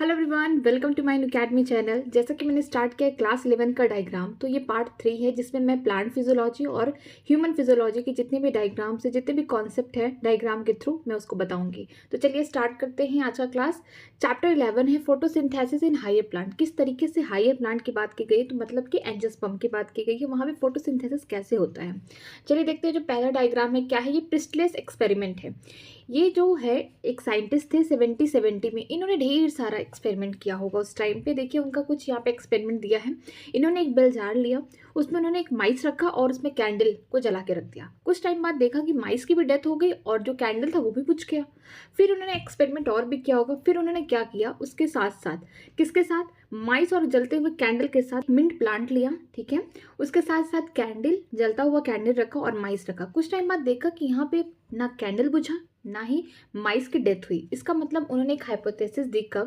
Hello everyone, welcome to my academy channel. जैसा कि मैंने स्टार्ट किया है क्लास 11 का डायग्राम, तो ये पार्ट 3 है जिसमें मैं प्लांट फिजियोलॉजी और ह्यूमन फिजियोलॉजी के जितने भी डायग्राम्स है, जितने भी कॉन्सेप्ट है डायग्राम के थ्रू मैं उसको बताऊंगी। तो चलिए स्टार्ट करते हैं आज का क्लास। चैप्टर 11 है फोटोसिंथेसिस इन हायर प्लांट। किस तरीके से हायर प्लांट की बात की गई, तो मतलब कि एंजियोस्पर्म की बात की गई है, वहाँ पर फोटोसिंथेसिस कैसे होता है। चलिए देखते हैं जो पहला डायग्राम है क्या है। ये प्रिस्टलेस एक्सपेरिमेंट है। ये जो है एक साइंटिस्ट थे 70 में, इन्होंने ढेर सारा एक्सपेरिमेंट किया होगा उस टाइम पे। देखिए उनका कुछ यहाँ पे एक्सपेरिमेंट दिया है। इन्होंने एक बेल जार लिया, उसमें उन्होंने एक माइस रखा और उसमें कैंडल को जला के रख दिया। कुछ टाइम बाद देखा कि माइस की भी डेथ हो गई और जो कैंडल था वो भी बुझ गया। फिर उन्होंने एक्सपेरिमेंट और भी किया होगा। फिर उन्होंने क्या किया, उसके साथ साथ किसके साथ, माइस और जलते हुए कैंडल के साथ मिंट प्लांट लिया, ठीक है। उसके साथ साथ कैंडल, जलता हुआ कैंडल रखा और माइस रखा। कुछ टाइम बाद देखा कि यहाँ पे ना कैंडल बुझा ना ही माइस की डेथ हुई। इसका मतलब उन्होंने एक हाइपोथेसिस देखा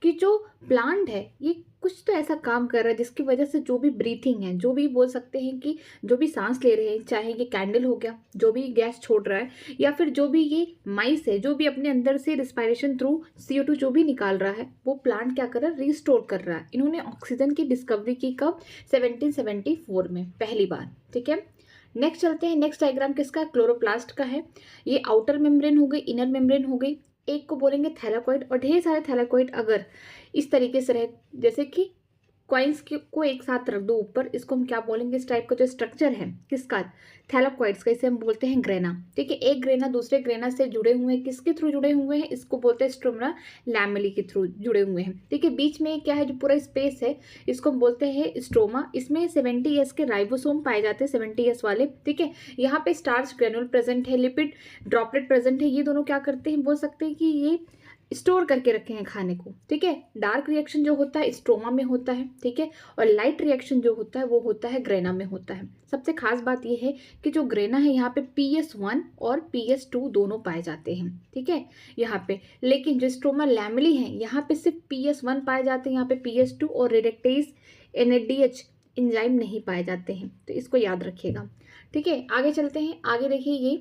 कि जो प्लांट है ये कुछ तो ऐसा काम कर रहा है जिसकी वजह से जो भी ब्रीथिंग है, जो भी बोल सकते हैं कि जो भी सांस ले रहे हैं, चाहे ये कैंडल हो गया जो भी गैस छोड़ रहा है, या फिर जो भी ये माइस है जो भी अपने अंदर से रिस्पायरेशन थ्रू CO2 जो भी निकाल रहा है, वो प्लांट क्या कर रहा है, रिस्टोर कर रहा है। इन्होंने ऑक्सीजन की डिस्कवरी की कब, 1774 में पहली बार, ठीक है। नेक्स्ट चलते हैं। नेक्स्ट डायग्राम किसका, क्लोरोप्लास्ट का है। ये आउटर मेम्ब्रेन हो गई, इनर मेम्ब्रेन हो गई। एक को बोलेंगे थैलाकोइड, और ढेर सारे थैलाकोइड अगर इस तरीके से रहे, जैसे कि कॉइन्स को एक साथ रख दो ऊपर, इसको हम क्या बोलेंगे, इस टाइप का जो स्ट्रक्चर है किसका, थैलाकोइड्स का, इसे हम बोलते हैं ग्रेना, ठीक है। एक ग्रेना दूसरे ग्रेना से जुड़े हुए हैं, किसके थ्रू जुड़े हुए हैं, इसको बोलते हैं स्ट्रोमा लैमेली के थ्रू जुड़े हुए हैं, ठीक है। बीच में क्या है, जो पूरा स्पेस है इसको हम बोलते हैं स्ट्रोमा। इसमें 70S के राइबोसोम पाए जाते हैं, 70S वाले, ठीक है। यहाँ पे स्टार्च ग्रेनुल प्रेजेंट है, लिपिड ड्रॉपलेट प्रेजेंट है। ये दोनों क्या करते हैं, बोल सकते हैं कि ये स्टोर करके रखे हैं खाने को, ठीक है। डार्क रिएक्शन जो होता है स्ट्रोमा में होता है, ठीक है, और लाइट रिएक्शन जो होता है वो होता है ग्रेना में होता है। सबसे खास बात ये है कि जो ग्रेना है यहाँ पे PS1 और PS2 दोनों पाए जाते हैं, ठीक है, यहाँ पे। लेकिन जो स्ट्रोमा लैमेली है यहाँ पे सिर्फ PS1 पाए जाते हैं, यहाँ पे PS2 और रेडक्टेज NADH एंजाइम नहीं पाए जाते हैं, तो इसको याद रखिएगा, ठीक है। आगे चलते हैं। आगे देखिए, ये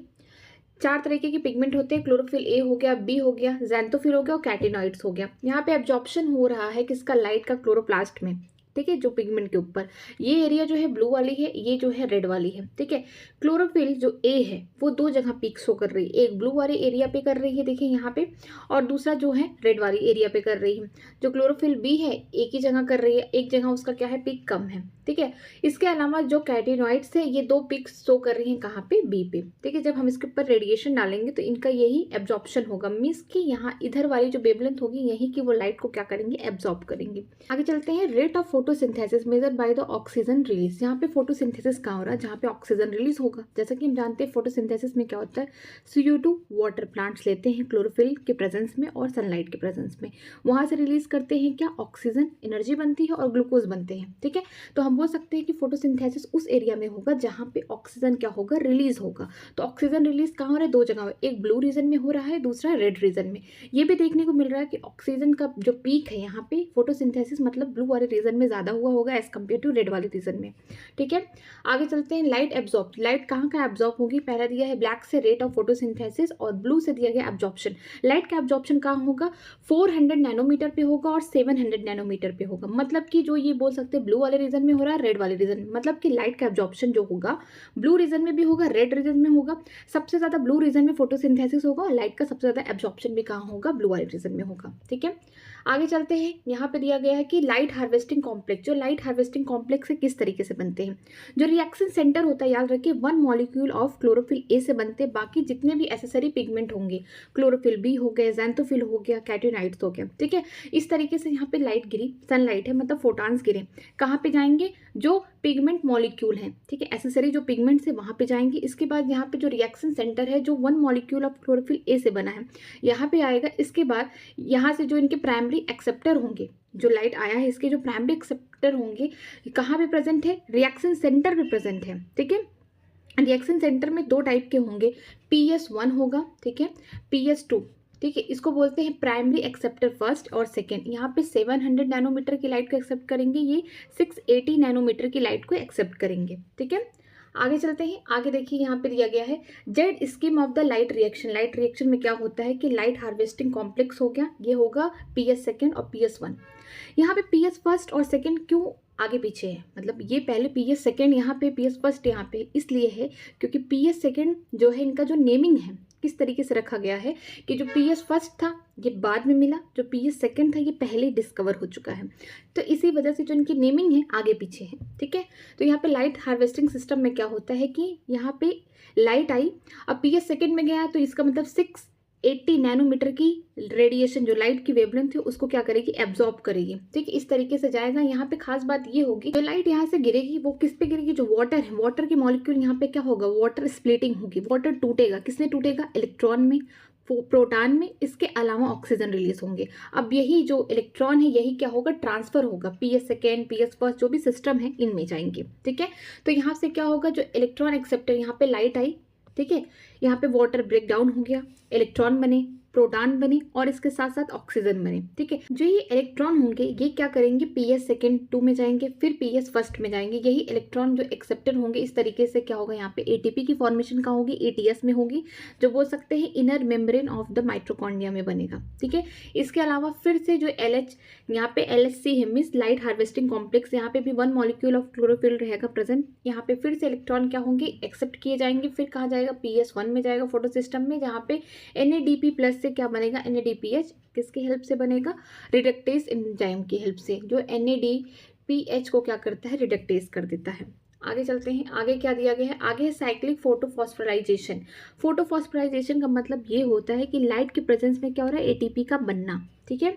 4 तरीके के पिगमेंट होते हैं। क्लोरोफिल A हो गया, B हो गया, ज़ैंथोफिल हो गया और कैटेनॉइड्स हो गया। यहाँ पे एब्जॉर्प्शन हो रहा है किसका, लाइट का, क्लोरोप्लास्ट में, ठीक है, जो पिगमेंट के ऊपर। ये एरिया जो है ब्लू वाली है, ये जो है रेड वाली है, ठीक है। क्लोरोफिल जो A है वो 2 जगह पीक शो कर रही है, एक ब्लू वाले एरिया पे कर रही है, देखिए यहाँ पे, और दूसरा जो है रेड वाली एरिया पे कर रही है। जो क्लोरोफिल B है एक ही जगह कर रही है, एक जगह उसका क्या है, पीक कम है, ठीक है। इसके अलावा जो कैटेनॉइड्स है ये 2 पिक्स शो कर रही हैं कहाँ पे, B पे, ठीक है। जब हम इसके ऊपर रेडिएशन डालेंगे तो इनका यही एब्जॉर्प्शन होगा, मीन्स कि यहाँ इधर वाली जो वेवलेंथ होगी यही की वो लाइट को क्या करेंगे, एब्जॉर्ब करेंगे। आगे चलते हैं। Rate of photosynthesis measure by the oxygen release. यहाँ पे फोटोसिंथेसिस कहाँ हो रहा है, जहाँ पे ऑक्सीजन रिलीज होगा। जैसा कि हम जानते हैं फोटोसिंथेसिस में क्या होता है, CO2 वाटर प्लांट्स लेते हैं क्लोरोफिल के प्रेजेंस में और सनलाइट के प्रेजेंस में, वहां से रिलीज करते हैं क्या, ऑक्सीजन, एनर्जी बनती है और ग्लूकोज बनते हैं, ठीक है। तो हम बोल सकते हैं कि फोटोसिंथेसिस उस एरिया में होगा जहाँ पे ऑक्सीजन क्या होगा, रिलीज होगा। तो ऑक्सीजन रिलीज कहाँ हो रहा है, 2 जगह, एक ब्लू रीजन में हो रहा है, दूसरा रेड रीजन में। ये भी देखने को मिल रहा है कि ऑक्सीजन का जो पीक है यहाँ पे फोटोसिंथेसिस मतलब ब्लू वाले रीजन में ज्यादा हुआ होगा एज कम्पेयर टू रेड वाले रीजन में, ठीक है। आगे चलते हैं। लाइट एब्जॉर्ब, लाइट कहाँ का एब्जॉर्ब होगी, पहला दिया है ब्लैक से रेट ऑफ फोटोसिंथेसिस और ब्लू से दिया गया एब्जॉर्प्शन। लाइट का एब्जॉर्प्शन कहाँ होगा, 400 नैनोमीटर पे होगा और 700 नैनोमीटर पे होगा। मतलब कि जो ये बोल सकते हैं ब्लू वाले रीजन में हो रहा है, रेड वाले रीजन में, मतलब कि लाइट का एब्जॉर्प्शन जो होगा ब्लू रीजन में भी होगा, रेड रीजन में होगा। सबसे ज्यादा ब्लू रीजन में फोटोसिंथेसिस होगा और लाइट का सबसे ज्यादा एब्जॉर्प्शन भी कहाँ होगा, ब्लू वाले रीजन में होगा, ठीक है। आगे चलते हैं। यहाँ पे दिया गया है कि लाइट हार्वेस्टिंग कॉम्प्लेक्स, जो लाइट हार्वेस्टिंग कॉम्प्लेक्स है किस तरीके से बनते हैं। जो रिएक्शन सेंटर होता है, याद रखिए, 1 मॉलिक्यूल ऑफ क्लोरोफिल A से बनते हैं। बाकी जितने भी एसेसरी पिगमेंट होंगे, क्लोरोफिल B हो गया, ज़ैंथोफिल हो गया, कैटेनॉइड्स हो गया, ठीक है। इस तरीके से यहाँ पे लाइट गिरी, सनलाइट है मतलब फोटॉन्स गिरे, कहाँ पे जाएंगे, जो पिगमेंट मॉलिक्यूल है, ठीक है, एसेसरी जो पिगमेंट्स है वहाँ पे जाएंगे। इसके बाद यहाँ पे जो रिएक्शन सेंटर है जो 1 मॉलिक्यूल ऑफ क्लोरोफिल A से बना है यहाँ पे आएगा। इसके बाद यहाँ से जो इनके प्राइमरी एक्सेप्टर होंगे, जो लाइट आया है इसके जो प्राइमरी एक्सेप्टर होंगे कहाँ पे प्रेजेंट है, रिएक्शन सेंटर पे प्रेजेंट है, ठीक है। रिएक्शन सेंटर में 2 टाइप के होंगे, PS1 होगा, ठीक है, PS2, ठीक है। इसको बोलते हैं प्राइमरी एक्सेप्टर फर्स्ट और सेकेंड। यहाँ पे 700 नैनोमीटर की लाइट को एक्सेप्ट करेंगे, ये 680 नैनोमीटर की लाइट को एक्सेप्ट करेंगे, ठीक है। आगे चलते हैं। आगे देखिए यहाँ पे दिया गया है Z scheme of the light reaction. Light reaction में क्या होता है कि लाइट हार्वेस्टिंग कॉम्प्लेक्स हो गया, ये होगा PS सेकेंड और PS वन। यहाँ पे PS फर्स्ट और सेकेंड क्यों आगे पीछे है, मतलब ये पहले PS सेकेंड यहाँ पे, PS फर्स्ट यहाँ पे इसलिए है क्योंकि PS सेकेंड जो है इनका जो नेमिंग है किस तरीके से रखा गया है कि जो PS फर्स्ट था ये बाद में मिला, जो PS सेकेंड था ये पहले डिस्कवर हो चुका है, तो इसी वजह से जो इनकी नेमिंग है आगे पीछे है। ठीक है, तो यहाँ पे लाइट हार्वेस्टिंग सिस्टम में क्या होता है कि यहाँ पे लाइट आई, अब PS सेकेंड में गया तो इसका मतलब 680 नैनोमीटर की रेडिएशन जो लाइट की वेवलेंथ थी उसको क्या करेगी, एब्जॉर्ब करेगी। ठीक है, इस तरीके से जाएगा। यहाँ पे खास बात ये होगी जो लाइट यहाँ से गिरेगी वो किस पे गिरेगी, जो वाटर है, वाटर के मॉलिक्यूल यहाँ पे क्या होगा, वाटर स्प्लिटिंग होगी, वाटर टूटेगा, किसमें टूटेगा, इलेक्ट्रॉन में, प्रोटॉन में, इसके अलावा ऑक्सीजन रिलीज होंगे। अब यही जो इलेक्ट्रॉन है यही क्या होगा, ट्रांसफर होगा, PS सेकेंड PS फर्स्ट जो भी सिस्टम है इनमें जाएंगे। ठीक है, तो यहाँ से क्या होगा, जो इलेक्ट्रॉन एक्सेप्टर, यहाँ पे लाइट आई, ठीक है, यहाँ पे वाटर ब्रेक डाउन हो गया, इलेक्ट्रॉन बने, प्रोटॉन बने और इसके साथ साथ ऑक्सीजन बने। ठीक है, जो ये इलेक्ट्रॉन होंगे ये क्या करेंगे, PS सेकेंड 2 में जाएंगे, फिर PS फर्स्ट में जाएंगे। यही इलेक्ट्रॉन जो एक्सेप्टर होंगे इस तरीके से क्या होगा, यहाँ पे ATP की फॉर्मेशन का होगी, ATS में होगी, जो बोल सकते हैं inner membrane of the mitochondria में बनेगा। ठीक है, इसके अलावा फिर से जो LH यहाँ पे LHC है, मिस लाइट हार्वेस्टिंग कॉम्प्लेक्स, यहाँ पे भी 1 मॉलिक्यूल ऑफ क्लोरोफिल रहेगा प्रेजेंट। यहाँ पे फिर से इलेक्ट्रॉन क्या होंगे, एक्सेप्ट किए जाएंगे, फिर कहाँ जाएगा, PS वन में जाएगा फोटो सिस्टम में, जहाँ पे NADP प्लस से क्या बनेगा, NADPH, किसकी हेल्प से बनेगा, रिडक्टेज एंजाइम की हेल्प से, जो NADPH को क्या करता है, रिडक्टेज कर देता है। आगे चलते हैं, आगे क्या दिया गया है, आगे है साइक्लिक फोटोफॉस्फोराइजेशन। फोटोफॉस्फोराइजेशन का मतलब ये होता है कि लाइट के प्रेजेंस में क्या हो रहा है, ATP का बनना। ठीक है,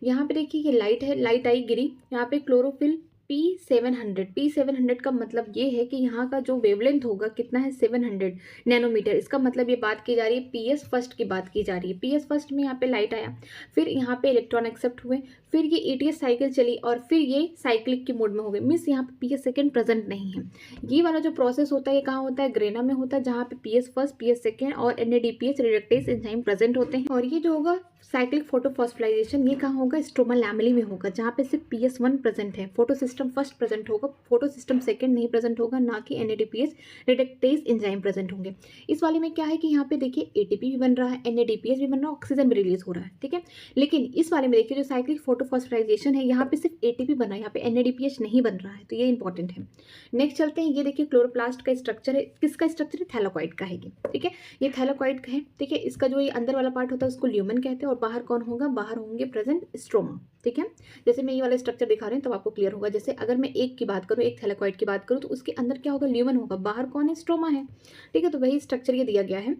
यहाँ पे देखिए ये लाइट है, लाइट आई गिरी, यहाँ पे क्लोरोफिल P700 का मतलब ये है कि यहाँ का जो वेवलेंथ होगा कितना है, 700 नैनोमीटर। इसका मतलब ये बात की जा रही है PS फर्स्ट की बात की जा रही है। PS फर्स्ट में यहाँ पे लाइट आया, फिर यहाँ पे इलेक्ट्रॉन एक्सेप्ट हुए, फिर ये ATS साइकिल चली और फिर ये साइक्लिक के मोड में हो गए। मीन्स यहाँ पे PS सेकेंड प्रेजेंट नहीं है। ये वाला जो प्रोसेस होता है ये कहाँ होता है, ग्रेना में होता है, जहाँ पे PS फर्स्ट PS सेकेंड और NADPH रिडक्टेज एंजाइम प्रेजेंट होते हैं। और ये जो होगा साइक्लिक फोटोफॉस्फोराइजेशन ये कहाँ होगा, स्ट्रोमा लैमेली में होगा, जहाँ पे सिर्फ PS वन प्रेजेंट है, फोटो सिस्टम फर्स्ट प्रेजेंट होगा, फोटो सिस्टम सेकंड नहीं प्रेजेंट होगा, ना कि NADPH रिडक्टेज एंजाइम प्रेजेंट होंगे। इस वाले में क्या है कि यहाँ पे देखिए ATP भी बन रहा है, NADPH भी बन रहा है, ऑक्सीजन भी रिलीज हो रहा है। ठीक है, लेकिन इस वाले में देखिए जो साइक्लिक फोटोफॉस्फोराइजेशन है यहाँ पे सिर्फ ATP बना है, यहाँ पे NADPH नहीं बन रहा है, तो ये इंपॉर्टेंट है। नेक्स्ट चलते हैं, ये देखिए क्लोरोप्लास्ट का स्ट्रक्चर है, किसका स्ट्रक्चर है, थैलाकॉइड का है ये। ठीक है, ये थैलाकॉइड का है। ठीक है, इसका जो ये अंदर वाला पार्ट होता है उसको ल्यूमेन कहते हैं और बाहर कौन होगा, बाहर होंगे प्रेजेंट स्ट्रोमा। ठीक है, जैसे मैं ये वाला स्ट्रक्चर दिखा रही हूँ तो आपको क्लियर होगा। जैसे अगर मैं एक की बात करूँ, एक थैलाकॉइड की बात करूँ तो उसके अंदर क्या होगा, ल्यूमेन होगा, बाहर कौन है, स्ट्रोमा है। ठीक है, तो वही स्ट्रक्चर ये दिया गया है।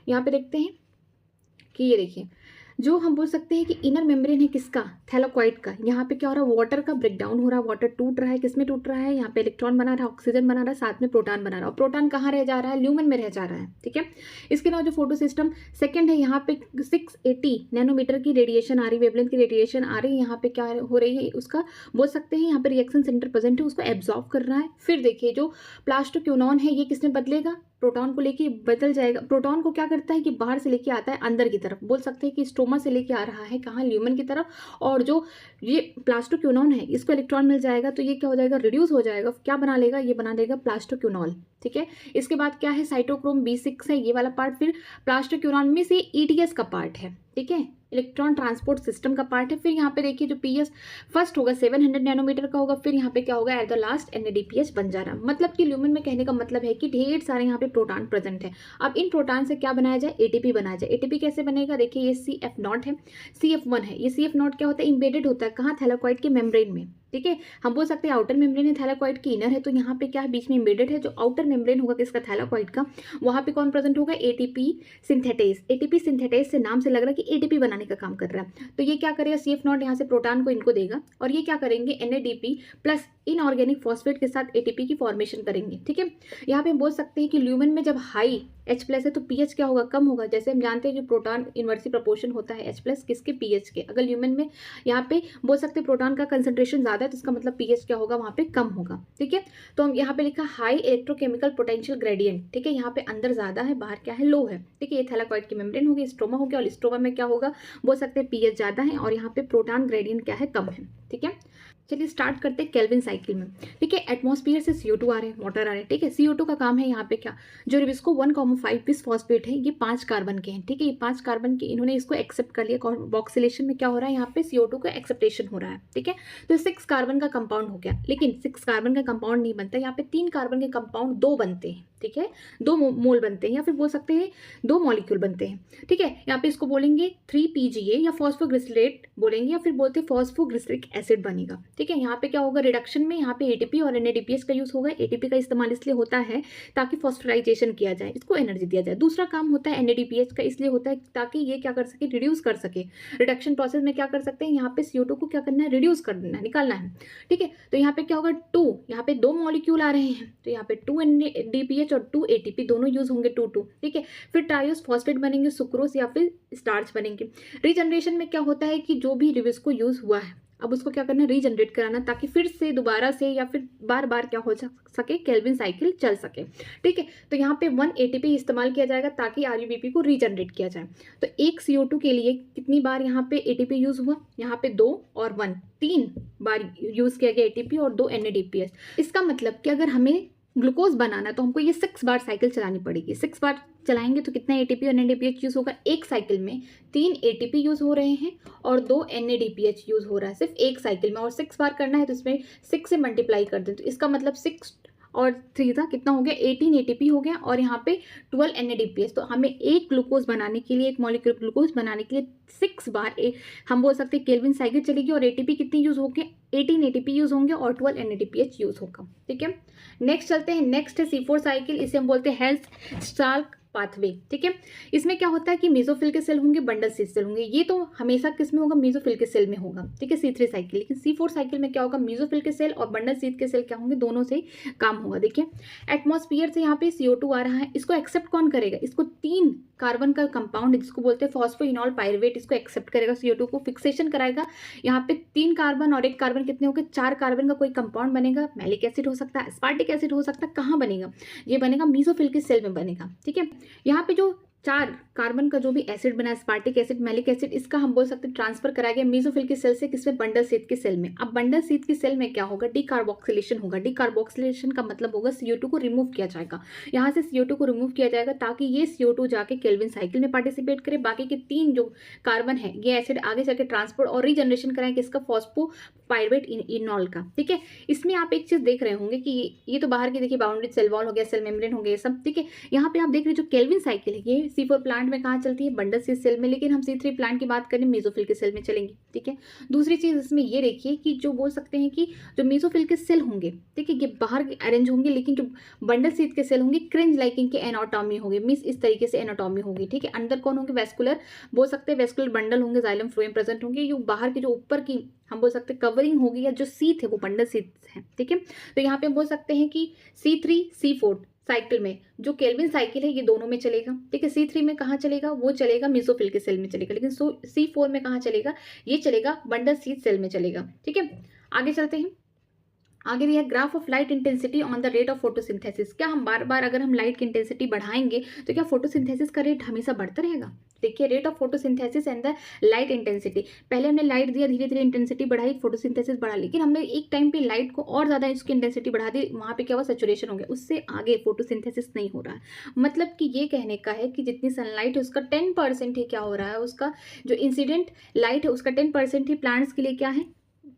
यहाँ पे देखते हैं कि ये देखिए जो हम बोल सकते हैं कि इनर मेम्ब्रेन है किसका, थैलाकॉइड का। यहाँ पे क्या हो रहा है, वाटर का ब्रेकडाउन हो रहा है, वाटर टूट रहा है, किसमें टूट रहा है, यहाँ पे इलेक्ट्रॉन बना रहा है, ऑक्सीजन बना रहा है, साथ में प्रोटॉन बना रहा है, और प्रोटॉन कहाँ रह जा रहा है, ल्यूमेन में रह जा रहा है। ठीक है, इसके अलावा जो फोटो सिस्टम सेकेंड है यहाँ पे 680 नैनोमीटर की रेडिएशन आ रही, वेवलेंथ की रेडिएशन आ रही है, यहाँ पे क्या हो रही है, उसका बोल सकते हैं यहाँ पे रिएक्शन सेंटर प्रेजेंट है, उसको एब्जॉर्ब कर रहा है। फिर देखिए जो प्लास्टोक्विनोन है ये किसमें बदलेगा, प्रोटॉन को लेके बदल जाएगा। प्रोटॉन को क्या करता है कि बाहर से लेके आता है अंदर की तरफ, बोल सकते हैं कि स्ट्रोमा से लेके आ रहा है कहाँ, ल्यूमेन की तरफ, और जो ये प्लास्टोक्विनोन है इसको इलेक्ट्रॉन मिल जाएगा तो ये क्या हो जाएगा, रिड्यूस हो जाएगा, क्या बना लेगा, ये बना देगा प्लास्टोक्विनोल। ठीक है, इसके बाद क्या है, साइटोक्रोम B6 है ये वाला पार्ट, फिर प्लास्टोक्विनोन में से ETS का पार्ट है। ठीक है, इलेक्ट्रॉन ट्रांसपोर्ट सिस्टम का पार्ट है। फिर यहाँ पे देखिए जो PS फर्स्ट होगा 700 नैनोमीटर का होगा, फिर यहाँ पे क्या होगा, एट द लास्ट NADPH बन जा रहा है। मतलब कि ल्यूमेन में कहने का मतलब है कि ढेर सारे यहाँ पे प्रोटॉन प्रेजेंट है। अब इन प्रोटॉन से क्या बनाया जाए, ATP बनाया जाए। ATP कैसे बनेगा, देखिए ये CF0 है, CF1 है। ये CF0 क्या होता है, इम्बेडेड होता है कहाँ, थैलाकॉइड के मेम्ब्रेन में। ठीक है, हम बोल सकते हैं आउटर मेम्ब्रेन है थैलाकॉइड की, इनर है, तो यहाँ पे क्या है, बीच में इम्बेडेड है। जो आउटर मेम्ब्रेन होगा किसका, थैलाकॉइड का, वहाँ पे कौन प्रेजेंट होगा, ATP सिंथेटेज। ATP सिंथेटेज से नाम से लग रहा है कि ATP बनाने का काम कर रहा है। तो ये क्या करेगा, CF0 यहाँ से प्रोटॉन को इनको देगा और ये क्या करेंगे, NADP प्लस इनऑर्गेनिक फॉस्फेट के साथ ATP की फॉर्मेशन करेंगे। ठीक है, यहाँ पे हम बोल सकते हैं कि ल्यूमेन में जब हाई H+ है तो pH क्या होगा, कम होगा। जैसे हम जानते हैं जो प्रोटॉन इनवर्सली प्रोपोर्शन होता है H+ किसके, pH के। अगर ल्यूमेन में यहाँ पे बोल सकते हैं प्रोटॉन का कंसंट्रेशन ज़्यादा है तो इसका मतलब pH क्या होगा, वहाँ पे कम होगा। ठीक है, तो हम यहाँ पे लिखा हाई इलेक्ट्रोकेमिकल पोटेंशियल ग्रेडियंट। ठीक है, यहाँ पे अंदर ज़्यादा है, बाहर क्या है, लो है। ठीक है, ये थैलाकॉइड की मेम्ब्रेन होगी, स्ट्रोमा हो गया, और स्ट्रोमा में क्या होगा, बोल सकते हैं pH ज़्यादा है और यहाँ पे प्रोटॉन ग्रेडियंट क्या है, कम है। ठीक है, चलिए स्टार्ट करते हैं केल्विन साइकिल में। ठीक है, एटमॉस्फेयर से CO2 आ रहे हैं, वाटर आ रहे हैं। ठीक है, CO2 का काम है यहाँ पे क्या, जो रिबिस्को 1,5 बिस फॉस्फेट है, ये 5 कार्बन के हैं। ठीक है, ये 5 कार्बन के इन्होंने इसको एक्सेप्ट कर लिया। कार्बोक्सिलेशन में क्या हो रहा है, यहाँ पे CO2 का एक्सेप्टेशन हो रहा है। ठीक है, तो 6 कार्बन का कंपाउंड हो गया, लेकिन 6 कार्बन का कंपाउंड नहीं बनता, यहाँ पे 3 कार्बन के कंपाउंड 2 बनते हैं। ठीक है, 2 मोल बनते हैं, या फिर बोल सकते हैं 2 मॉलिक्यूल बनते हैं। ठीक है, यहाँ पे इसको बोलेंगे 3PGA या फॉस्फोग्लिसरेट बोलेंगे, या फिर बोलते हैं फॉस्फोग्लिसरिक एसिड बनेगा। ठीक है, यहाँ पे क्या होगा, रिडक्शन में यहाँ पे ATP और NADPH का यूज होगा। ATP का इस्तेमाल इसलिए होता है ताकि फॉस्फोराइजेशन किया जाए, इसको एनर्जी दिया जाए। दूसरा काम होता है NADPH का, इसलिए होता है ताकि ये क्या कर सके, रिड्यूस कर सके। रिडक्शन प्रोसेस में क्या कर सकते हैं, यहाँ पे CO2 को क्या करना है, रिड्यूस कर देना है, निकालना है। ठीक है, तो यहाँ पे क्या होगा, 2, यहाँ पे 2 मॉलिक्यूल आ रहे हैं, तो यहाँ पे 2 NADPH और 2 ATP दोनों यूज होंगे, 2 ठीक है। फिर ट्रायोस फॉस्फेट बनेंगे, सुक्रोज या फिर स्टार्च बनेंगे। रीजनरेशन में क्या होता है कि जो भी रिबिस्को यूज हुआ है, अब उसको क्या करना है, रीजनरेट कराना, ताकि फिर से दोबारा से या फिर बार बार क्या हो सके, केल्विन साइकिल चल सके। ठीक है, तो यहाँ पे 1 ATP इस्तेमाल किया जाएगा ताकि RUBP को रीजनरेट किया जाए। तो एक CO2 के लिए कितनी बार यहाँ पे ATP यूज हुआ, यहाँ पे 2 और 1, 3 बार यूज किया गया ATP और 2 NADPH। इसका मतलब कि अगर हमें ग्लूकोज बनाना है तो हमको ये 6 बार साइकिल चलानी पड़ेगी। 6 बार चलाएंगे तो कितना ATP और NADPH यूज़ होगा, एक साइकिल में 3 ATP यूज़ हो रहे हैं और 2 NADPH यूज़ हो रहा है सिर्फ एक साइकिल में, और 6 बार करना है तो इसमें 6 से मल्टीप्लाई कर दें, तो इसका मतलब 6 और 3 था, कितना हो गया, 18 ATP हो गया, और यहाँ पे 12 NADPH। तो हमें एक ग्लूकोज बनाने के लिए, एक मॉलिक्यूल ग्लूकोज बनाने के लिए 6 बार हम बोल सकते हैं केल्विन साइकिल चलेगी, और ATP कितनी यूज़ होगी, 18 ATP यूज़ होंगे और 12 NADPH यूज़ होगा। ठीक है, नेक्स्ट चलते हैं। नेक्स्ट है C4 साइकिल, इसे हम बोलते हैं हेल्थ स्टार्क पाथवे। ठीक है, इसमें क्या होता है कि मेसोफिल के सेल होंगे, बंडल सीट सेल होंगे। ये तो हमेशा किस में होगा, मेसोफिल के सेल में होगा। ठीक है, C3 साइकिल। लेकिन C4 साइकिल में क्या होगा, मेसोफिल के सेल और बंडल सीट के सेल क्या होंगे, दोनों से काम होगा। देखिए, एटमॉस्फेयर से यहाँ पे CO2 आ रहा है, इसको एक्सेप्ट कौन करेगा, इसको 3 कार्बन का कंपाउंड जिसको बोलते हैं फॉस्फोइनॉल पायरुवेट, इसको एक्सेप्ट करेगा, CO2 को फिक्सेशन कराएगा। यहाँ पे 3 कार्बन और 1 कार्बन कितने हो गए, 4 कार्बन का कोई कंपाउंड बनेगा। मैलिक एसिड हो सकता है, एस्पार्टिक एसिड हो सकता है। कहाँ बनेगा, ये बनेगा मेसोफिल के सेल में बनेगा। ठीक है, यहाँ पे जो 4 कार्बन का जो भी एसिड बना, एस्पार्टिक एसिड, मैलिक एसिड, इसका हम बोल सकते हैं ट्रांसफर कराया गया मेसोफिल के सेल से किसमें, बंडल सीट के सेल में। अब बंडल सीट के सेल में क्या होगा, डीकार्बोक्सिलेशन होगा। डीकार्बोक्सिलेशन का मतलब होगा CO2 को रिमूव किया जाएगा, यहाँ से CO2 को रिमूव किया जाएगा ताकि ये CO2 जाके केल्विन साइकिल में पार्टिसिपेट करे। बाकी के 3 जो कार्बन है, ये एसिड आगे जाके ट्रांसपोर्ट और रीजनरेशन कराएंगे इसका, फॉस्फोपाइरुवेट इनॉल का। ठीक है, इसमें आप एक चीज देख रहे होंगे कि ये तो बाहर की देखिए बाउंड्री सेल वॉल हो गया, सेल मेम्ब्रेन हो गया, ये सब। ठीक है, यहाँ पे आप देख रहे हैं जो केल्विन साइकिल है, ये C4 प्लांट में कहाँ चलती है, बंडल सीट सेल में, लेकिन हम C3 प्लांट की बात करें मेसोफिल के सेल में चलेंगी। ठीक है, दूसरी चीज इसमें ये देखिए कि जो बोल सकते हैं कि जो मेसोफिल के सेल होंगे, ठीक है, ये बाहर अरेंज होंगे, लेकिन जो बंडल सीट के सेल होंगे क्रिंज लाइकिंग के एनाटॉमी होगी, मींस इस तरीके से एनाटॉमी होगी। ठीक है, अंदर कौन होंगे, वेस्कुलर बोल सकते हैं, वेस्कुलर बंडल होंगे, जाइलम फ्लोएम प्रेजेंट होंगे। जो बाहर की जो ऊपर की हम बोल सकते हैं कवरिंग होगी या जो सीथ है वो बंडल सीथ है। ठीक है, तो यहाँ पे हम बोल सकते हैं कि C3 C4 साइकिल में जो केल्विन साइकिल है ये दोनों में चलेगा। ठीक है, C3 में कहाँ चलेगा, वो चलेगा मेसोफिल के सेल में चलेगा, लेकिन C4 में कहाँ चलेगा, ये चलेगा बंडल सीट सेल में चलेगा। ठीक है, आगे चलते हैं। आगे दिया graph of light intensity on the rate of photosynthesis. क्या हम बार बार अगर हम लाइट की इंटेंसिटी बढ़ाएंगे तो क्या फोटोसिंथेसिस का रेट हमेशा बढ़ता रहेगा। देखिए, rate of photosynthesis and the light intensity. पहले हमने लाइट दिया, धीरे धीरे इंटेंसिटी बढ़ाई, फोटोसिंथेसिस बढ़ा, लेकिन हमने एक टाइम पे लाइट को और ज़्यादा इसकी इंटेंसिटी बढ़ा दी, वहाँ पे क्या हुआ, सैचुरेशन हो गया, उससे आगे फोटोसिंथेसिस नहीं हो रहा है। मतलब कि ये कहने का है कि जितनी सनलाइट है उसका 10% ही क्या हो रहा है, उसका जो इंसिडेंट लाइट है उसका 10% ही प्लांट्स के लिए क्या है,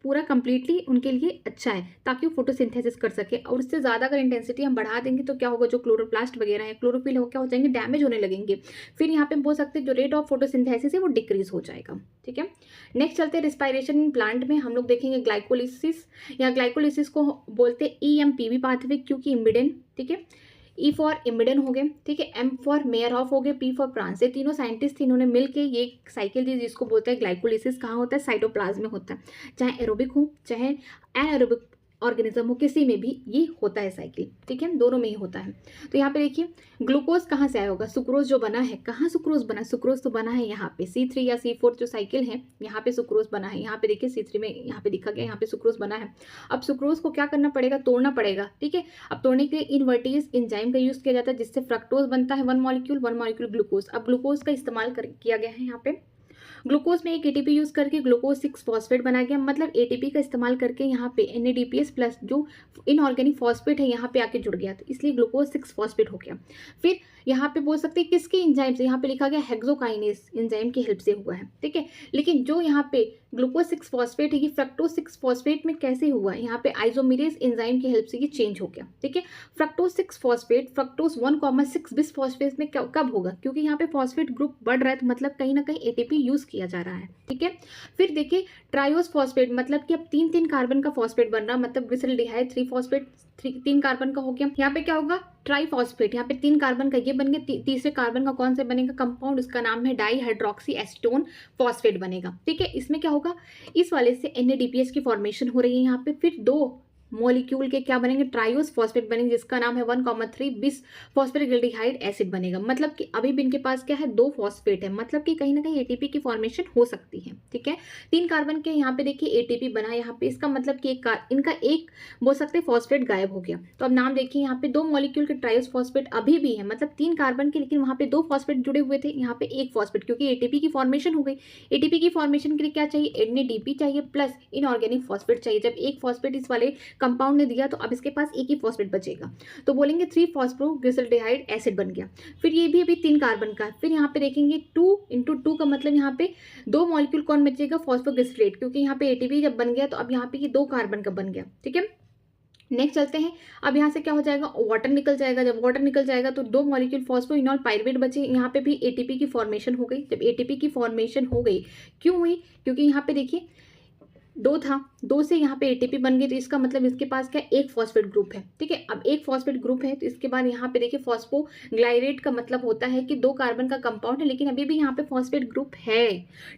पूरा कंप्लीटली उनके लिए अच्छा है ताकि वो फोटोसिंथेसिस कर सके। और उससे ज़्यादा अगर इंटेंसिटी हम बढ़ा देंगे तो क्या होगा, जो क्लोरोप्लास्ट वगैरह है, क्लोरोफिल हो क्या हो जाएंगे, डैमेज होने लगेंगे। फिर यहाँ पे हम बोल सकते हैं जो रेट ऑफ फोटोसिंथेसिस है वो डिक्रीज हो जाएगा। ठीक है, नेक्स्ट चलते हैं रिस्पायरेशन इन प्लांट में। हम लोग देखेंगे ग्लाइकोलिसिस, या ग्लाइकोलिसिस को बोलते हैं EMPV पाथवे, क्योंकि इमिडेन। ठीक है, E फॉर इमिडन हो गए। ठीक है, M फॉर मेयरहॉफ हो गए, P फॉर प्रांस। ये तीनों साइंटिस्ट इन्होंने मिलके ये साइकिल दी जिसको बोलते हैं ग्लाइकोलिसिस। कहाँ होता है, साइटोप्लाज्म में होता है, चाहे एरोबिक हो चाहे एनारोबिक ऑर्गेनिज्म हो, किसी में भी ये होता है साइकिल। ठीक है, दोनों में ही होता है। तो यहाँ पे देखिए ग्लूकोज कहाँ से आया होगा, सुक्रोज जो बना है, कहाँ सुक्रोज बना है, सुक्रोज तो बना है यहाँ पे C3 या C4 जो साइकिल है, यहाँ पे सुक्रोज बना है। यहाँ पे देखिए C3 में यहाँ पे दिखा गया, यहाँ पे सुक्रोज बना है। अब सुक्रोज को क्या करना पड़ेगा, तोड़ना पड़ेगा। ठीक है, अब तोड़ने के लिए इनवर्टेज एंजाइम का यूज किया जाता है जिससे फ्रक्टोज बनता है, 1 मॉलिक्यूल ग्लूकोज। अब ग्लूकोज का इस्तेमाल किया गया है यहाँ पे ग्लूकोज में एक एटीपी यूज करके ग्लूकोज 6 फॉस्फेट बना गया, मतलब एटीपी का इस्तेमाल करके यहाँ पे NADPS प्लस जो इनऑर्गेनिक फॉस्फेट है यहाँ पे आके जुड़ गया, तो इसलिए ग्लूकोज 6 फॉस्फेट हो गया। फिर यहाँ पे बोल सकते हैं किसके एंजाइम से, यहाँ पे लिखा गया हेक्सोकाइनेस एंजाइम की हेल्प से हुआ है, ठीक है। लेकिन जो यहाँ पे ग्लूकोज 6 फॉस्फेट है ये फ्रक्टोज 6 फॉस्फेट में कैसे हुआ है, यहाँ पे आइसोमेरेज एंजाइम की हेल्प से ये चेंज हो गया, ठीक है। Fructose 6 phosphate fructose 1,6 bis phosphate में कब होगा, क्योंकि यहाँ पे फॉस्फेट ग्रुप बढ़ रहा है, तो मतलब कहीं ना कहीं एटीपी यूज किया जा रहा है, ठीक है। फिर देखिए ट्रायोस फॉस्फेट, मतलब कि अब 3 कार्बन का फॉस्फेट बन रहा, मतलब ग्लिसरॉल्डिहाइड 3 फॉस्फेट 3 कार्बन का हो गया। यहाँ पे क्या होगा, ट्राईफॉस्फेट, यहाँ पे 3 कार्बन का ये बन गया, तीसरे कार्बन का कौन सा बनेगा कंपाउंड, उसका नाम है डाईहाइड्रोक्सी एसीटोन फॉस्फेट बनेगा, ठीक है। इसमें क्या होगा, इस वाले से NADPH की फॉर्मेशन हो रही है यहाँ पे, फिर 2 मॉलिक्यूल के क्या बनेंगे, ट्रायोस फॉस्फेट बनेंगे, जिसका नाम है 1,3 बिस फॉस्फेटिडाइहाइड एसिड बनेगा। मतलब कि अभी भी इनके पास क्या है, 2 फॉस्फेट है, मतलब कि कहीं ना कहीं एटीपी की फॉर्मेशन हो सकती है, ठीक है। 3 कार्बन के यहाँ पे देखिए एटीपी बना यहाँ पे, इसका मतलब कि इनका एक बोल सकते हैं फॉस्फेट गायब हो गया। तो अब नाम देखिए, यहाँ पे 2 मॉलिक्यूल के ट्रायोस फॉस्फेट अभी भी है, मतलब 3 कार्बन के, लेकिन वहाँ पे 2 फॉस्फेट जुड़े हुए थे, यहाँ पे 1 फॉस्फेट, क्योंकि एटीपी की फॉर्मेशन हो गई। एटीपी की फॉर्मेशन के लिए क्या चाहिए, NADP चाहिए प्लस इनऑर्गेनिक फॉस्फेट चाहिए। जब एक फॉस्फेट इस वाले कंपाउंड ने दिया, तो अब इसके पास एक ही फॉस्फेट बचेगा, तो बोलेंगे 3 फॉस्फोग्लिसरॉल्डिहाइड एसिड बन गया। फिर ये भी अभी 3 कार्बन का, फिर यहाँ पे देखेंगे 2 × 2 का मतलब यहाँ पे 2 मॉलिक्यूल कौन बचेगा, फॉस्फोग्लिसरेट, क्योंकि यहाँ पे एटीपी जब बन गया तो अब यहाँ पे ये 2 कार्बन का बन गया, ठीक है। नेक्स्ट चलते हैं, अब यहाँ से क्या हो जाएगा, वाटर निकल जाएगा। जब वाटर निकल जाएगा तो 2 मॉलिक्यूल फॉस्फोइनॉल पाइरुवेट बचे, यहाँ पे भी एटीपी की फॉर्मेशन हो गई। जब एटीपी की फॉर्मेशन हो गई, क्यों हुई, क्योंकि यहाँ पे देखिए 2 था, 2 से यहाँ पे एटीपी बन गई, तो इसका मतलब इसके पास क्या, एक फॉस्फेट ग्रुप है, ठीक है। अब एक फॉस्फेट ग्रुप है, तो इसके बाद यहाँ पे देखिए फॉस्फोग्लाइरेट का मतलब होता है कि 2 कार्बन का कंपाउंड है, लेकिन अभी भी यहाँ पे फॉस्फेट ग्रुप है,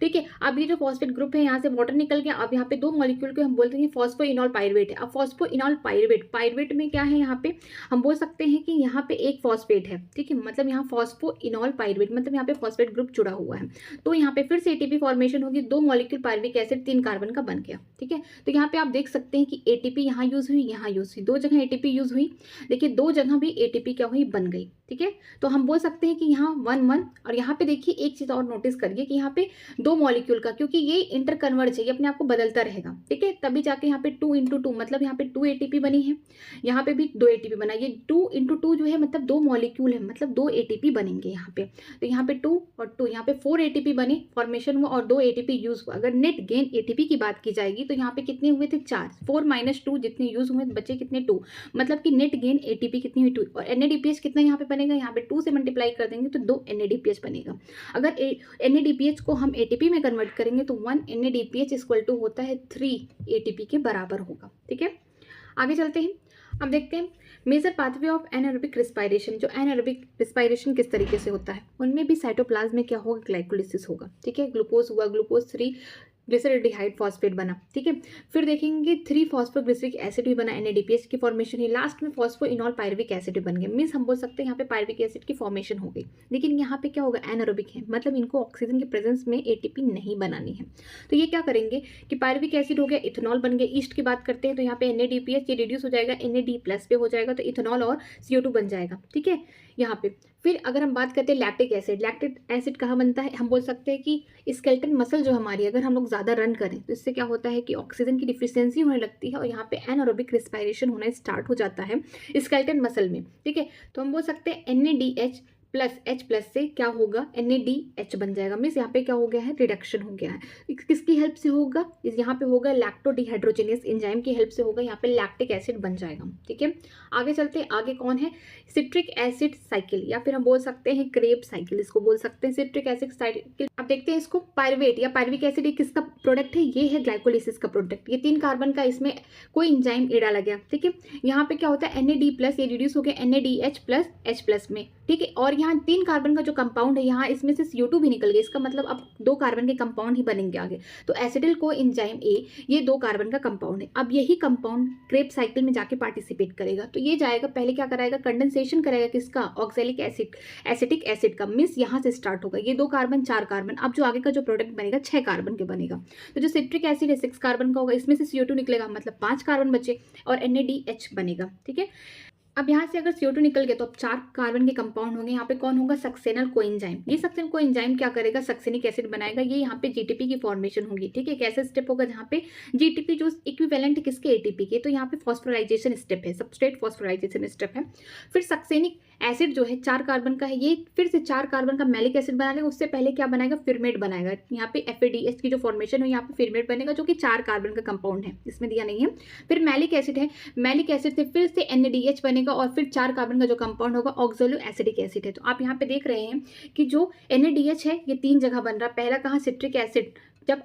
ठीक है। अब ये जो फॉस्फेट ग्रुप है, यहाँ से वाटर निकल गया, अब यहाँ पे 2 मॉलिक्यूल को हम बोलते हैं फॉस्फोइनॉल पाइरुवेट है। अब फॉस्फोइनॉल पाइरुवेट में क्या है, यहाँ पे हम बोल सकते हैं कि यहाँ पे एक फॉस्फेट है, ठीक है, मतलब यहाँ फॉस्फोइनॉल पाइरुवेट, मतलब यहाँ पे फॉस्फेट ग्रुप जुड़ा हुआ है, तो यहाँ पे फिर से एटीपी फॉर्मेशन होगी, 2 मॉलिक्यूल पाइरुविक एसिड 3 कार्बन का बन गया, ठीक है। तो यहाँ पे आप देख सकते हैं कि एटीपी यहाँ यूज हुई, यहाँ यूज हुई, 2 जगह एटीपी यूज हुई, देखिए 2 जगह भी एटीपी क्या हुई, बन गई, ठीक है। तो हम बोल सकते हैं कि यहाँ 1 और यहाँ पे देखिए एक चीज और नोटिस करिए कि यहाँ पे 2 मॉलिक्यूल का, क्योंकि ये इंटरकन्वर्ज है, ये अपने आप को बदलता रहेगा, ठीक है, तभी जाके यहाँ पे 2 × 2 मतलब यहाँ पे 2 एटीपी बनी है, यहाँ पे भी 2 एटीपी बना, ये 2 × 2 जो है मतलब 2 मॉलिक्यूल है, मतलब 2 एटीपी बनेंगे यहाँ पे। तो यहाँ पे 2 और 2, यहाँ पे 4 एटीपी बने, फॉर्मेशन हुआ और 2 एटीपी यूज हुआ। अगर नेट गेन एटीपी की बात की जाएगी तो यहाँ पे कितने हुए थे, 4, 4 - 2 जितने यूज हुए बचे कितने, 2, मतलब कि नेट गेन एटीपी कितनी हुई, 2। और NADPH कितना यहाँ पे बनेगा, यहाँ पे 2 से मल्टीप्लाई कर देंगे तो 2 NADPH बनेगा। अगर NADPH को हम ATP में कन्वर्ट करेंगे तो 1 NADPH = होता है 3 ATP के बराबर होगा, ठीक है। आगे चलते हैं, अब देखते हैं major pathway of anaerobic respiration. जो एनारोबिक रिस्पायरेशन किस तरीके से होता है, उनमें भी साइटोप्लाज्म में क्या होगा, ग्लाइकोलिसिस होगा, ठीक है। ग्लूकोज हुआ, ग्लूकोज 3 ग्लिसरॉल्डिहाइड फॉस्फेट बना, ठीक है। फिर देखेंगे 3 फॉस्फोग्लिसरिक एसिड भी बना, NADPH की फॉर्मेशन है, लास्ट में फॉस्फोइनॉल पाइरुविक एसिड भी बन गया। मीन्स हम बोल सकते हैं यहाँ पे पाइरुविक एसिड की फॉर्मेशन हो गई, लेकिन यहाँ पे क्या होगा, एनारोबिक है, मतलब इनको ऑक्सीजन के प्रेजेंस में एटीपी नहीं बनानी है। तो ये क्या करेंगे कि पाइरुविक एसिड हो गया, इथेनॉल बन गया। ईस्ट की बात करते हैं तो यहाँ पे NADPH ये रिड्यूस हो जाएगा, NAD+ पे हो जाएगा, तो इथेनॉल और CO2 बन जाएगा, ठीक है यहाँ पे। फिर अगर हम बात करते हैं लैक्टिक एसिड कहाँ बनता है, हम बोल सकते हैं कि स्केलेटन मसल जो हमारी, अगर हम लोग ज़्यादा रन करें तो इससे क्या होता है कि ऑक्सीजन की डिफिशियंसी होने लगती है और यहाँ पे एनारोबिक रिस्पायरेशन होना स्टार्ट हो जाता है स्केलेटन मसल में, ठीक है। तो हम बोल सकते हैं NADH प्लस H+ से क्या होगा, NADH बन जाएगा। मीन्स यहाँ पे क्या हो गया है, रिडक्शन हो गया है। किसकी हेल्प से होगा, यहाँ पे होगा लैक्टोडिहाइड्रोजिनेस एंजाइम की हेल्प से होगा, यहाँ पे लैक्टिक एसिड बन जाएगा, ठीक है। आगे चलते हैं, आगे कौन है, सिट्रिक एसिड साइकिल, या फिर हम बोल सकते हैं क्रेब साइकिल, इसको बोल सकते हैं सिट्रिक एसिड साइकिल। अब देखते हैं इसको, पाइरुवेट या पाइरुविक एसिड ये किसका प्रोडक्ट है, ये है ग्लाइकोलिसिस का प्रोडक्ट। ये 3 कार्बन का, इसमें कोई एंजाइम ए डाला गया, ठीक है। यहाँ पे क्या होता है, NAD+, ये रिड्यूस हो गया NADH प्लस H+ में, ठीक है। और यहाँ 3 कार्बन का जो कंपाउंड है, यहाँ इसमें से CO2 भी निकल गया, इसका मतलब अब 2 कार्बन के कंपाउंड ही बनेंगे आगे। तो एसिटिल को एंजाइम ए, ये 2 कार्बन का कंपाउंड है। अब यही कंपाउंड क्रेब साइकिल में जाके पार्टिसिपेट करेगा, तो ये जाएगा, पहले क्या कराएगा, कंडेंसेशन कराएगा किसका, ऑक्सैलिक एसिड, एसिटिक एसिड का। मिस यहाँ से स्टार्ट होगा, ये 2 कार्बन 4 कार्बन, अब जो आगे का जो प्रोडक्ट बनेगा 6 कार्बन के बनेगा। तो जो सिट्रिक एसिड है 6 कार्बन का होगा, इसमें से CO2 निकलेगा, मतलब 5 कार्बन बचे और NADH बनेगा, ठीक है। अब यहाँ से अगर CO2 निकल गया तो अब 4 कार्बन के कंपाउंड होंगे। यहाँ पे कौन होगा? सक्सेनल कोएंजाइम। ये सक्सेनल कोएंजाइम क्या करेगा? सक्सेनिक एसिड बनाएगा। ये यहाँ पे जीटीपी की फॉर्मेशन होगी। ठीक है, कैसे स्टेप होगा जहाँ पे जीटीपी जो इक्विवेलेंट है किसके? एटीपी के। तो यहाँ पे फॉस्फोराइजेशन स्टेप है, सबस्ट्रेट फॉस्फोराइजेशन स्टेप है। फिर सक्सेनिक एसिड जो है 4 कार्बन का है, ये फिर से 4 कार्बन का मैलिक एसिड बना लेगा। उससे पहले क्या बनाएगा? फिरमेट बनाएगा। यहाँ पे FADH की जो फॉर्मेशन है यहाँ पे फिरमेट बनेगा जो कि 4 कार्बन का कंपाउंड है, इसमें दिया नहीं है। फिर मैलिक एसिड है, मैलिक एसिड से फिर से NADH बनेगा और फिर 4 कार्बन का जो कंपाउंड होगा ऑक्सैलो एसिडिक एसिड है। तो आप यहाँ पे देख रहे हैं कि जो NADH है ये 3 जगह बन रहा है। पहला कहाँ? सिट्रिक एसिड, जब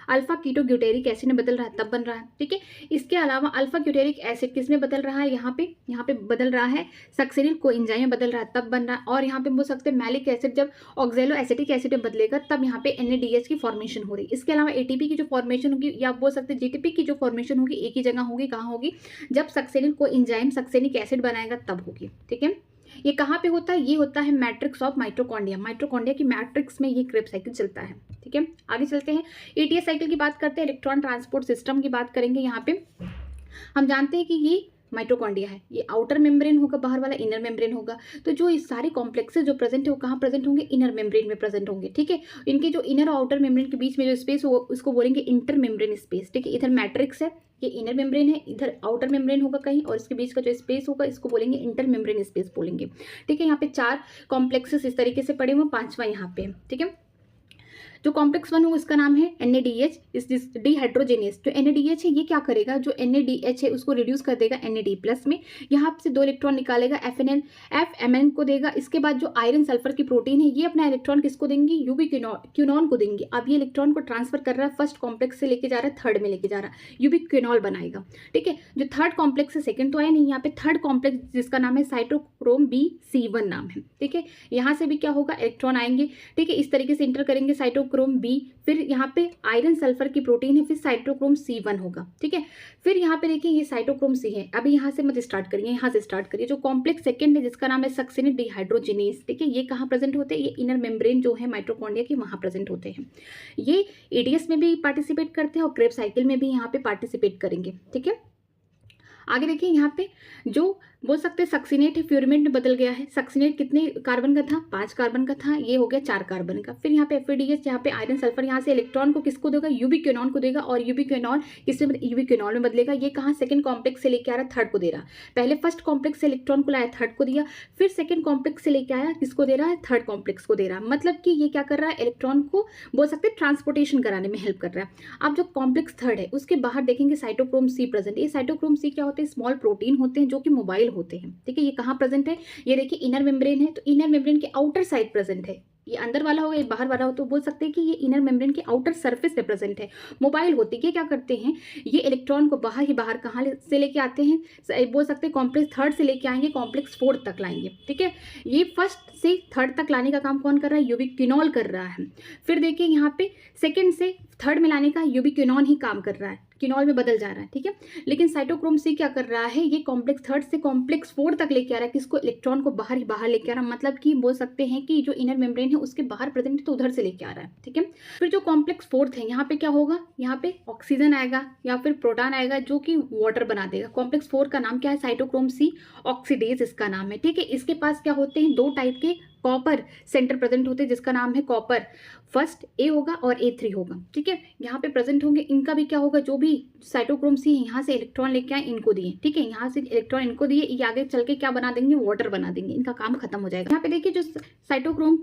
अल्फा कीटो ग्यूटेरिक एसिड में बदल रहा है तब बन रहा है। ठीक है, इसके अलावा अल्फा ग्यूटेरिक एसिड किस में बदल रहा है? यहाँ पे बदल रहा है सक्सेनिल कोएंजाइम में बदल रहा है तब बन रहा है। और यहाँ पे बोल सकते हैं मैलिक एसिड जब ऑक्सैलो एसिटिक एसिड में बदलेगा तब यहाँ पे NADH की फॉर्मेशन हो रही है। इसके अलावा ATP की जो फॉर्मेशन होगी या आप बोल सकते हैं GTP की जो फॉर्मेशन होगी एक ही जगह होगी। कहाँ होगी? जब सक्सेनिल कोएंजाइम सक्सेनिक एसिड बनाएगा तब होगी। ठीक है, ये कहाँ पे होता है? ये होता है मैट्रिक्स ऑफ माइटोकॉन्ड्रिया। माइटोकॉन्ड्रिया की मैट्रिक्स में ये क्रेब्स साइकिल चलता है। ठीक है, आगे चलते हैं। ETS साइकिल की बात करते हैं, इलेक्ट्रॉन ट्रांसपोर्ट सिस्टम की बात करेंगे। यहाँ पे हम जानते हैं कि ये माइटोकॉन्ड्रिया है, ये आउटर मेम्ब्रेन होगा, बाहर वाला इनर मेम्ब्रेन होगा। तो जो ये सारे कॉम्प्लेक्सेस जो प्रेजेंट है वो कहाँ प्रेजेंट होंगे? इनर मेम्ब्रेन में प्रेजेंट होंगे। ठीक है, इनके जो इनर और आउटर मेम्ब्रेन के बीच में जो स्पेस हो उसको बोलेंगे इंटर मेम्ब्रेन स्पेस। ठीक है, इधर मैट्रिक्स है, ये इनर मेम्ब्रेन है, इधर आउटर मेम्ब्रेन होगा कहीं और इसके बीच का जो स्पेस होगा इसको बोलेंगे इंटर मेम्ब्रेन स्पेस बोलेंगे। ठीक है, यहाँ पे 4 कॉम्प्लेक्सेस इस तरीके से पड़े हुए, 5वां यहाँ पे। ठीक है, जो कॉम्प्लेक्स 1 हो इसका नाम है NADH, इस डिहाइड्रोजेनेस। जो NADH है ये क्या करेगा? जो NADH है उसको रिड्यूस कर देगा NAD+ में। यहाँ से 2 इलेक्ट्रॉन निकालेगा, FMN को देगा। इसके बाद जो आयरन सल्फर की प्रोटीन है ये अपना इलेक्ट्रॉन किसको देंगी? यूबिक्विनॉन को देंगी। अब ये इलेक्ट्रॉन को ट्रांसफर कर रहा है, फर्स्ट कॉम्प्लेक्स से लेके जा रहा है थर्ड में लेके जा रहा है, यूबिक्विनॉल बनाएगा। ठीक है, जो थर्ड कॉम्प्लेक्स है, सेकंड तो आया नहीं, यहाँ पे थर्ड कॉम्प्लेक्स जिसका नाम है साइटोक्रोम B/C1 नाम है। ठीक है, यहाँ से भी क्या होगा? इलेक्ट्रॉन आएंगे। ठीक है, इस तरीके से इंटर करेंगे साइटोक्रोम B, फिर यहाँ पे आयरन सल्फर की प्रोटीन है, फिर साइटोक्रोम C1 होगा। ठीक है, फिर यहाँ पे देखिए ये साइटोक्रोम C है। अभी यहाँ से मत स्टार्ट करिए, यहाँ से स्टार्ट करिए। जो कॉम्प्लेक्स सेकंड है जिसका नाम है सक्सेनिक डिहाइड्रोजिनेस। ठीक है, ये कहाँ प्रेजेंट होते हैं? ये इनर मेम्ब्रेन जो है माइटोकॉन्ड्रिया की वहाँ प्रेजेंट होते हैं। ये ETS में भी पार्टिसिपेट करते हैं और क्रेब्स साइकिल में भी यहाँ पे पार्टिसिपेट करेंगे। ठीक है, आगे देखिए यहाँ पे जो बोल सकते हैं सक्सीनेट है, फ्यूरमेट में बदल गया है। सक्सीनेट कितने कार्बन का था? 5 कार्बन का था, ये हो गया 4 कार्बन का। फिर यहाँ पे FADH, यहाँ पे आयरन सल्फर, यहाँ से इलेक्ट्रॉन को किसको देगा? यूबिक्विनॉन को देगा और यूबिक्विनॉन किससे? यूबिक्विनॉल में बदलेगा। ये कहाँ? सेकंड कॉम्प्लेक्स से लेके आ रहा है, थर्ड को दे रहा। पहले फर्स्ट कॉम्प्लेक्स से इलेक्ट्रॉन को लाया, थर्ड को दिया, फिर सेकंड कॉम्प्लेक्स से लेके आया, किसको दे रहा है? थर्ड कॉम्प्लेक्स को दे रहा है। मतलब कि ये क्या कर रहा है? इलेक्ट्रॉन को बोल सकते हैं ट्रांसपोर्टेशन कराने में हेल्प कर रहा है। अब जो कॉम्प्लेक्स थर्ड है उसके बाहर देखेंगे साइटोक्रोम C प्रेजेंट। ये साइटोक्रोम C क्या होते हैं? स्मॉल प्रोटीन होते हैं जो कि मोबाइल होते हैं। ठीक है, कहाँ प्रेजेंट है? ये देखिए इनर मेम्ब्रेन है, तो इनर मेम्ब्रेन के आउटर साइड प्रेजेंट है। ये अंदर वाला होगा, ये बाहर वाला हो, तो बोल सकते हैं कि ये इनर मेम्ब्रेन के आउटर सरफेस पे प्रेजेंट है। मोबाइल होती है। ये क्या करते हैं? ये इलेक्ट्रॉन को बाहर ही बाहर कहाँ से लेके आते हैं? बोल सकते हैं कॉम्प्लेक्स थर्ड से लेके आएंगे, कॉम्प्लेक्स 4 तक लाएंगे। ठीक है, ये फर्स्ट से थर्ड तक लाने का काम कौन कर रहा है? यूबिक्विनॉल कर रहा है। फिर देखिए यहाँ पे सेकेंड से थर्ड में लाने का यूबिक्विनॉन ही काम कर रहा है, क्विनॉल में बदल जा रहा है। ठीक है, लेकिन साइटोक्रोम C क्या कर रहा है? ये कॉम्प्लेक्स थर्ड से कॉम्प्लेक्स 4 तक लेके आ रहा है, किसको? इलेक्ट्रॉन को बाहर ही बाहर लेके आ रहा है। मतलब कि बोल सकते हैं कि जो इनर मेम्ब्रेन है उसके बाहर प्रेजेंट है तो उधर से लेके आ रहा है। ठीक है, फिर जो कॉम्प्लेक्स 4 है यहाँ पे क्या होगा? यहाँ पे ऑक्सीजन आएगा या फिर प्रोटॉन आएगा जो कि वाटर बना देगा। कॉम्प्लेक्स 4 का नाम क्या है? साइटोक्रोम C ऑक्सीडेज इसका नाम है। ठीक है, इसके पास क्या होते हैं? 2 टाइप के कॉपर सेंटर प्रेजेंट होते हैं जिसका नाम है कॉपर। फर्स्ट A होगा और A3 होगा। ठीक है, यहाँ पे प्रेजेंट होंगे। इनका भी क्या होगा? जो भी साइटोक्रोम C है यहाँ से इलेक्ट्रॉन लेके आए, इनको दिए। ठीक है, यहाँ से इलेक्ट्रॉन इनको दिए, ये आगे चल के क्या बना देंगे? वाटर बना देंगे, इनका काम खत्म हो जाएगा। यहाँ पे देखिए जो साइटोक्रोम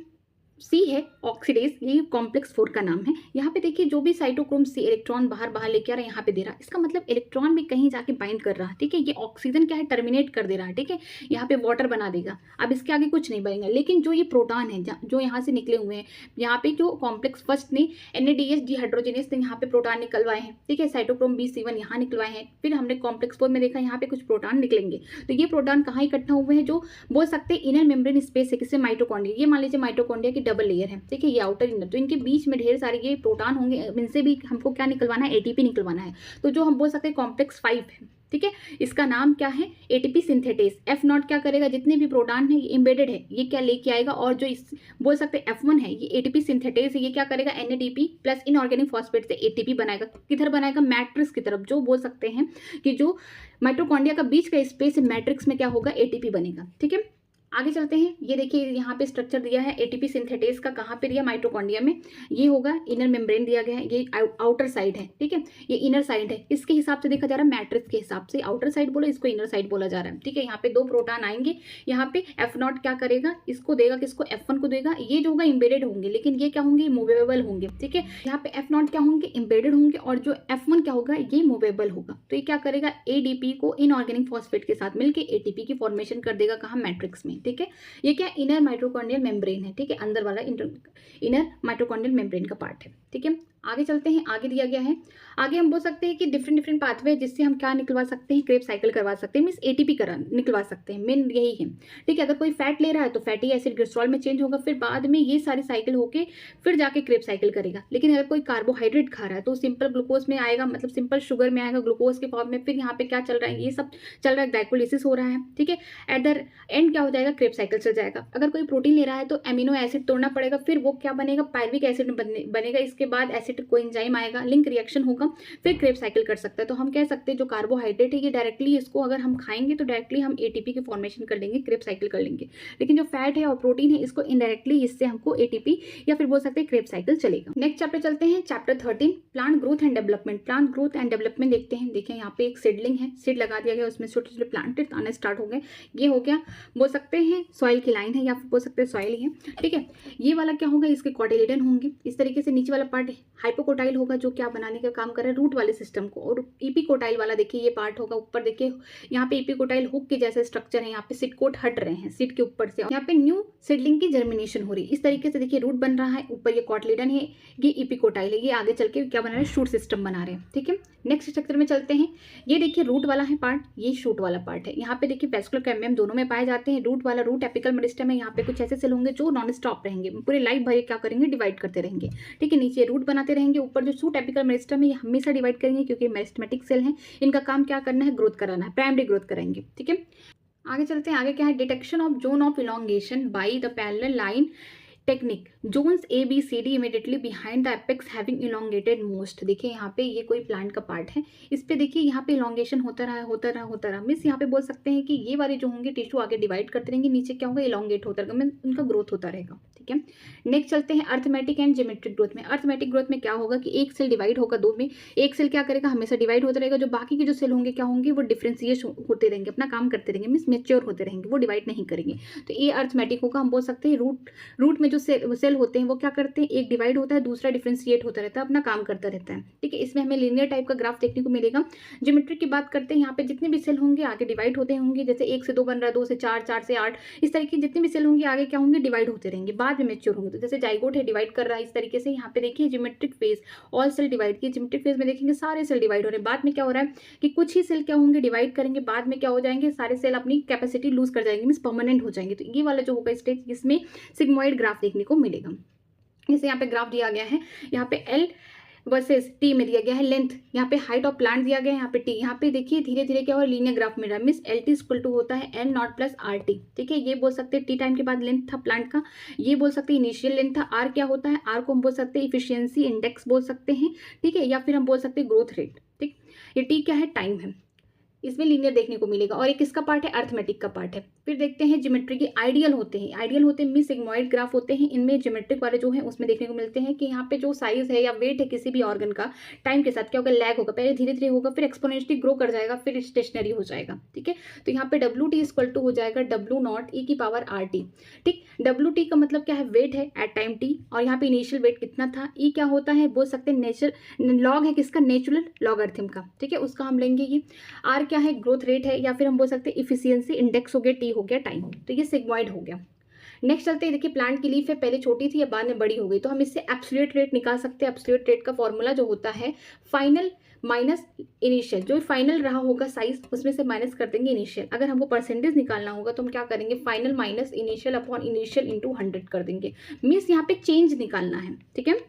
C है ऑक्सीडेज, ये कॉम्प्लेक्स 4 का नाम है। यहाँ पे देखिए जो भी साइटोक्रोम C इलेक्ट्रॉन बाहर बाहर लेके आ रहा है यहाँ पे दे रहा है, इसका मतलब इलेक्ट्रॉन भी कहीं जाके बाइंड कर रहा है। ठीक है, ये ऑक्सीजन क्या है? टर्मिनेट कर दे रहा है। ठीक है, यहाँ पे वाटर बना देगा, अब इसके आगे कुछ नहीं बनेगा। लेकिन जो ये प्रोटॉन है जो यहाँ से निकले हुए हैं, यहाँ पे जो कॉम्प्लेक्स फर्स्ट ने NADH डिहाइड्रोजिनेस ने यहाँ पे प्रोटॉन निकलवाए हैं। ठीक है, साइटोक्रोम B/C1 यहाँ निकलवाए हैं। फिर हमने कॉम्प्लेक्स 4 में देखा यहाँ पे कुछ प्रोटॉन निकलेंगे। तो ये प्रोटॉन कहाँ इकट्ठा हुए हैं? जो बोल सकते हैं इनर मेम्ब्रेन स्पेस है, किससे? माइटोकॉन्ड्रिया। ये मान लीजिए माइटोकॉन्ड्रिया की डबल लेयर है। ठीक है, ये आउटर इनर, तो इनके बीच में ढेर सारे ये प्रोटॉन होंगे। इनसे भी हमको क्या निकलवाना है? ATP निकलवाना है। तो जो हम बोल सकते हैं कॉम्प्लेक्स 5 है, ठीक है। इसका नाम क्या है, एटीपी सिंथेटेस। F0 क्या करेगा, जितने भी प्रोटॉन है ये एम्बेडेड है, ये क्या लेके आएगा, और जो इस बोल सकते हैं F1 है, ये एटीपी सिंथेटेस है, ये क्या करेगा, NADP प्लस इनऑर्गेनिक फॉस्फेट से एटीपी बनाएगा। किधर बनाएगा, मैट्रिक्स की तरफ, जो बोल सकते हैं कि जो माइटोकॉन्ड्रिया का बीच का स्पेस है, मैट्रिक्स में क्या होगा, एटीपी बनेगा। ठीक है, आगे चलते हैं। ये देखिए यहाँ पे स्ट्रक्चर दिया है एटीपी सिंथेटेस का, कहाँ पे दिया, माइटोकॉन्ड्रिया में। ये होगा इनर मेम्ब्रेन दिया गया है, ये आउटर साइड है, ठीक है, ये इनर साइड है। इसके हिसाब से देखा जा रहा है, मैट्रिक्स के हिसाब से आउटर साइड बोलो, इसको इनर साइड बोला जा रहा है। ठीक है, यहाँ पे 2 प्रोटॉन आएंगे, यहाँ पे F0 क्या करेगा, इसको देगा, किसको, F1 को देगा। ये जो होगा इम्बेडेड होंगे, लेकिन ये क्या होंगे, मूवेबल होंगे। ठीक है, यहाँ पे F0 क्या होंगे, इम्बेडेड होंगे, और जो F1 क्या होगा, ये मूवेबल होगा। तो ये क्या करेगा, ADP को इनऑर्गेनिक फॉस्फेट के साथ मिलकर ATP की फॉर्मेशन कर देगा, कहाँ, मैट्रिक्स में। ठीक है, ये क्या, इनर माइटोकॉन्ड्रियल मेम्ब्रेन है। ठीक है, अंदर वाला इनर माइटोकॉन्ड्रियल मेम्ब्रेन का पार्ट है। ठीक है, आगे चलते हैं। आगे दिया गया है, आगे हम बोल सकते हैं कि डिफरेंट पाथवे जिससे हम क्या निकलवा सकते हैं, क्रेब साइकिल करवा सकते हैं, मीन्स ATP निकलवा सकते हैं, मेन यही है। ठीक है, अगर कोई फैट ले रहा है तो फैटी एसिड ग्लिसरॉल में चेंज होगा, फिर बाद में ये सारी साइकिल होके फिर जाके क्रेब साइकिल करेगा। लेकिन अगर कोई कार्बोहाइड्रेट खा रहा है तो सिंपल ग्लूकोज में आएगा, मतलब सिंपल शुगर में आएगा, ग्लूकोज के फॉर्म में। फिर यहाँ पे क्या चल रहा है, ये सब चल रहा है, ग्लाइकोलिसिस हो रहा है। ठीक है, एट द एंड क्या हो जाएगा, क्रेब साइकिल चल जाएगा। अगर कोई प्रोटीन ले रहा है तो अमीनो एसिड तोड़ना पड़ेगा, फिर वो क्या बनेगा, पायरुविक एसिड बनेगा। इसके बाद एसिड कोएंजाइम आएगा, लिंक रिएक्शन होगा, फिर क्रेब साइकिल कर सकता है। तो हम कह सकते हैं जो कार्बोहाइड्रेट है ये डायरेक्टली इसको अगर हम खाएंगे तो डायरेक्टली हम ATP की फॉर्मेशन कर लेंगे, क्रेब साइकिल कर लेंगे। लेकिन जो फैट है और प्रोटीन है, इसको इनडायरेक्टली इससे हमको ATP या फिर बोल सकते हैं क्रेब साइकिल चलेगा। नेक्स्ट चैप्टर चलते हैं, chapter 13, plant growth and development. Plant growth and development देखते हैं। देखिए यहाँ पे एक सीडलिंग है, सीड लगा दिया गया, उसमें छोटे छोटे प्लांट आने स्टार्ट हो गए। ये हो गया, बोल सकते हैं सॉइल की लाइन है, या फिर बोल सकते हैं सॉइल ही है। ठीक है, ये वाला क्या होगा, इसके कॉटिलेडन होंगे। इस तरीके से नीचे वाला पार्ट हाइपोकोटाइल होगा, जो क्या बनाने का काम कर रहा है, रूट वाले सिस्टम को। और इपिकोटाइल वाला देखिए ये पार्ट होगा, ऊपर देखिए यहाँ पे इपिकोटाइल हुक के जैसे स्ट्रक्चर है, यहाँ पे सीड कोट हट रहे हैं सीड के ऊपर से, यहाँ पे न्यू सीडलिंग की जर्मिनेशन हो रही है। इस तरीके से देखिए रूट बन रहा है, ऊपर ये कॉटिलेडन है, ये इपिकोटाइल है, ये आगे चल के क्या बना रहे हैं, शूट सिस्टम बना रहे हैं। ठीक है, नेक्स्ट स्ट्रक्चर में चलते हैं। ये देखिए रूट वाला है पार्ट, ये शूट वाला पार्ट है। यहाँ पे देखिए वेस्कुलर कैम्बियम दोनों में पाए जाते हैं। रूट वाला रूट एपिकल मेरिस्टम है, यहाँ पे कुछ ऐसे सेल होंगे जो नॉन स्टॉप रहेंगे, पूरे लाइफ भर क्या करेंगे, डिवाइड करते रहेंगे। ठीक है, नीचे रूट बनाते रहेंगे, ऊपर जो शूट एपिकल मेरिस्टम है ये हमेशा डिवाइड करेंगे, क्योंकि मेरिस्टेमेटिक सेल हैं, इनका काम क्या करना है, ग्रोथ कराना है, प्राइमरी ग्रोथ कराएंगे। ठीक है, आगे चलते हैं। आगे क्या है, detection of zone of elongation by the parallel line technique, zones ABCD immediately behind the apex having elongated most. देखिए यहाँ पे ये कोई प्लांट का पार्ट है, इस पे देखिए यहाँ पे इलोंगेशन होता रहा। मीन्स यहाँ पे बोल सकते हैं कि ये वाले जो होंगे टिश्यू आगे डिवाइड करते रहेंगे, नीचे क्या होगा, इलोंगेट होता रहेगा, मीन्स उनका ग्रोथ होता रहेगा। ठीक है, नेक्स्ट चलते हैं अर्थमेटिक एंड ज्योमेट्रिक ग्रोथ में। अर्थमेटिक ग्रोथ में क्या होगा कि एक सेल डिवाइड होगा दो में, एक सेल क्या करेगा, हमेशा डिवाइड होता रहेगा, जो बाकी के जो सेल होंगे क्या होंगे, वो डिफ्रेंशिएट होते रहेंगे, अपना काम करते रहेंगे, मीन्स मेच्योर होते रहेंगे, वो डिवाइड नहीं करेंगे। तो ये अर्थमेटिक होगा। हम बोल सकते हैं रूट में जो सेल होते हैं वो क्या करते हैं, एक डिवाइड होता है, दूसरा डिफरेंशिएट होता रहता है, अपना काम करता रहता है। ठीक है, इसमें हमें लीनियर टाइप का ग्राफ देखने को मिलेगा। ज्योमेट्रिक की बात करते हैं, यहाँ पे जितने भी सेल होंगे आगे डिवाइड होते होंगे, जैसे 1 से 2 बन रहा है, 2 से 4, 4 से 8, इस तरीके जितने भी सेल होंगे आगे क्या होंगे, डिवाइड होते रहेंगे, बाद में मेच्योर होंगे। तो जैसे जाइगोट है, डिवाइड कर रहा है, इस तरीके से यहाँ पे देखिए geometric phase, all cell divide किए। ज्योमेट्रिक फेज में देखेंगे सारे सेल डिवाइड हो रहे हैं, बाद में क्या हो रहा है कि कुछ ही सेल क्या होंगे, डिवाइड करेंगे, बाद में क्या हो जाएंगे, सारे सेल अपनी कैपेसिटी लूज कर जाएंगे, मीन्स परमानेंट हो जाएंगे। तो ये वाला जो होगा स्टेज, इसमें सिग्मोइड ग्राफ देखने को मिलेगा। जैसे यहाँ पे ग्राफ दिया गया है, यहाँ पे L वर्सेस T में दिया गया है लेंथ, यहाँ पे हाइट ऑफ प्लांट दिया गया है, यहाँ पे T, यहाँ पे देखिए धीरे धीरे क्या हो, लीनियर ग्राफ मिल रहा है, मीन्स LT इक्वल टू होता है N0 प्लस RT। ठीक है, ये बोल सकते हैं T टाइम के बाद लेंथ था प्लांट का, ये बोल सकते हैं इनिशियल लेंथ था। R क्या होता है, R को हम बोल सकते हैं इफिशियंसी इंडेक्स बोल सकते हैं। ठीक है, या फिर हम बोल सकते हैं ग्रोथ रेट। ठीक, ये T क्या है, टाइम है, इसमें लीनियर देखने को मिलेगा। और एक किसका पार्ट है, अर्थमेटिक का पार्ट है। फिर देखते हैं ज्योमेट्री के आइडियल होते हैं, मीन सिग्मोइड ग्राफ होते हैं। इनमें ज्योमेट्रिक वाले जो हैं उसमें देखने को मिलते हैं कि यहाँ पे जो साइज है या वेट है किसी भी ऑर्गन का, टाइम के साथ क्या होगा, लैग होगा, पहले धीरे धीरे होगा, फिर एक्सपोनेंशियली ग्रो कर जाएगा, फिर स्टेशनरी हो जाएगा। ठीक है, तो यहाँ पे WT इक्वल टू हो जाएगा W0 e की पावर RT। ठीक, WT का मतलब क्या है, वेट है एट टाइम T, और यहाँ पे इनिशियल वेट कितना था, E क्या होता है, बोल सकते हैं नेचुरल लॉग है, किसका, नेचुरल लॉगरिथम का। ठीक है, उसका हम लेंगे ये। R क्या है, ग्रोथ रेट है, या फिर हम बोल सकते हैं इफिशियंसी इंडेक्स हो गया, T हो गया टाइम। तो ये सिग्मोइड हो गया। नेक्स्ट चलते हैं, देखिए प्लांट की लीफ है, पहले छोटी थी या बाद में बड़ी हो गई, तो हम इससे एब्सोल्यूट रेट निकाल सकते हैं। एब्सोल्यूट रेट का फॉर्मूला जो होता है फाइनल माइनस इनिशियल, जो फाइनल रहा होगा साइज उसमें से माइनस कर देंगे इनिशियल। अगर हमको परसेंटेज निकालना होगा तो हम क्या करेंगे, final minus initial upon initial into 100 कर देंगे, मीन्स यहाँ पे चेंज निकालना है। ठीक है,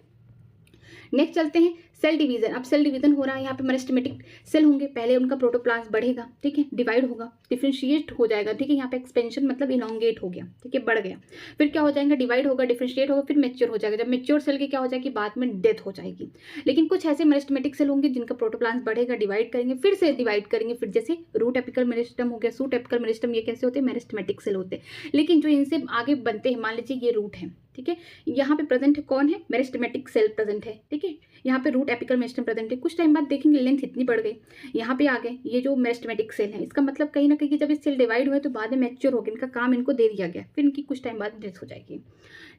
नेक्स्ट चलते हैं सेल डिवीजन। अब सेल डिवीजन हो रहा है, यहाँ पे मेरिस्टेमेटिक सेल होंगे, पहले उनका प्रोटोप्लाज्म बढ़ेगा, ठीक है, डिवाइड होगा, डिफरेंशिएट हो जाएगा, ठीक है, यहाँ पे एक्सपेंशन मतलब इलोंगेट हो गया, ठीक है, बढ़ गया, फिर क्या हो जाएगा, डिवाइड होगा, डिफरेंशिएट होगा, फिर मैच्योर हो जाएगा। जब मैच्योर सेल की क्या हो जाएगी, बाद में डेथ हो जाएगी। लेकिन कुछ ऐसे मेरिस्टेमेटिक सेल होंगे जिनका प्रोटोप्लाज्म बढ़ेगा, डिवाइड करेंगे, फिर से डिवाइड करेंगे, फिर जैसे रूट एपिकल मेरिस्टम हो गया, सूट एपिकल मेरिस्टम, ये कैसे होते हैं, मेरिस्टेमेटिक सेल होते हैं। लेकिन जो इनसे आगे बनते हैं, मान लीजिए ये रूट है, ठीक है, यहाँ पे प्रेजेंट कौन है, मेरिस्टेमेटिक सेल प्रेजेंट है, ठीक है, यहाँ पे रूट एपिकल मेरिस्टम प्रेजेंट है। कुछ टाइम बाद देखेंगे लेंथ इतनी बढ़ गई, यहाँ पे आ गए ये जो मेरिस्टेमेटिक सेल है, इसका मतलब कहीं ना कहीं जब ये सेल डिवाइड हुए तो बाद में मैच्योर हो गए, इनका काम इनको दे दिया गया, फिर इनकी कुछ टाइम बाद डेथ हो जाएगी।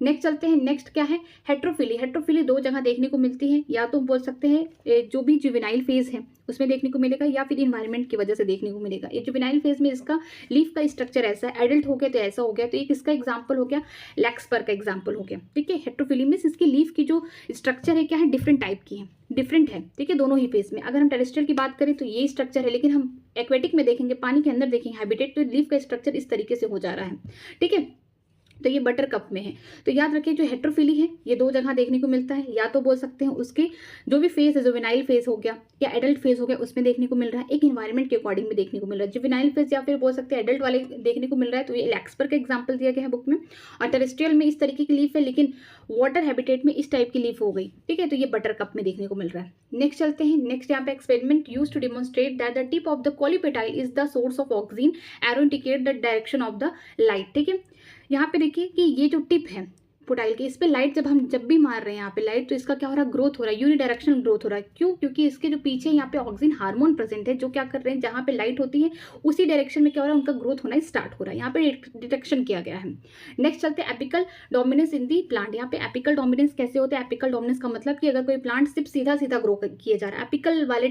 नेक्स्ट चलते हैं, नेक्स्ट क्या है, हेट्रोफिली। हेट्रोफिली दो जगह देखने को मिलती है, या तो बोल सकते हैं जो भी जुवेनाइल फेज है उसमें देखने को मिलेगा, या फिर इन्वायरमेंट की वजह से देखने को मिलेगा। ये जुवेनाइल फेज में इसका लीफ का स्ट्रक्चर ऐसा है, एडल्ट हो गया तो ऐसा हो गया, तो एक इसका एग्जाम्पल हो गया, लैक्सपर का एग्जाम्पल हो गया, ठीक है। हेट्रोफिली में इसकी लीफ की जो स्ट्रक्चर है क्या है, डिफरेंट टाइप की है, डिफरेंट है, ठीक है, दोनों ही फेज में। अगर हम टेरेस्ट्रियल की बात करें तो ये स्ट्रक्चर है, लेकिन हम एक्वेटिक में देखेंगे, पानी के अंदर देखेंगे हैबिटेट, तो लीफ का स्ट्रक्चर इस तरीके से हो जा रहा है, ठीक है। तो ये बटर कप में है। तो याद रखिए जो हेट्रोफिली है ये दो जगह देखने को मिलता है, या तो बोल सकते हैं उसके जो भी फेज है, जुवेनाइल फेज हो गया या एडल्ट फेज हो गया, उसमें देखने को मिल रहा है, एक इन्वायरमेंट के अकॉर्डिंग में देखने को मिल रहा है। जुवेनाइल फेज या फिर बोल सकते हैं एडल्ट वाले देखने को मिल रहा है, तो ये लैक्सपर का एग्जाम्पल दिया गया है बुक में। और टेरेस्ट्रियल में इस तरीके की लीफ है, लेकिन वाटर हैबिटेट में इस टाइप की लीफ हो गई, ठीक है, तो ये बटर कप में देखने को मिल रहा है। नेक्स्ट चलते हैं, नेक्स्ट यहाँ पे experiment use to demonstrate that the tip of the coleoptile is the source of oxygen, arrow indicate the direction of the light, ठीक है। यहाँ पे देखिए कि ये जो टिप है पोटाइल की, इस पे लाइट जब भी मार रहे हैं यहाँ पे लाइट, तो इसका क्या हो रहा है, ग्रोथ हो रहा है, यूनिडायरेक्शनल ग्रोथ हो रहा है। क्यों? क्योंकि इसके जो पीछे यहाँ पे ऑक्सीजन हार्मोन प्रेजेंट है, जो क्या कर रहे हैं, जहाँ पे लाइट होती है उसी डायरेक्शन में क्या हो रहा है, उनका ग्रोथ होना स्टार्ट हो रहा है, यहाँ पे डिटेक्शन किया गया है। नेक्स्ट चलते हैं apical dominance in the plant. यहाँ पे एपिकल डोमिनेंस कैसे होता है, एपिकल डोमिनेंस का मतलब कि अगर कोई प्लांट सिर्फ सीधा सीधा ग्रो किया जा रहा है, एपिकल वाले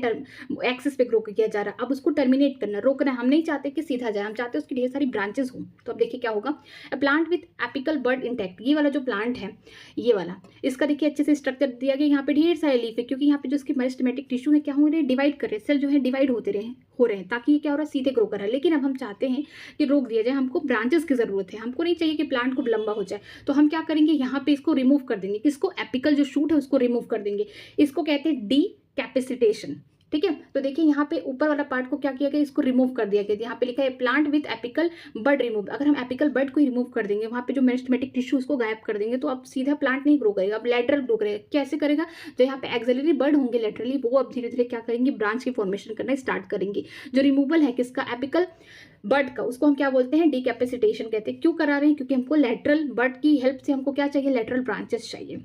एक्सिस पे ग्रो किया जा रहा है, अब उसको टर्मिनेट करना, रोकना है, हम नहीं चाहते कि सीधा जाए, हम चाहते हैं उसकी ढेर सारी ब्रांचेस हो। तो अब देखिए क्या होगा, plant with apical bud intact, ये वाला जो प्लांट है ये वाला, इसका देखिए अच्छे से स्ट्रक्चर दिया गया, यहाँ पे ढेर सारे लीफ है, क्योंकि यहाँ पे जो इसके मेरिस्टेमेटिक टिश्यू है क्या हो रहे हैं, डिवाइड कर रहे हैं, सेल जो है डिवाइड हो रहे हैं, ताकि ये क्या हो रहा है, सीधे ग्रो कर रहा है। लेकिन अब हम चाहते हैं कि रोक दिया जाए, हमको ब्रांचेस की जरूरत है, हमको नहीं चाहिए कि प्लांट को लंबा हो जाए, तो हम क्या करेंगे, यहाँ पे इसको रिमूव कर देंगे, किसको, एपिकल जो शूट है उसको रिमूव कर देंगे, इसको कहते हैं डी कैपेसिटेशन, ठीक है। तो देखिए यहाँ पे ऊपर वाला पार्ट को क्या किया गया, इसको रिमूव कर दिया गया, यहाँ पे लिखा है plant with apical bud remove. अगर हम एपिकल बड को रिमूव कर देंगे, वहाँ पे जो मेरिस्टेमेटिक टिश्यू उसको गायब कर देंगे, तो अब सीधा प्लांट नहीं ग्रो करेगा, अब लैटरल ग्रो करेगा। कैसे करेगा, जो यहाँ पे एक्सिलरी बड होंगे लेटरली, वो अब धीरे धीरे क्या करेंगे, ब्रांच की फॉर्मेशन करना स्टार्ट करेंगे। जो रिमूवल है किसका, एपिकल बड का, उसको हम क्या बोलते हैं, डीकैपेसिटेशन कहते हैं। क्यों करा रहे हैं, क्योंकि हमको लेटरल बड की हेल्प से हमको क्या चाहिए, लेटरल ब्रांचेस चाहिए।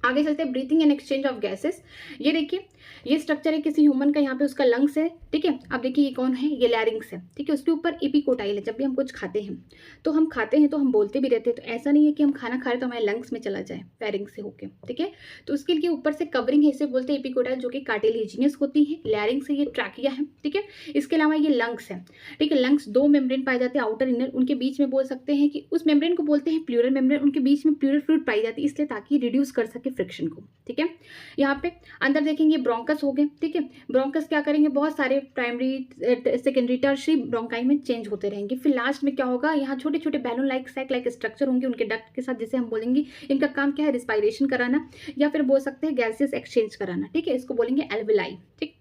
आगे चलते हैं, breathing and exchange of gases. ये देखिए ये स्ट्रक्चर है किसी ह्यूमन का, यहाँ पे उसका लंग्स है, ठीक है। अब देखिए ये कौन है, ये लैरिंग्स है, ठीक है, उसके ऊपर एपिकोटाइल है। जब भी हम कुछ खाते हैं तो हम बोलते भी रहते हैं, तो ऐसा नहीं है कि हम खाना खा रहे तो हमारे लंग्स में चला जाए फेरिंग्स से होके, ठीक है। तो उसके लिए ऊपर से कवरिंग है, इसे बोलते हैं एपिकोटाइल, जो कि कार्टिलेजिनियस होती है। लैरिंग्स है, ये ट्रैकिया है, ठीक है। इसके अलावा ये लंग्स है, ठीक है। लंग्स दो मेम्ब्रेन पाए जाते हैं, आउटर इनर, उनके बीच में बोल सकते हैं कि उस मेम्ब्रेन को बोलते हैं प्लूरल मेम्ब्रेन, उनके बीच में प्लूरल फ्लूइड पाई जाती है, इसलिए ताकि रिड्यूस कर सके फ्रिक्शन को, ठीक है। यहाँ पे अंदर देखेंगे ब्रोंकस हो गए, ठीक है। ब्रोंकस क्या करेंगे, बहुत सारे प्राइमरी सेकेंडरी टर्शियरी ब्रोंकाई में चेंज होते रहेंगे। फिर लास्ट में क्या होगा, यहाँ छोटे छोटे balloon like sac like structure होंगे उनके डक्ट के साथ, जिसे हम बोलेंगे इनका काम क्या है, रिस्पायरेशन कराना, या फिर बोल सकते हैं गैसेस एक्सचेंज कराना, ठीक है। इसको बोलेंगे एल्वेलाई, ठीक।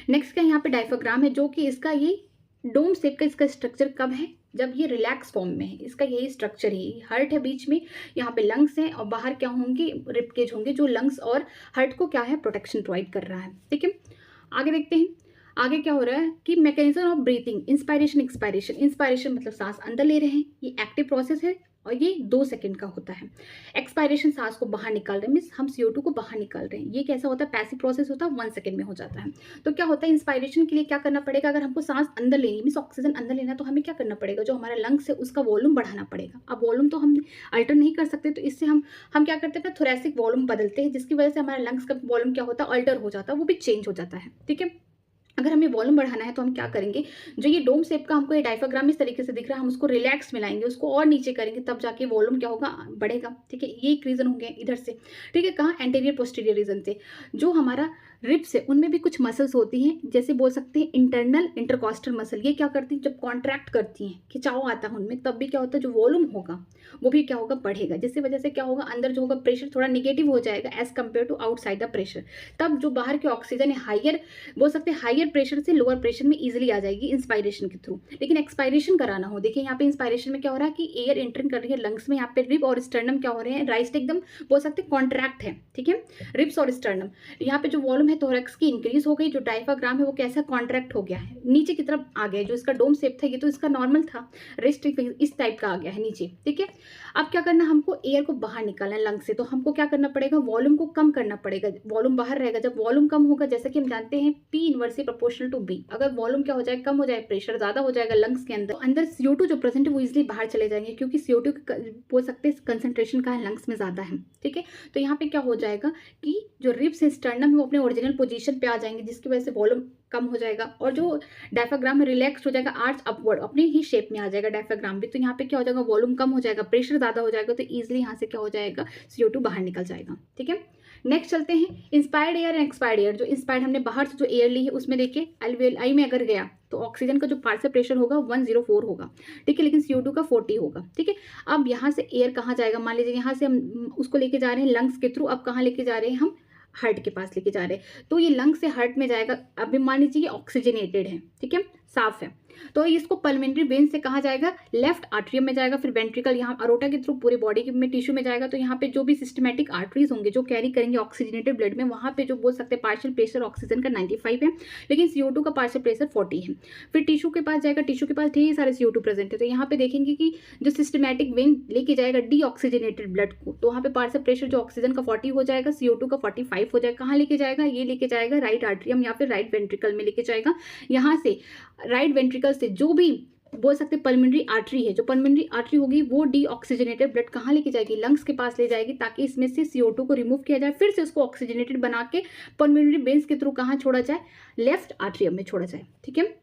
नेक्स्ट क्या, यहाँ पे डायफ्राग्राम है, जो कि इसका ये डोम शेप का इसका स्ट्रक्चर कब है, जब ये रिलैक्स फॉर्म में है, इसका यही स्ट्रक्चर है। हार्ट है बीच में, यहाँ पे लंग्स हैं, और बाहर क्या होंगे, रिबकेज होंगे, जो लंग्स और हार्ट को क्या है, प्रोटेक्शन प्रोवाइड कर रहा है, ठीक है। आगे देखते हैं, आगे क्या हो रहा है कि mechanism of breathing, inspiration expiration. Inspiration मतलब सांस अंदर ले रहे हैं, ये एक्टिव प्रोसेस है और ये 2 सेकंड का होता है। एक्सपायरेशन सांस को बाहर निकाल रहे हैं, मीन्स हम CO2 को बाहर निकाल रहे हैं, ये कैसा होता है, पैसिव प्रोसेस होता है, 1 सेकंड में हो जाता है। तो क्या होता है, इंस्पायरेशन के लिए क्या करना पड़ेगा, अगर हमको सांस अंदर लेनी, मीन्स ऑक्सीजन अंदर लेना, तो हमें क्या करना पड़ेगा, जो हमारा लंग्स है उसका वॉल्यूम बढ़ाना पड़ेगा। अब वॉल्यूम तो हम अल्टर नहीं कर सकते, तो इससे हम क्या करते हैं, थोरेसिक वॉल्यूम बदलते हैं, जिसकी वजह से हमारा लंग्स का वॉल्यूम क्या होता है, अल्टर हो जाता है, वो भी चेंज हो जाता है, ठीक है। अगर हमें वॉल्यूम बढ़ाना है तो हम क्या करेंगे, जो ये डोम शेप का हमको ये डायफ्राग्राम इस तरीके से दिख रहा है, हम उसको रिलैक्स में लाएंगे, उसको और नीचे करेंगे, तब जाके वॉल्यूम क्या होगा, बढ़ेगा, ठीक है। ये एक रीजन होंगे इधर से, ठीक है। कहाँ, एंटीरियर पोस्टीरियर रीजन से। जो हमारा रिब्स है उनमें भी कुछ मसल्स होती हैं, जैसे बोल सकते हैं इंटरनल इंटरकॉस्टल मसल। ये क्या करती हैं, जब कॉन्ट्रैक्ट करती हैं, खिंचाव आता है उनमें, तब भी क्या होता है, जो वॉल्यूम होगा वो भी क्या होगा, बढ़ेगा, जिसकी वजह से क्या होगा, अंदर जो होगा प्रेशर थोड़ा निगेटिव हो जाएगा as compare to outside the pressure. तब जो बाहर की ऑक्सीजन है हायर, बोल सकते हैं हायर प्रेशर से लोअर प्रेशर में इजिली आ जाएगी इंस्पायरेशन के थ्रू। लेकिन एक्सपायरेशन कराना हो, देखिए यहाँ पे इंस्पायरेशन में क्या हो रहा है कि एयर एंटरिंग कर रही है लंग्स में, यहाँ पे रिब और स्टर्नम क्या हो रहे हैं, राइस्ट एकदम बोल सकते हैं कॉन्ट्रैक्ट है, ठीक है, रिब्स और स्टर्नम। यहाँ पे जो वॉल्यूम है थोरैक्स की इंक्रीज हो गई, जो डायफ्राम है वो कैसा कॉन्ट्रैक्ट हो गया है, नीचे की तरफ आ गया है। जो इसका डोम शेप था ये तो इसका नॉर्मल था, रेस्ट इस टाइप का आ गया है नीचे, ठीक है। अब क्या करना, हमको एयर को बाहर निकालना है लंग से, तो हमको क्या करना पड़ेगा, वॉल्यूम को कम करना पड़ेगा, वॉल्यूम बाहर रहेगा। जब वॉल्यूम कम होगा, जैसे कि हम जानते हैं P inversely proportional to B, अगर वॉल्यूम क्या हो जाए, कम हो जाए, प्रेशर ज्यादा हो जाएगा लंग्स के अंदर, तो अंदर CO2 जो प्रेजेंट है वो इजिली बाहर चले जाएंगे, क्योंकि CO2 बोल सकते हैं कंसंट्रेशन का है लंग्स में ज्यादा है, ठीक है। तो यहाँ पे क्या हो जाएगा कि जो रिब्स है स्टर्नम है वो अपने ओरिजिनल पोजीशन पे आ जाएंगे, जिसकी वजह से वॉल्यूम कम हो जाएगा, और जो डायफ्राम है रिलैक्स हो जाएगा, आर्च अपवर्ड अपने ही शेप में आ जाएगा डायफ्राम भी। तो यहाँ पे क्या हो जाएगा, वॉल्यूम कम हो जाएगा, प्रेशर ज्यादा हो जाएगा, तो इजिली यहाँ से क्या हो जाएगा, CO2 बाहर निकल जाएगा, ठीक है। नेक्स्ट चलते हैं inspired air and expired air. जो इंस्पायर्ड हमने बाहर से जो एयर ली है उसमें देखिए एल्वेलाई में अगर गया तो ऑक्सीजन का जो पार्शियल प्रेशर होगा 104 होगा, ठीक है, लेकिन CO2 का 40 होगा, ठीक है। अब यहाँ से एयर कहाँ जाएगा, मान लीजिए यहाँ से हम उसको लेके जा रहे हैं लंग्स के थ्रू, अब कहाँ लेके जा रहे हैं हम, हार्ट के पास लेके जा रहे हैं, तो ये लंग से हार्ट में जाएगा। अभी मान लीजिए ये ऑक्सीजनेटेड है, ठीक है, साफ है, तो इसको पल्मेंट्री वेन से कहा जाएगा, लेफ्ट आर्टरियम में जाएगा, फिर वेंट्रिकल यहाँ अरोटा के थ्रू पूरे बॉडी में टिश्यू में जाएगा। तो यहाँ पे जो भी सिस्टमैटिक आर्टरीज होंगे जो कैरी करेंगे ऑक्सीजनेटेड ब्लड में, वहाँ पे जो बोल सकते हैं पार्शियल प्रेशर ऑक्सीजन का 95 है, लेकिन CO2 का पार्शियल प्रेशर 40 है। फिर टिश्यू के पास जाएगा, टिश्यू के पास ढेर सारे CO2 प्रेजेंट है, तो यहाँ पे देखेंगे कि जो सिस्टमैटिक वेन लेके जाएगा डीऑक्सीजनेटेड ब्लड को, तो वहाँ पे पार्शियल प्रेशर जो ऑक्सीजन का 40 हो जाएगा, CO2 का 45 हो जाएगा। कहाँ लेके जाएगा, ये लेके जाएगा राइट आर्टरियम या फिर राइट वेंट्रिकल में लेके जाएगा। यहाँ से राइट वेंट्रिकल से जो भी बोल सकते पल्मोनरी आर्टरी है, जो पल्मोनरी आर्टरी होगी वो डीऑक्सीजनेटेड ब्लड कहाँ लेके जाएगी, लंग्स के पास ले जाएगी, ताकि इसमें से CO2 को रिमूव किया जाए, फिर से उसको ऑक्सीजनेटेड बना के पल्मोनरी वेन्स के थ्रू कहाँ छोड़ा जाए, लेफ्ट आर्टरियम में छोड़ा जाए, ठीक है।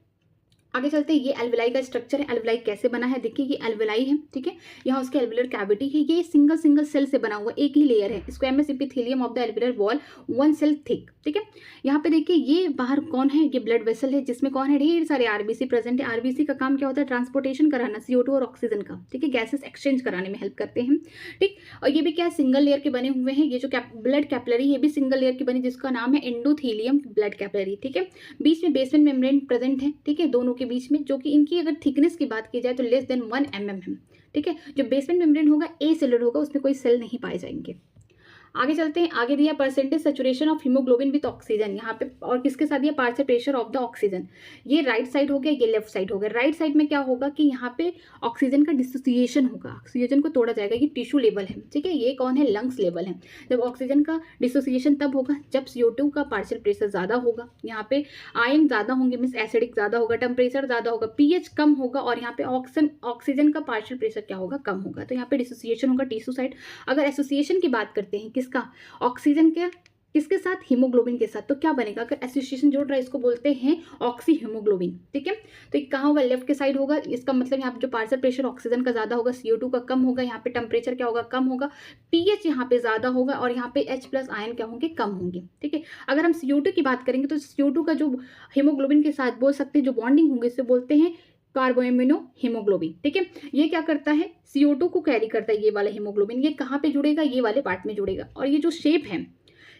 आगे चलते हैं, ये एल्वेलाई का स्ट्रक्चर है। एल्वेलाई कैसे बना है, देखिए ये एल्वेलाई है, ठीक है, यहाँ उसके एल्वेलर कैविटी है, ये सिंगल सेल से बना हुआ एक ही लेयर है, इसको MS epithelium of the alveolar wall 1 cell thick, ठीक है। यहाँ पे देखिए ये बाहर कौन है, ये ब्लड वेसल है, जिसमें कौन है, ढेर सारे RBC प्रेजेंट है। RBC का काम क्या होता है, ट्रांसपोर्टेशन कराना CO2 और ऑक्सीजन का, ठीक है, गैसेस एक्सचेंज कराने में हेल्प करते हैं, ठीक। और ये भी क्या है, सिंगल लेयर के बने हुए हैं। ये जो ब्लड कैपिलरी ये भी सिंगल लेयर की बनी, जिसका नाम है एंडोथेलियम ब्लड कैपिलरी, ठीक है। बीच में बेसमेंट मेम्ब्रेन प्रेजेंट है, ठीक है, दोनों के बीच में, जो कि इनकी अगर थिकनेस की बात की जाए तो लेस देन 1 mm है, ठीक है। जो बेसमेंट मेम्ब्रेन होगा ए सेलुलर होगा, उसमें कोई सेल नहीं पाए जाएंगे। आगे चलते हैं, आगे दिया percentage saturation of haemoglobin with oxygen, यहाँ पे और किसके साथ दिया, partial pressure of the oxygen. ये राइट साइड हो गया, ये लेफ्ट साइड हो गया। राइट साइड में क्या होगा कि यहाँ पे ऑक्सीजन का डिसोसिएशन होगा, ऑक्सीजन को तोड़ा जाएगा, ये टिश्यू लेवल है, ठीक है। ये कौन है, लंग्स लेवल है। जब ऑक्सीजन का डिसोसिएशन तब होगा जब CO2 का पार्शियल प्रेशर ज़्यादा होगा, यहाँ पे आयन ज़्यादा होंगे, मीन्स एसिडिक ज़्यादा होगा, टेम्परेचर ज़्यादा होगा, pH कम होगा, और यहाँ पे ऑक्सीजन का पार्शियल प्रेशर क्या होगा, कम होगा, तो यहाँ पे डिसोसिएशन होगा टिश्यू साइड। अगर एसोसिएशन की बात करते हैं किसका, ऑक्सीजन के किसके साथ, हीमोग्लोबिन के साथ, तो क्या बनेगा, अगर एसोसिएशन जोड़ रहा है इसको बोलते हैं ऑक्सी हीमोग्लोबिन, ठीक है। तो ये कहाँ होगा, लेफ्ट के साइड होगा। इसका मतलब यहाँ पे जो पार्शियल प्रेशर ऑक्सीजन का ज्यादा होगा, CO2 का कम होगा, यहाँ पे टेम्परेचर क्या होगा, कम होगा, pH यहाँ पे ज्यादा होगा, और यहाँ पे H+ आयन क्या होंगे, कम होंगे, ठीक है। अगर हम CO2 की बात करेंगे तो CO2 का जो हीमोग्लोबिन के साथ बोल सकते हैं जो बॉन्डिंग होंगे, इसे बोलते हैं कार्बोएमिनो हीमोग्लोबिन, ठीक है। ये क्या करता है, CO2 को कैरी करता है, ये वाला हीमोग्लोबिन। ये कहाँ पे जुड़ेगा, ये वाले पार्ट में जुड़ेगा। और ये जो शेप है,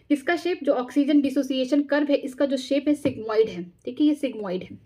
इसका शेप जो ऑक्सीजन डिसोसिएशन कर्व है, इसका जो शेप है सिग्मोइड है, ठीक है, ये सिग्मोइड है।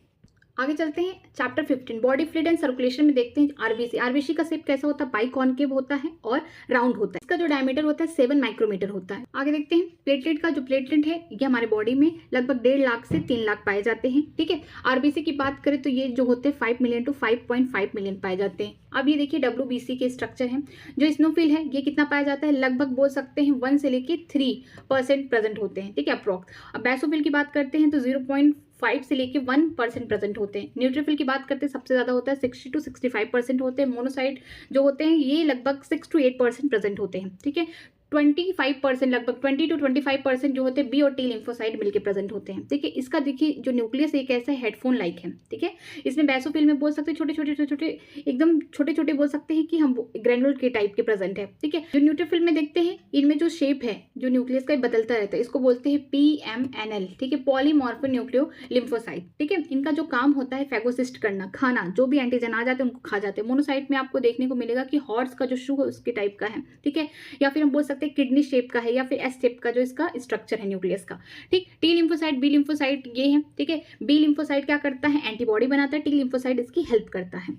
आगे चलते हैं, chapter 15 body fluid and circulation में देखते हैं RBC। RBC का शेप कैसा होता है, बाइकॉन्केव होता है और राउंड होता है। इसका जो डायमीटर होता है 7 माइक्रोमीटर होता है। आगे देखते हैं, प्लेटलेट का जो प्लेटलेट है ये हमारे बॉडी में लगभग 1.5 लाख से 3 लाख पाए जाते हैं, ठीक है। RBC की बात करें तो ये जो होते हैं 5 मिलियन टू 5.5 मिलियन पाए जाते हैं। अब ये देखिए WBC के स्ट्रक्चर है। जो स्नोफिल है ये कितना पाया जाता है, लगभग बोल सकते हैं 1 से लेके 3% प्रेजेंट होते हैं, ठीक है, अप्रॉक्स। अब बेसोफिल की बात करते हैं तो 0.5 से लेके 1% प्रेजेंट होते हैं। न्यूट्रोफिल की बात करते हैं सबसे ज्यादा होता है 60 to 65% होते हैं। मोनोसाइट जो होते हैं ये लगभग 6 to 8% प्रेजेंट होते हैं, ठीक है। 25% लगभग 20 to 25% जो होते हैं बी और टी लिम्फोसाइट मिलकर प्रेजेंट होते हैं। ठीक है, इसका देखिए जो न्यूक्लियस एक ऐसा हेडफोन लाइक है। ठीक है, इसमें बेसोफिल में बोल सकते हैं छोटे छोटे छोटे छोटे एकदम छोटे छोटे बोल सकते हैं कि हम ग्रेनुल के टाइप के प्रेजेंट है। ठीक है, जो न्यूट्रोफिल में देखते हैं इनमें जो शेप है जो न्यूक्लियस का बदलता रहता है, इसको बोलते हैं PMNL। ठीक है, पॉलीमॉर्फो न्यूक्लियो लिम्फोसाइट। ठीक है, इनका जो काम होता है फैगोसिस्ट करना, खाना, जो भी एंटीजन आ जाते हैं उनको खा जाते हैं। मोनोसाइट में आपको देखने को मिलेगा कि हॉर्स का जो शू है उसके टाइप का है। ठीक है, या फिर हम बोल सकते हैं किडनी शेप का है या फिर एस शेप का जो इसका स्ट्रक्चर है न्यूक्लियस का। ठीक, टी लिम्फोसाइट, बी लिम्फोसाइट ये है। ठीक है, बी लिम्फोसाइट क्या करता है, एंटीबॉडी बनाता है, टी लिम्फोसाइट इसकी हेल्प करता है।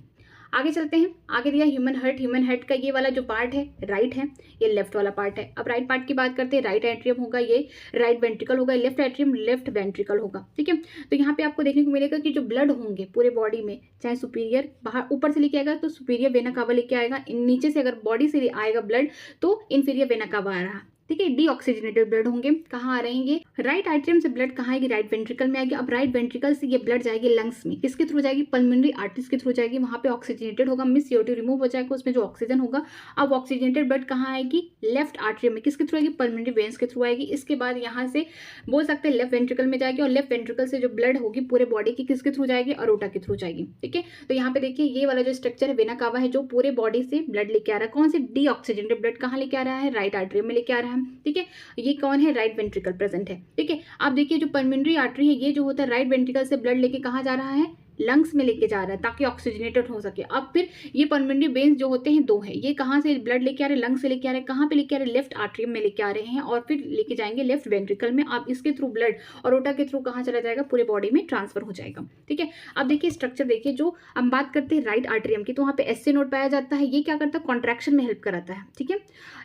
आगे चलते हैं, आगे दिया ह्यूमन हार्ट। ह्यूमन हार्ट का ये वाला जो पार्ट है राइट है, ये लेफ्ट वाला पार्ट है। अब राइट पार्ट की बात करते हैं, राइट एट्रियम होगा, ये राइट वेंट्रिकल होगा, लेफ्ट एट्रियम लेफ्ट वेंट्रिकल होगा। ठीक है, तो यहाँ पे आपको देखने को मिलेगा कि जो ब्लड होंगे पूरे बॉडी में, चाहे सुपीरियर बाहर ऊपर से लेके आएगा तो सुपीरियर वेना कावा लेके आएगा, नीचे से अगर बॉडी से आएगा ब्लड तो इन्फीरियर वेना कावा आ रहा। ठीक है, डीऑक्सीजनेटेड ब्लड होंगे, कहाँ आ रहेंगे, राइट एट्रियम से ब्लड कहाँ आएगी, राइट वेंट्रिकल में आएगी। अब राइट वेंट्रिकल से ये ब्लड जाएगी लंग्स में, किसके थ्रू जाएगी, पल्मोनरी आर्टरीज के थ्रू जाएगी, वहाँ पे ऑक्सीजनेटेड होगा, मिस CO2 रिमूव हो जाएगा, उसमें जो ऑक्सीजन होगा। अब ऑक्सीजनेटेड ब्लड कहाँ आएगी, लेफ्ट आर्टरी में, किसके थ्रू आएगी, पल्मोनरी वेन्स के थ्रू आएगी। इसके बाद यहाँ से बोल सकते हैं लेफ्ट वेंट्रिकल में जाएगी, और लेफ्ट वेंट्रिकल से जो ब्लड होगी पूरे बॉडी की किसके थ्रू जाएगी, अरोटा के थ्रू जाएगी। ठीक है, तो यहाँ पे देखिए ये वाला जो स्ट्रक्चर है वेना कावा है, जो पूरे बॉडी से ब्लड लेके आ रहा है, कौन से, डीऑक्सीजनेटेड ब्लड कहाँ लेके आ रहा है, राइट आर्टरी में लेके आ रहा है। ठीक है, ये कौन है, राइट वेंट्रिकल प्रेजेंट है। ठीक है, आप देखिए जो पल्मोनरी आर्टरी है ये जो होता है राइट वेंट्रिकल से ब्लड लेके कहाँ जा रहा है, लंग्स में लेके जा रहा है ताकि ऑक्सीजनेटेड हो सके। अब फिर ये पल्मोनरी वेन्स जो होते हैं दो हैं, ये कहाँ से ब्लड लेके आ रहे हैं, लंग्स से लेके आ रहे हैं, कहाँ पे लेके आ रहे हैं, लेफ्ट आर्टरियम में लेके आ रहे हैं, और फिर लेके जाएंगे लेफ्ट वेंट्रिकल में। अब इसके थ्रू ब्लड और ओटा के थ्रू कहाँ चला जाएगा, पूरे बॉडी में ट्रांसफर हो जाएगा। ठीक है, अब देखिए स्ट्रक्चर देखिए, जो हम बात करते हैं राइट आर्टरियम की तो वहाँ पे SC नोड पाया जाता है, ये क्या करता है, कॉन्ट्रैक्शन में हेल्प कराता है। ठीक है,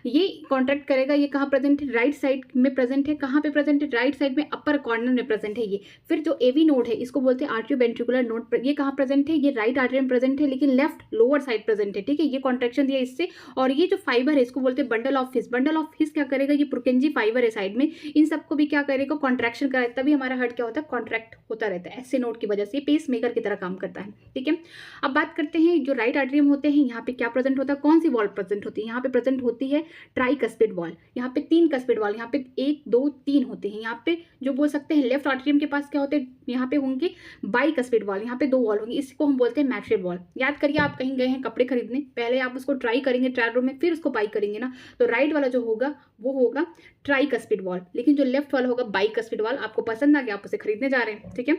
ये कॉन्ट्रैक्ट करेगा, ये कहाँ प्रेजेंट है, राइट साइड में प्रेजेंट है, कहाँ पे प्रेजेंट है, राइट साइड में अपर कॉर्नर में प्रेजेंट है ये। फिर जो AV नोड है इसको बोलते हैं आर्टरियो वेंट्रिकुलर नोड, ये कहाँ प्रेजेंट है, ये राइट आर्टरियम प्रेजेंट है लेकिन लेफ्ट लोअर साइड प्रेजेंट है। ठीक है, ये कॉन्ट्रैक्शन दिया इससे, और ये जो फाइबर है इसको बोलते हैं bundle of his. Bundle of his क्या करेगा, ये पुरकेंजी फाइबर है साइड में, इन सबको भी क्या करेगा, कॉन्ट्रैक्शन कराएगा, तभी हमारा हार्ट क्या होता है, कॉन्ट्रैक्ट होता रहता है। SC नोड की वजह से पेस मेकर की तरह काम करता है। ठीक है, अब बात करते हैं जो राइट आर्टरियम होते हैं, यहाँ पे क्या प्रेजेंट होता है, कौन सी वॉल प्रेजेंट होती है, यहाँ पे प्रेजेंट होती है ट्राइकस्पिड वॉल। यहाँ पे 3 कस्पिड वॉल, यहाँ पे 1 2 3 होते हैं। यहाँ पे जो बोल सकते हैं लेफ्ट आर्टरियम के पास क्या होते हैं, यहाँ पे होंगे बाइकस्पिड वॉल, यहाँ पे 2 वॉल होंगे, इसको हम बोलते हैं मैट्रियल वॉल। याद करिए, आप कहीं गए हैं कपड़े खरीदने, पहले आप उसको ट्राई करेंगे ट्रायल रूम में, फिर उसको बाई करेंगे ना, तो राइट वाला जो होगा वो होगा ट्राइकस्पिड वॉल, लेकिन जो लेफ्ट वाला होगा बाइकस्पिड वॉल। आपको पसंद आ गया, आप उसे खरीदने जा रहे हैं। ठीक है,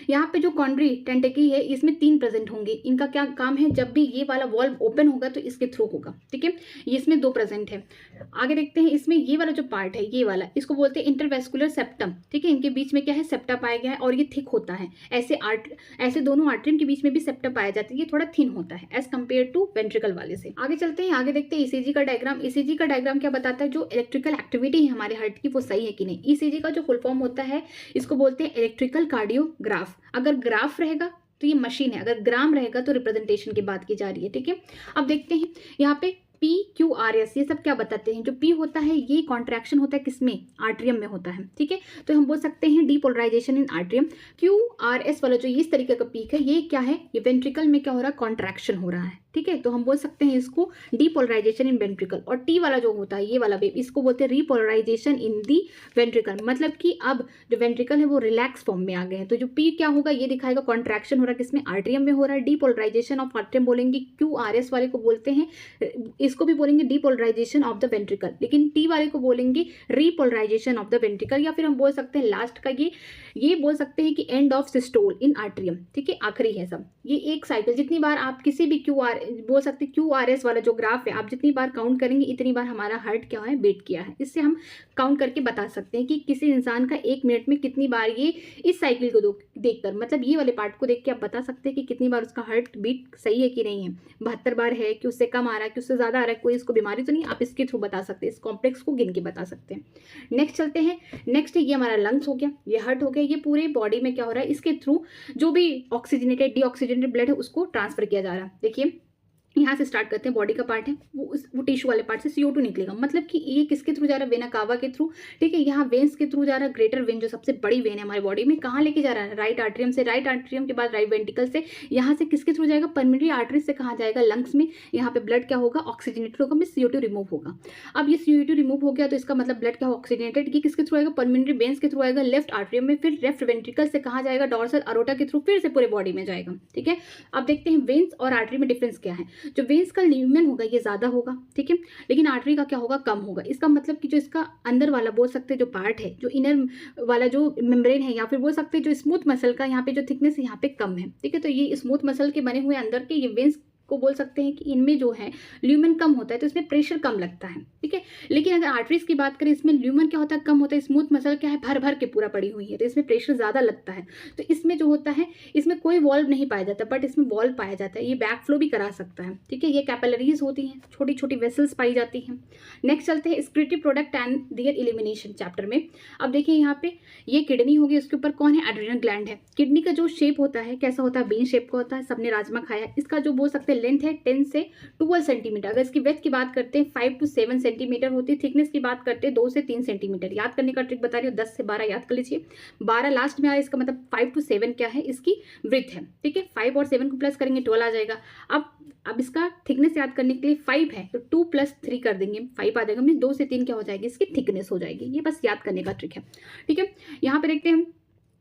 यहाँ पे जो कॉन्ड्री टेंटेकी है इसमें 3 प्रेजेंट होंगे। इनका क्या काम है, जब भी ये वाला वॉल्व ओपन होगा तो इसके थ्रू होगा। ठीक है, ये इसमें 2 प्रेजेंट है। आगे देखते हैं, इसमें ये वाला जो पार्ट है ये वाला, इसको बोलते हैं इंटरवेस्कुलर सेप्टम। ठीक है, इनके बीच में क्या है, सेप्टा पाया गया है और ये थिक होता है। ऐसे दोनों आर्टरियम के बीच में भी सेप्टा पाया जाता है, ये थोड़ा थिन होता है एज कम्पेयर टू वेंट्रिकल वाले से। आगे चलते हैं, आगे देखते हैं ECG का डायग्राम। ECG का डायग्राम क्या बताता है, जो इलेक्ट्रिकल एक्टिविटी है हमारे हार्ट की वो सही है कि नहीं। ECG का जो फुल फॉर्म होता है इसको बोलते हैं इलेक्ट्रिकल कार्डियोग्राफ। अगर ग्राफ रहेगा तो ये मशीन है, अगर ग्राम रहेगा तो रिप्रेजेंटेशन की बात की जा रही है। ठीक है, अब देखते हैं यहाँ पे PQRS ये सब क्या बताते हैं। जो P होता है ये कॉन्ट्रैक्शन होता है किसमें, आर्टरियम में होता है। ठीक है, तो हम बोल सकते हैं डीपोलराइजेशन इन आर्टरियम। QRS वाला जो इस तरीके का पीक है ये क्या है, ये वेंट्रिकल में क्या हो रहा है, कॉन्ट्रैक्शन हो रहा है। ठीक है, तो हम बोल सकते हैं इसको डीपोलराइजेशन इन वेंट्रिकल। और T वाला जो होता है ये वाला वेव, इसको बोलते हैं रीपोलराइजेशन इन दी वेंट्रिकल, मतलब कि अब जो वेंट्रिकल है वो रिलैक्स फॉर्म में आ गए हैं। तो जो P क्या होगा, ये दिखाएगा कॉन्ट्रैक्शन हो रहा है किसमें, आर्टरियम में हो रहा है। डीपोलराइजेशन ऑफ आर्टरियम बोलेंगे, QRS वाले को बोलते हैं, इसको भी बोलेंगे डीपोलराइजेशन ऑफ द वेंट्रिकल, लेकिन T वाले को बोलेंगे रीपोलराइजेशन ऑफ द वेंट्रिकल, या फिर हम बोल सकते हैं लास्ट का ये बोल सकते हैं कि end of systole in atrium. ठीक है, आखिरी है सब। ये एक साइकिल, जितनी बार आप किसी भी बोल सकते हैं QRS वाला जो ग्राफ है, आप जितनी बार काउंट करेंगे इतनी बार हमारा हार्ट क्या है, बीट किया है। इससे हम काउंट करके बता सकते हैं कि किसी इंसान का 1 मिनट में कितनी बार ये इस साइकिल को देखकर, मतलब ये वाले पार्ट को देख के आप बता सकते हैं कि कितनी बार उसका हार्ट बीट सही है कि नहीं है। 72 बार है कि उससे कम आ रहा है कि उससे ज़्यादा आ रहा है, कोई इसको बीमारी तो नहीं, आप इसके थ्रू बता सकते हैं, इस कॉम्प्लेक्स को गिन के बता सकते हैं। नेक्स्ट चलते हैं, नेक्स्ट ये हमारा लंग्स हो गया, ये हार्ट हो गया। ये पूरे बॉडी में क्या हो रहा है, इसके थ्रू जो भी ऑक्सीजनेटेड डीऑक्सीजनेटेड ब्लड है उसको ट्रांसफर किया जा रहा है। देखिए यहाँ से स्टार्ट करते हैं, बॉडी का पार्ट है वो टिश्यू वाले पार्ट से CO2 निकलेगा, मतलब कि ये किसके थ्रू जा रहा है, वेना कावा के थ्रू। ठीक है, यहाँ वेन्स के थ्रू जा रहा है, ग्रेटर वेन जो सबसे बड़ी वेन है हमारी बॉडी में, कहाँ लेके जा रहा है, राइट आर्ट्रियम से, राइट आर्ट्रियम के बाद राइट वेंट्रिकल से, यहाँ से किसके थ्रू जाएगा, पल्मोनरी आर्टरी से कहाँ जाएगा, लंग्स में। यहाँ पे ब्लड क्या होगा, ऑक्सीजनेटेड होगा, मीन CO2 रिमूव होगा। अब ये CO2 रिमूव हो गया तो इसका मतलब ब्लड क्या हो, ऑक्सीजनेटेड। ये किसके थ्रू आएगा, पल्मोनरी वेन्स के थ्रू आएगा, लेफ्ट आर्ट्रियम में, फिर लेफ्ट वेंट्रिकल से कहाँ जाएगा, डॉर्सल अरोटा के थ्रू, फिर से पूरे बॉडी में जाएगा। ठीक है, अब देखते हैं वेन्स और आर्टरी में डिफरेंस क्या है। जो वेन्स का ल्यूमेन होगा ये ज़्यादा होगा, ठीक है, लेकिन आर्टरी का क्या होगा, कम होगा। इसका मतलब कि जो इसका अंदर वाला बोल सकते हैं जो पार्ट है, जो इनर वाला जो मेम्ब्रेन है, या फिर बोल सकते हैं जो स्मूथ मसल का यहाँ पे जो थिकनेस है यहाँ पे कम है। ठीक है, तो ये स्मूथ मसल के बने हुए अंदर के ये वेन्स को बोल सकते हैं कि इनमें जो है ल्यूमेन कम होता है, तो इसमें प्रेशर कम लगता है। ठीक है, लेकिन अगर आर्टरीज की बात करें, इसमें ल्यूमेन क्या होता है, कम होता है, स्मूथ मसल क्या है, भर भर के पूरा पड़ी हुई है, तो इसमें प्रेशर ज़्यादा लगता है। तो इसमें जो होता है, इसमें कोई वॉल्व नहीं पाया जाता, बट इसमें वॉल्व पाया जाता है, ये बैक फ्लो भी करा सकता है। ठीक है, ये कैपिलरीज होती हैं, छोटी छोटी वेसल्स पाई जाती हैं। नेक्स्ट चलते हैं excretive product and there elimination chapter में। अब देखिए यहाँ पे ये किडनी होगी, उसके ऊपर कौन है, एड्रेनल ग्लैंड है। किडनी का जो शेप होता है कैसा होता है, बीन शेप का होता है, सबने राजमा खाया है। इसका जो बोल सकते हैं लेंथ है 10 से 12 सेंटीमीटर। अगर इसकी वेथ की बात करते हैं 5 to 7 सेंटीमीटर होती है। थिकनेस की बात करते हैं 2 से 3 सेंटीमीटर। याद करने का ट्रिक बता रही हूँ, 10 से 12 याद कर लीजिए। 12 लास्ट में आया, इसका मतलब 5 to 7 क्या है, इसकी ब्रेथ है। ठीक है, 5 और 7 को प्लस करेंगे 12 आ जाएगा। अब इसका थिकनेस याद करने के लिए 5 है तो 2 + 3 कर देंगे, 5 आ जाएगा। मीन 2 से 3 क्या हो जाएगी, इसकी थिकनेस हो जाएगी। ये बस याद करने का ट्रिक है। ठीक है, यहाँ पे देखते हैं हम,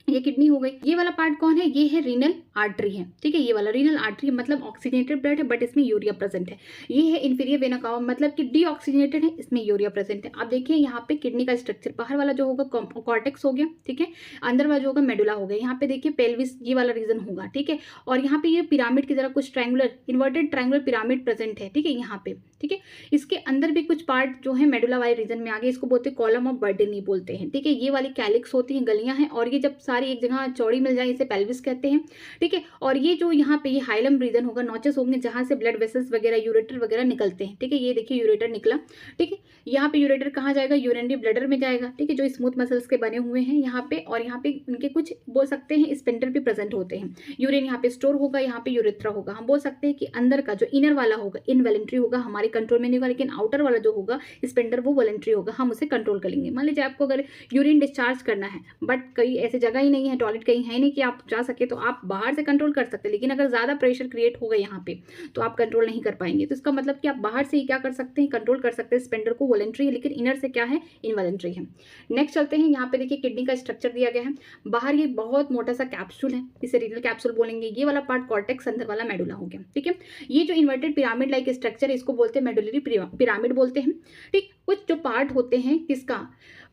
ये किडनी हो गई। ये वाला पार्ट कौन है, ये है रीनल आर्टरी है। ठीक है, ये वाला रीनल आर्टरी मतलब ऑक्सीजनेटेड ब्लड है, बट इसमें यूरिया प्रेजेंट है। ये है इंफीरियर वेना कावा, मतलब कि डीऑक्सीजनेटेड है, इसमें यूरिया प्रेजेंट है। अब देखिए यहाँ पे किडनी का स्ट्रक्चर, बाहर वाला जो होगा कॉर्टेक्स हो गया, ठीक है, अंदर वाला जो होगा मेडुला हो गया। यहाँ पे देखिए पेल्विस ये वाला रीजन होगा। ठीक है, और यहाँ पे ये पिरामिड की तरह कुछ triangular, inverted triangular pyramid present है। ठीक है, यहाँ पे, ठीक है, इसके अंदर भी कुछ पार्ट जो है मेडुला वाले रीजन में आगे, इसको बोलते हैं कॉलम ऑफ बर्डेनी बोलते हैं। ठीक है, ये वाली कैलिक्स होती हैं, गलियां हैं, और ये जब सारी एक जगह चौड़ी मिल जाए इसे पेल्विस कहते हैं। ठीक है, और ये जो यहाँ पे ये हाइलम रीजन होगा, नॉचेस होंगे जहाँ से ब्लड वेसल्स वगैरह, यूरेटर वगैरह निकलते हैं। ठीक है, ये देखिए यूरेटर निकला। ठीक है, यहाँ पे यूरेटर कहाँ जाएगा, यूरिनरी ब्लडर में जाएगा। ठीक है, जो स्मूथ मसल्स के बने हुए हैं यहाँ पे, और यहाँ पे उनके कुछ बोल सकते हैं स्पेंडर भी प्रेजेंट होते हैं। यूरिन यहाँ पे स्टोर होगा, यहाँ पे यूरेथ्रा होगा। हम बोल सकते हैं कि अंदर का जो इनर वाला होगा इनवॉलंटरी होगा, हमारे कंट्रोल में नहीं होगा, लेकिन आउटर वाला जो होगा स्पेंडर वो वॉलंटरी होगा, हम उसे कंट्रोल कर लेंगे। मान लीजिए आपको अगर यूरिन डिस्चार्ज करना है, बट कहीं ऐसी जगह ही नहीं है, टॉयलेट कहीं है नहीं कि आप जा सके, तो आप बाहर से कंट्रोल कर सकते हैं। लेकिन अगर ज़्यादा प्रेशर क्रिएट होगा यहाँ पे तो आप कंट्रोल नहीं कर पाएंगे। तो इसका मतलब कि आप बाहर से ही क्या कर सकते हैं, कंट्रोल कर सकते हैं। स्पेंडर को वॉलंटरी है, लेकिन इनर से क्या है, इनवॉलंटरी है। नेक्स्ट चलते हैं, यहाँ पे देखिए किडनी का स्ट्रक्चर दिया गया है। बाहर ये बहुत मोटा सा कैप्सूल है, इसे रीनल कैप्सूल बोलेंगे। ये वाला पार्ट कॉर्टेक्स, अंदर वाला मेडुला हो गया। ठीक है, ये जो इन्वर्टेड पिरामिड लाइक स्ट्रक्चर है इसको बोलते हैं मेडुलरी पिरामिड बोलते हैं। ठीक, कुछ जो पार्ट होते हैं किसका,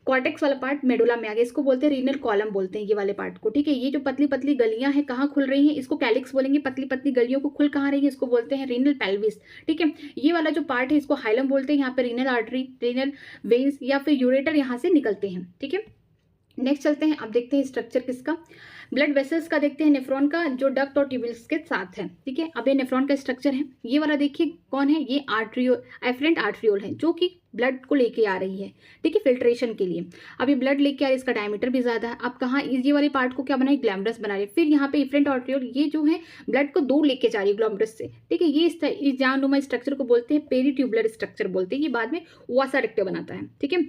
कॉर्टेक्स वाला पार्ट मेडुला में आ गया, इसको बोलते हैं रीनल कॉलम बोलते हैं ये वाले पार्ट को। ठीक है, ये जो पतली पतली गलियां हैं कहाँ खुल रही हैं, इसको कैलिक्स बोलेंगे। पतली पतली गलियों को खुल कहाँ रही है, इसको बोलते हैं रीनल पेल्विस। ठीक है, ये वाला जो पार्ट है इसको हाइलम बोलते हैं। यहाँ पे रीनल आर्टरी, रीनल वेन्स या फिर यूरेटर यहाँ से निकलते हैं। ठीक है, नेक्स्ट चलते हैं, अब देखते हैं स्ट्रक्चर किसका, ब्लड वेसल्स का देखते हैं। नेफ्रॉन का जो डक्ट और ट्यूबल्स के साथ है। ठीक है, अब ये नेफ्रॉन का स्ट्रक्चर है। ये वाला देखिए कौन है, ये आर्ट्रियोल, एफरेंट आर्ट्रियोल है, जो कि ब्लड को लेके आ रही है। ठीक है, फिल्ट्रेशन के लिए। अब ये ब्लड लेके आ रही है, इसका डायमीटर भी ज्यादा है। अब कहाँ ये वाले पार्ट को क्या बना है, ग्लैमरस बना रही है। फिर यहाँ पे एफरेंट आर्ट्रियोल ये जो है ब्लड को दूर लेके जा रही है ग्लैमरस से। ठीक है, ये इस जाननुमा स्ट्रक्चर को बोलते हैं पेरीट्यूबुलर स्ट्रक्चर बोलते हैं। ये बाद में वासारेक्टिव बनाता है। ठीक है,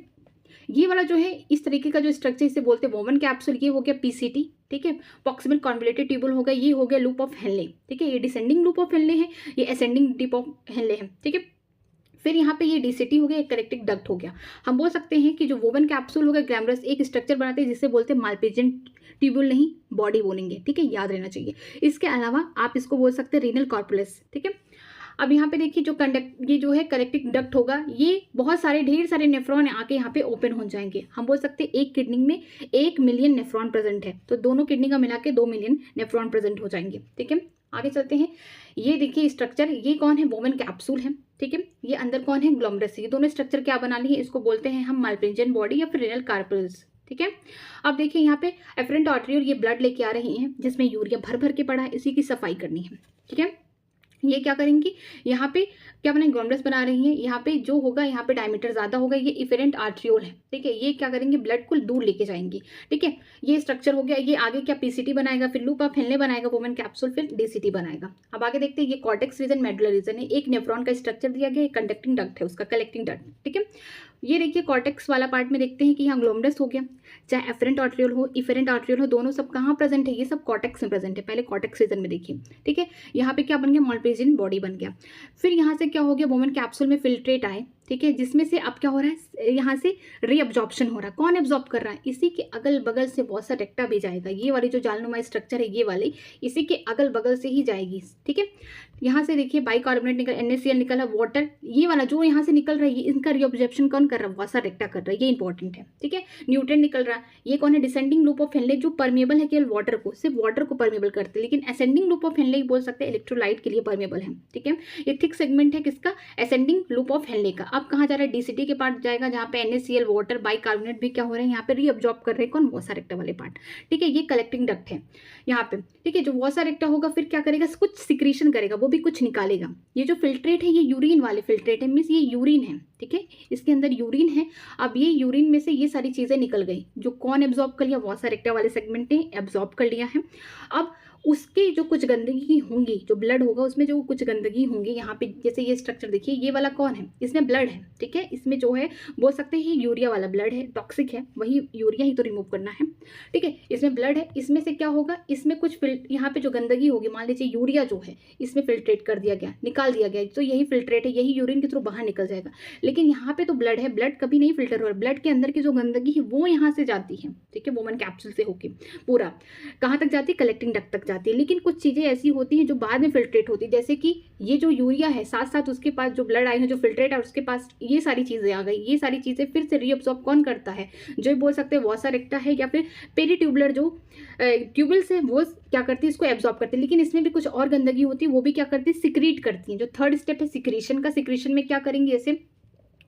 ये वाला जो है इस तरीके का जो स्ट्रक्चर इसे बोलते हैं वोमन कैप्सूल। ये हो गया पीसीटी। ठीक है, प्रॉक्सिमल कॉन्वोल्यूटेड ट्यूबुल हो गया। ये हो गया लूप ऑफ हेनले। ठीक है, ये डिसेंडिंग लूप ऑफ हेनले है, ये असेंडिंग टिप ऑफ हेनले है। ठीक है, फिर यहाँ पे ये डीसीटी हो गया, एक करेक्टिव डक्ट हो गया। हम बोल सकते हैं कि जो वोवन कैप्सूल हो गया ग्लैमरस एक स्ट्रक्चर बनाते हैं जिसे बोलते हैं मालपेजेंट ट्यूबुल, नहीं बॉडी बोलेंगे। ठीक है, याद रहना चाहिए। इसके अलावा आप इसको बोल सकते हैं रीनल कॉर्पुलस। ठीक है, अब यहाँ पे देखिए जो ये जो है करेक्टिव डक्ट होगा, ये बहुत सारे ढेर सारे नेफ्रॉन आके यहाँ पे ओपन हो जाएंगे। हम बोल सकते हैं एक किडनी में 1 मिलियन नेफ्रॉन प्रेजेंट है, तो दोनों किडनी का मिला के 2 मिलियन नेफ्रॉन प्रेजेंट हो जाएंगे। ठीक है, आगे चलते हैं। ये देखिए स्ट्रक्चर, ये कौन है, वोमन कैप्सूल है। ठीक है, ये अंदर कौन है, ग्लोमरस। ये दोनों स्ट्रक्चर क्या बना ली है, इसको बोलते हैं हम मालपेजेंट बॉडी या फिर रीनल कार्पुलस। ठीक है, अब देखिए यहाँ पे एफरेंट आर्टरी और ये ब्लड लेके आ रही हैं जिसमें यूरिया भर भर के पड़ा है, इसी की सफाई करनी है। ठीक है, ये क्या करेंगी, यहाँ पे क्या बना, ग्लोमेरुलस बना रही हैं। यहाँ पे जो होगा, यहाँ पे डायमीटर ज़्यादा होगा, ये इफेरेंट आर्ट्रियोल है, ठीक है। ये क्या करेंगे, ब्लड को दूर लेके जाएंगी, ठीक है। ये स्ट्रक्चर हो गया। ये आगे क्या पीसीटी बनाएगा, फिर लूप ऑफ हेनले बनाएगा, वुमेन कैप्सूल, फिर डीसीटी बनाएगा। अब आगे देखते हैं, ये कॉर्टेक्स रीजन, मेडुलर रीजन है। एक नेफ्रॉन का स्ट्रक्चर दिया गया, एक कंडक्टिंग डक्ट है उसका, कलेक्टिंग डक्ट, ठीक है। ये देखिए कॉर्टेक्स वाला पार्ट में देखते हैं कि यहाँ ग्लोमेरुलस हो गया, चाहे एफरेंट आर्ट्रियोल हो, इफेरेंट आर्ट्रियोल हो, दोनों सब कहाँ प्रेजेंट है, ये सब कॉर्टेक्स में प्रेजेंट है। पहले कॉर्टेक्स रीजन में देखिए, ठीक है। यहाँ पे क्या बन गया, माल्पेजियन बॉडी बन गया। फिर यहाँ से क्या हो गया, वुमेन कैप्सूल में फिल्ट्रेट आए, ठीक है, जिसमें से अब क्या हो रहा है, यहाँ से रीअब्जॉर्प्शन हो रहा है। कौन एब्जॉर्ब कर रहा है, इसी के अगल बगल से वॉसा रेक्टा भी जाएगा। ये वाली जो जालनुमा स्ट्रक्चर है, ये वाली इसी के अगल बगल से ही जाएगी, ठीक है। यहाँ से देखिए बाइकार्बोनेट निकल, NaCl निकला, वाटर, ये वाला जो यहाँ से निकल रहा है, इनका रीअब्जॉर्प्शन कौन कर रहा है, वॉसा रेक्टा कर रहा है, ये इंपॉर्टेंट है, ठीक है। न्यूट्रिएंट निकल रहा है, ये कौन है, डिसेंडिंग लूप ऑफ हेनले, जो परमेबल है केवल वाटर को, सिर्फ वाटर को परमेबल करते हैं, लेकिन असेंडिंग लूप ऑफ हेनले बोल सकते हैं इलेक्ट्रोलाइट के लिए परमेबल है, ठीक है। ये थिक सेगमेंट है किसका, असेंडिंग लूप ऑफ हेनले का। अब कहाँ जा रहा है, डीसीटी के पार्ट जाएगा, जहाँ पे NaCl, वाटर, बाइकार्बोनेट भी क्या हो रहे हैं, यहाँ पे रीअब्जॉर्ब कर रहे हैं, कौन, वॉसा रेक्टा वाले पार्ट, ठीक है। ये कलेक्टिंग डक्ट है यहाँ पे, ठीक है। जो वॉसा रेक्टा होगा फिर क्या करेगा, कुछ सिक्रीशन करेगा, वो भी कुछ निकालेगा। ये जो फिल्ट्रेट है, ये यूरिन वाले फिल्ट्रेट है, मीन्स ये यूरिन है, ठीक है, इसके अंदर यूरिन है। अब ये यूरिन में से ये सारी चीजें निकल गई, जो कौन एब्जॉर्ब कर लिया, वॉसा रेक्टा वाले सेगमेंट ने एब्जॉर्ब कर लिया है। अब उसके जो कुछ गंदगी होंगी, जो ब्लड होगा उसमें जो कुछ गंदगी होंगी, यहाँ पे जैसे ये स्ट्रक्चर देखिए, ये वाला कौन है, इसमें ब्लड है, ठीक है। इसमें जो है बोल सकते हैं यूरिया वाला ब्लड है, टॉक्सिक है, वही यूरिया ही तो रिमूव करना है, ठीक है। इसमें ब्लड है, इसमें से क्या होगा, इसमें कुछ यहाँ पे जो गंदगी होगी, मान लीजिए यूरिया जो है इसमें फिल्ट्रेट कर दिया गया, निकाल दिया गया, तो यही फिल्ट्रेट है, यही यूरिन के थ्रू बाहर निकल जाएगा। लेकिन यहाँ पे तो ब्लड है, ब्लड कभी नहीं फिल्टर हो रहा, ब्लड के अंदर की जो गंदगी है वो यहाँ से जाती है, ठीक है, वुमेन कैप्सूल से होके पूरा कहाँ तक जाती है, कलेक्टिंग डक्ट तक जाती है। लेकिन कुछ चीज़ें ऐसी होती हैं जो बाद में फिल्ट्रेट होती है, जैसे कि ये जो यूरिया है, साथ साथ उसके पास जो ब्लड आए हैं, जो फिल्ट्रेट है, उसके पास ये सारी चीज़ें आ गई। ये सारी चीज़ें फिर से रीअब्सॉर्ब कौन करता है, जो बोल सकते हैं वॉसा रेक्टा है, या फिर पेरीट्यूबुलर जो ट्यूबल्स है, वो क्या करती है, इसको एब्जॉर्ब करती है। लेकिन इसमें भी कुछ और गंदगी होती है, वो भी क्या करती है, सिक्रीट करती है। जो थर्ड स्टेप है सिक्रीशन का, सिक्रीशन में क्या करेंगे, जैसे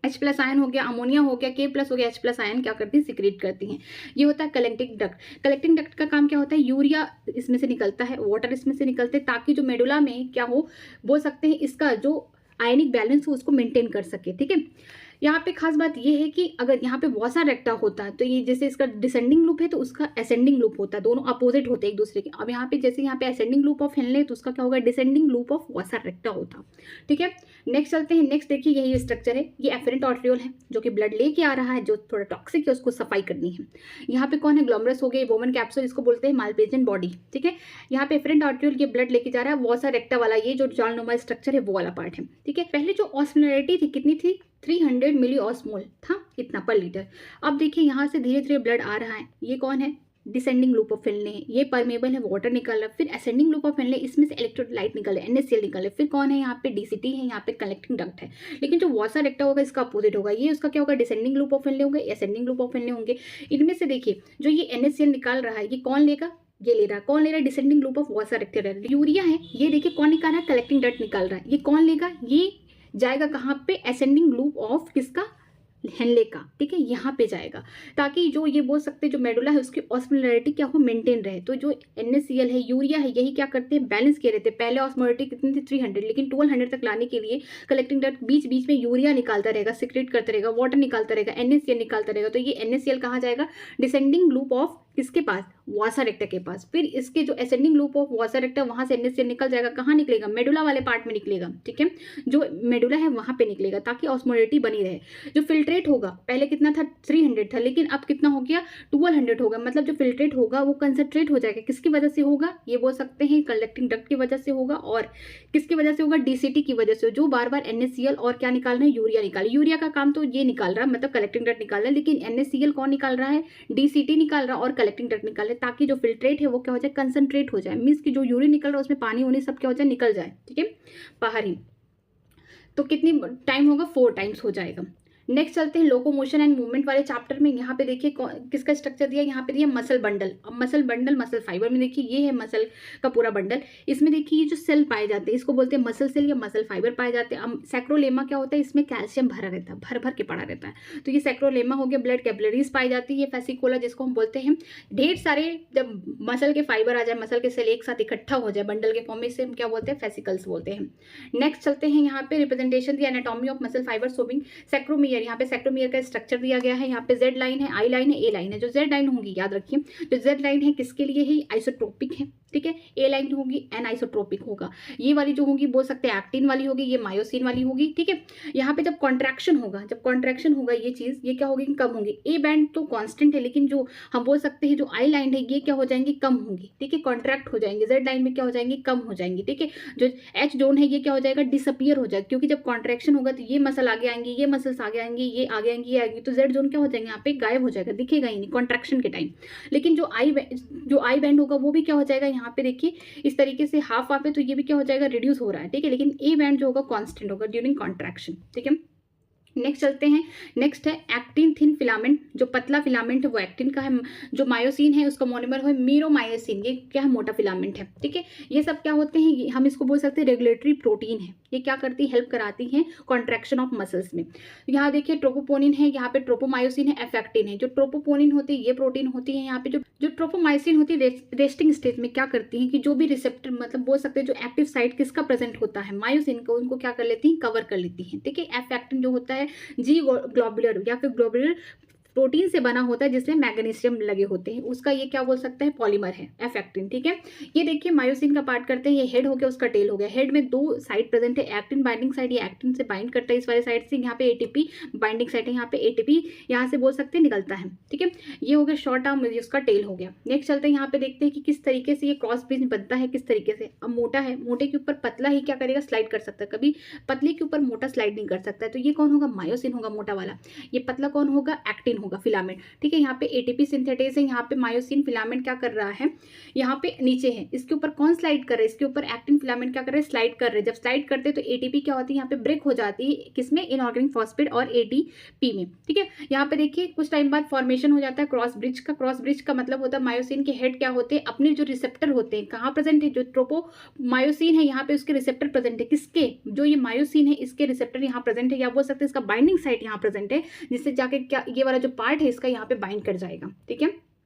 H+ आयन हो गया, अमोनिया हो गया, K+ हो गया, H+ आयन क्या करती है, सिक्रीट करती हैं। ये होता है कलेक्टिंग डक्ट। कलेक्टिंग डक्ट का काम क्या होता है, यूरिया इसमें से निकलता है, वाटर इसमें से निकलते हैं, ताकि जो मेडुला में क्या हो, बोल सकते हैं इसका जो आयनिक बैलेंस हो उसको मेंटेन कर सके, ठीक है। यहाँ पे खास बात ये है कि अगर यहाँ पे वॉसा रेक्टा होता है तो ये जैसे इसका डिसेंडिंग लूप है तो उसका असेंडिंग लूप होता है, दोनों अपोजिट होते हैं एक दूसरे के। अब यहाँ पे जैसे यहाँ पे असेंडिंग लूप ऑफ हेनले तो उसका क्या होगा, डिसेंडिंग लूप ऑफ वॉसा रेक्टा होता, ठीक है। नेक्स्ट चलते हैं, नेक्स्ट देखिए यही स्ट्रक्चर है, ये एफरेंट आर्ट्रियोल है जो कि ब्लड लेके आ रहा है, जो थोड़ा टॉक्सिक है उसको सफाई करनी है। यहाँ पे कौन है, ग्लोमेरुलस हो गया, वुमेन कैप्सूल, इसको बोलते हैं माल्पेजियन बॉडी, ठीक है। यहाँ पे एफरेंट आर्ट्रियोल ये ब्लड लेके जा रहा है, वॉसा रेक्टा वाला ये जो जालनुमा स्ट्रक्चर है वो वाला पार्ट है, ठीक है। पहले जो ऑस्मोलैरिटी थी कितनी थी, 300 मिली ऑस्मोल था, इतना पर लीटर। अब देखिए यहाँ से धीरे धीरे ब्लड आ रहा है, ये कौन है, डिसेंडिंग लूप ऑफ हेनले, ये परमेबल है, वाटर निकल रहा है, फिर असेंडिंग लूप ऑफ हेनले, इसमें से इलेक्ट्रोलाइट निकल रहा है, NaCl निकल रहा है, फिर कौन है यहाँ पे डीसीटी है, यहाँ पे कलेक्टिंग डक्ट है। लेकिन जो वॉसा रेक्टा होगा इसका अपोजिट होगा, ये उसका क्या होगा, डिसेंडिंग लूप ऑफ हेनले होंगे, असेंडिंग लूप ऑफ हेनले होंगे। इनमें से देखिए जो ये NaCl निकाल रहा है, ये कौन लेगा, ये ले रहा है, कौन ले रहा है, descending loop of vasa recta, urea है, ये देखिए कौन निकाल रहा है, कलेक्टिंग डक्ट निकाल रहा है, ये कौन लेगा, ये जाएगा कहाँ पे, असेंडिंग लूप ऑफ किसका, हेनले का, ठीक है, यहाँ पे जाएगा, ताकि जो ये बोल सकते हैं जो मेडुला है उसकी ऑस्मोलैरिटी क्या हो, मेंटेन रहे। तो जो NaCl है, यूरिया है, यही क्या करते हैं, बैलेंस किए रहते हैं। पहले ऑस्मोलैरिटी कितनी थी, 300, लेकिन 1200 तक लाने के लिए कलेक्टिंग डक्ट बीच बीच में यूरिया निकालता रहेगा, सिक्रेट करता रहेगा, वाटर निकालता रहेगा, NaCl निकालता रहेगा। तो ये NaCl कहाँ जाएगा, डिसेंडिंग लूप ऑफ किसके पास, वॉसा रेक्टा के पास। फिर इसके जो असेंडिंग लूप ऑफ वॉसा रेक्टा, वहां से NaCl निकल जाएगा, कहाँ निकलेगा, मेडुला वाले पार्ट में निकलेगा, ठीक है, जो मेडुला है वहां पे निकलेगा, ताकि ऑस्मोलैरिटी बनी रहे। जो फिल्ट्रेट होगा, पहले कितना था, 300 था, लेकिन अब कितना हो गया, 1200 होगा। मतलब जो फिल्ट्रेट होगा वो कंसंट्रेट हो जाएगा, किसकी वजह से होगा, ये बोल सकते हैं कलेक्टिंग डक्ट की वजह से होगा, और किसकी वजह से होगा, डीसीटी की वजह से, जो बार बार NaCl और क्या निकाल रहे हैं, यूरिया निकाल। यूरिया का काम तो ये निकाल रहा है, मतलब कलेक्टिंग डक्ट निकाल रहा है, लेकिन NaCl कौन निकाल रहा है, डीसीटी निकाल रहा है और कलेक्टिंग डक्ट निकाल रहा है, ताकि जो फिल्ट्रेट है वो क्या हो जाए, कंसंट्रेट हो जाए, मीन्स कि जो यूरिन निकल रहा है उसमें पानी होने सब क्या हो जाए, निकल जाए, ठीक है, बाहर ही। तो कितनी टाइम होगा, 4 टाइम्स हो जाएगा। नेक्स्ट चलते हैं लोकोमोशन एंड मूवमेंट वाले चैप्टर में। यहाँ पे देखिए किसका स्ट्रक्चर दिया है, यहाँ पे दिया मसल बंडल। अब मसल बंडल मसल फाइबर में देखिए ये है मसल का पूरा बंडल। इसमें देखिए ये जो सेल पाए जाते हैं इसको बोलते हैं मसल सेल या मसल फाइबर पाए जाते हैं। अब सैक्रोलेमा क्या होता है, इसमें कैल्शियम भरा रहता है, भर भर के पड़ा रहता है, तो ये सैक्रोलेमा हो गया। ब्लड कैपिलरीज पाई जाती है, फेसिकोला जिसको हम बोलते हैं। ढेर सारे जब मसल के फाइबर आ जाए, मसल के सेल एक साथ इकट्ठा हो जाए बंडल के फॉर्म में, इसे हम क्या बोलते हैं, फेसिकल्स बोलते हैं। नेक्स्ट चलते हैं यहाँ पे representation the anatomy of muscle fibre showing sarcomere. यहाँ पे सेक्रोमियर का स्ट्रक्चर दिया गया है। यहाँ पे जेड लाइन है, आई लाइन है, ए लाइन है। जो जेड लाइन होगी याद रखिए, जो जेड लाइन है किसके लिए है, आइसोट्रोपिक है, ठीक है। ए लाइन होगी एनाइसोट्रोपिक होगा। ये वाली जो होगी बोल सकते हैं एक्टिन वाली होगी, ये मायोसिन वाली होगी, ठीक है। यहाँ पे जब कॉन्ट्रैक्शन होगा, जब कॉन्ट्रैक्शन होगा ये चीज, ये क्या होगी, कम होगी। ए बैंड तो कांस्टेंट है, लेकिन जो हम बोल सकते हैं जो आई लाइन है ये क्या हो जाएंगी, कम होंगी, ठीक है, कॉन्ट्रैक्ट हो जाएंगे। जेड लाइन में क्या हो जाएंगी, कम हो जाएंगी, ठीक है। जो एच जोन है ये क्या हो जाएगा, डिसअपियर हो जाएगा, क्योंकि जब कॉन्ट्रैक्शन होगा तो ये मसल आगे आएंगे, ये मसल्स आगे आएंगे, ये आगे आएंगे, ये आएंगे, तो जेड जोन क्या हो जाएंगे, यहाँ पे गायब हो जाएगा, दिखेगा ही नहीं कॉन्ट्रैक्शन के टाइम। लेकिन जो आई बैंड होगा वो भी क्या हो जाएगा, यहाँ पे देखिए इस तरीके से हाफ हाफ है, तो ये भी क्या हो जाएगा, रिड्यूस हो रहा है, ठीक है। लेकिन ए बैंड जो होगा कांस्टेंट होगा ड्यूरिंग कॉन्ट्रैक्शन, ठीक है। नेक्स्ट चलते हैं, नेक्स्ट है एक्टिन थिन फिलामेंट। जो पतला फिलामेंट है वो एक्टिन का है। जो मायोसिन है उसका मोनोमर है मीरोमायोसिन, ये क्या है, मोटा फिलामेंट है, ठीक है। ये सब क्या होते हैं, हम इसको बोल सकते हैं रेगुलेटरी प्रोटीन है। ये क्या करती है, हेल्प कराती हैं कॉन्ट्रैक्शन ऑफ मसल्स में। यहाँ देखिए ट्रोपोपोनिन है, यहाँ पे ट्रोपोमायोसिन है, एफेक्टिन है। जो ट्रोपोपोनिन होती है ये प्रोटीन होती है। यहाँ पे जो ट्रोपोमायोसिन होती है रेस्टिंग स्टेज में क्या करती है कि जो भी रिसेप्टर मतलब बोल सकते हैं जो एक्टिव साइट किसका प्रेजेंट होता है, मायोसिन को, उनको क्या कर लेती हैं, कवर कर लेती हैं, ठीक है। एफेक्टिन जो होता है जी ग्लोबुलर या फिर ग्लोबुलर प्रोटीन से बना होता है जिसमें मैग्नीशियम लगे होते हैं, उसका ये क्या बोल सकते हैं, पॉलीमर है, एफेक्टिन, ठीक है। ये देखिए मायोसिन का पार्ट करते हैं, ये हेड हो गया, उसका टेल हो गया। हेड में दो साइड प्रेजेंट है, एक्टिन बाइंडिंग साइड, ये एक्टिन से बाइंड करता है इस वाले साइड से, यहाँ पे एटीपी बाइंडिंग साइड है, यहाँ पे एटीपी यहाँ से बोल सकते हैं निकलता है, ठीक है। ये हो गया शॉर्ट आर्म, उसका टेल हो गया। नेक्स्ट चलते हैं, यहाँ पे देखते हैं कि किस तरीके से ये क्रॉस ब्रिज बनता है, किस तरीके से। अब मोटा है, मोटे के ऊपर पतला ही क्या करेगा, स्लाइड कर सकता है, कभी पतले के ऊपर मोटा स्लाइड नहीं कर सकता है, तो ये कौन होगा, मायोसिन होगा मोटा वाला। ये पतला कौन होगा, एक्टिन होगा, फिलामेंट, ठीक है। यहाँ पे एटीपी सिंथेटेज है, यहाँ पे मायोसिन फिलामेंट क्या कर रहा है, यहाँ पे नीचे है, इसके ऊपर कौन स्लाइड कर रहा है, इसके ऊपर एक्टिन फिलामेंट क्या कर रहे हैं, स्लाइड कर रहे हैं। जब स्लाइड करते हैं तो एटीपी क्या होती है, यहाँ पे ब्रेक हो जाती है, किसमें, इनऑर्गेनिक फॉस्फेट और एटीपी में, ठीक है। यहाँ पे देखिए कुछ टाइम बाद फॉर्मेशन हो जाता है क्रॉस ब्रिज का। क्रॉस ब्रिज का मतलब होता है मायोसिन के हेड क्या होते हैं, अपने जो रिसेप्टर होते हैं कहाँ प्रेजेंट है, जो ट्रोपो मायोसिन है यहाँ पे उसके रिसेप्टर प्रेजेंट है, किसके, जो ये मायोसिन है इसके रिसेप्टर यहाँ प्रेजेंट है, या बोल सकते हैं इसका बाइंडिंग साइट यहाँ प्रेजेंट है, जिससे जाके क्या ये वाला जो पार्ट है इसका यहाँ पे बाइंड कर जाएगा, ठीक है।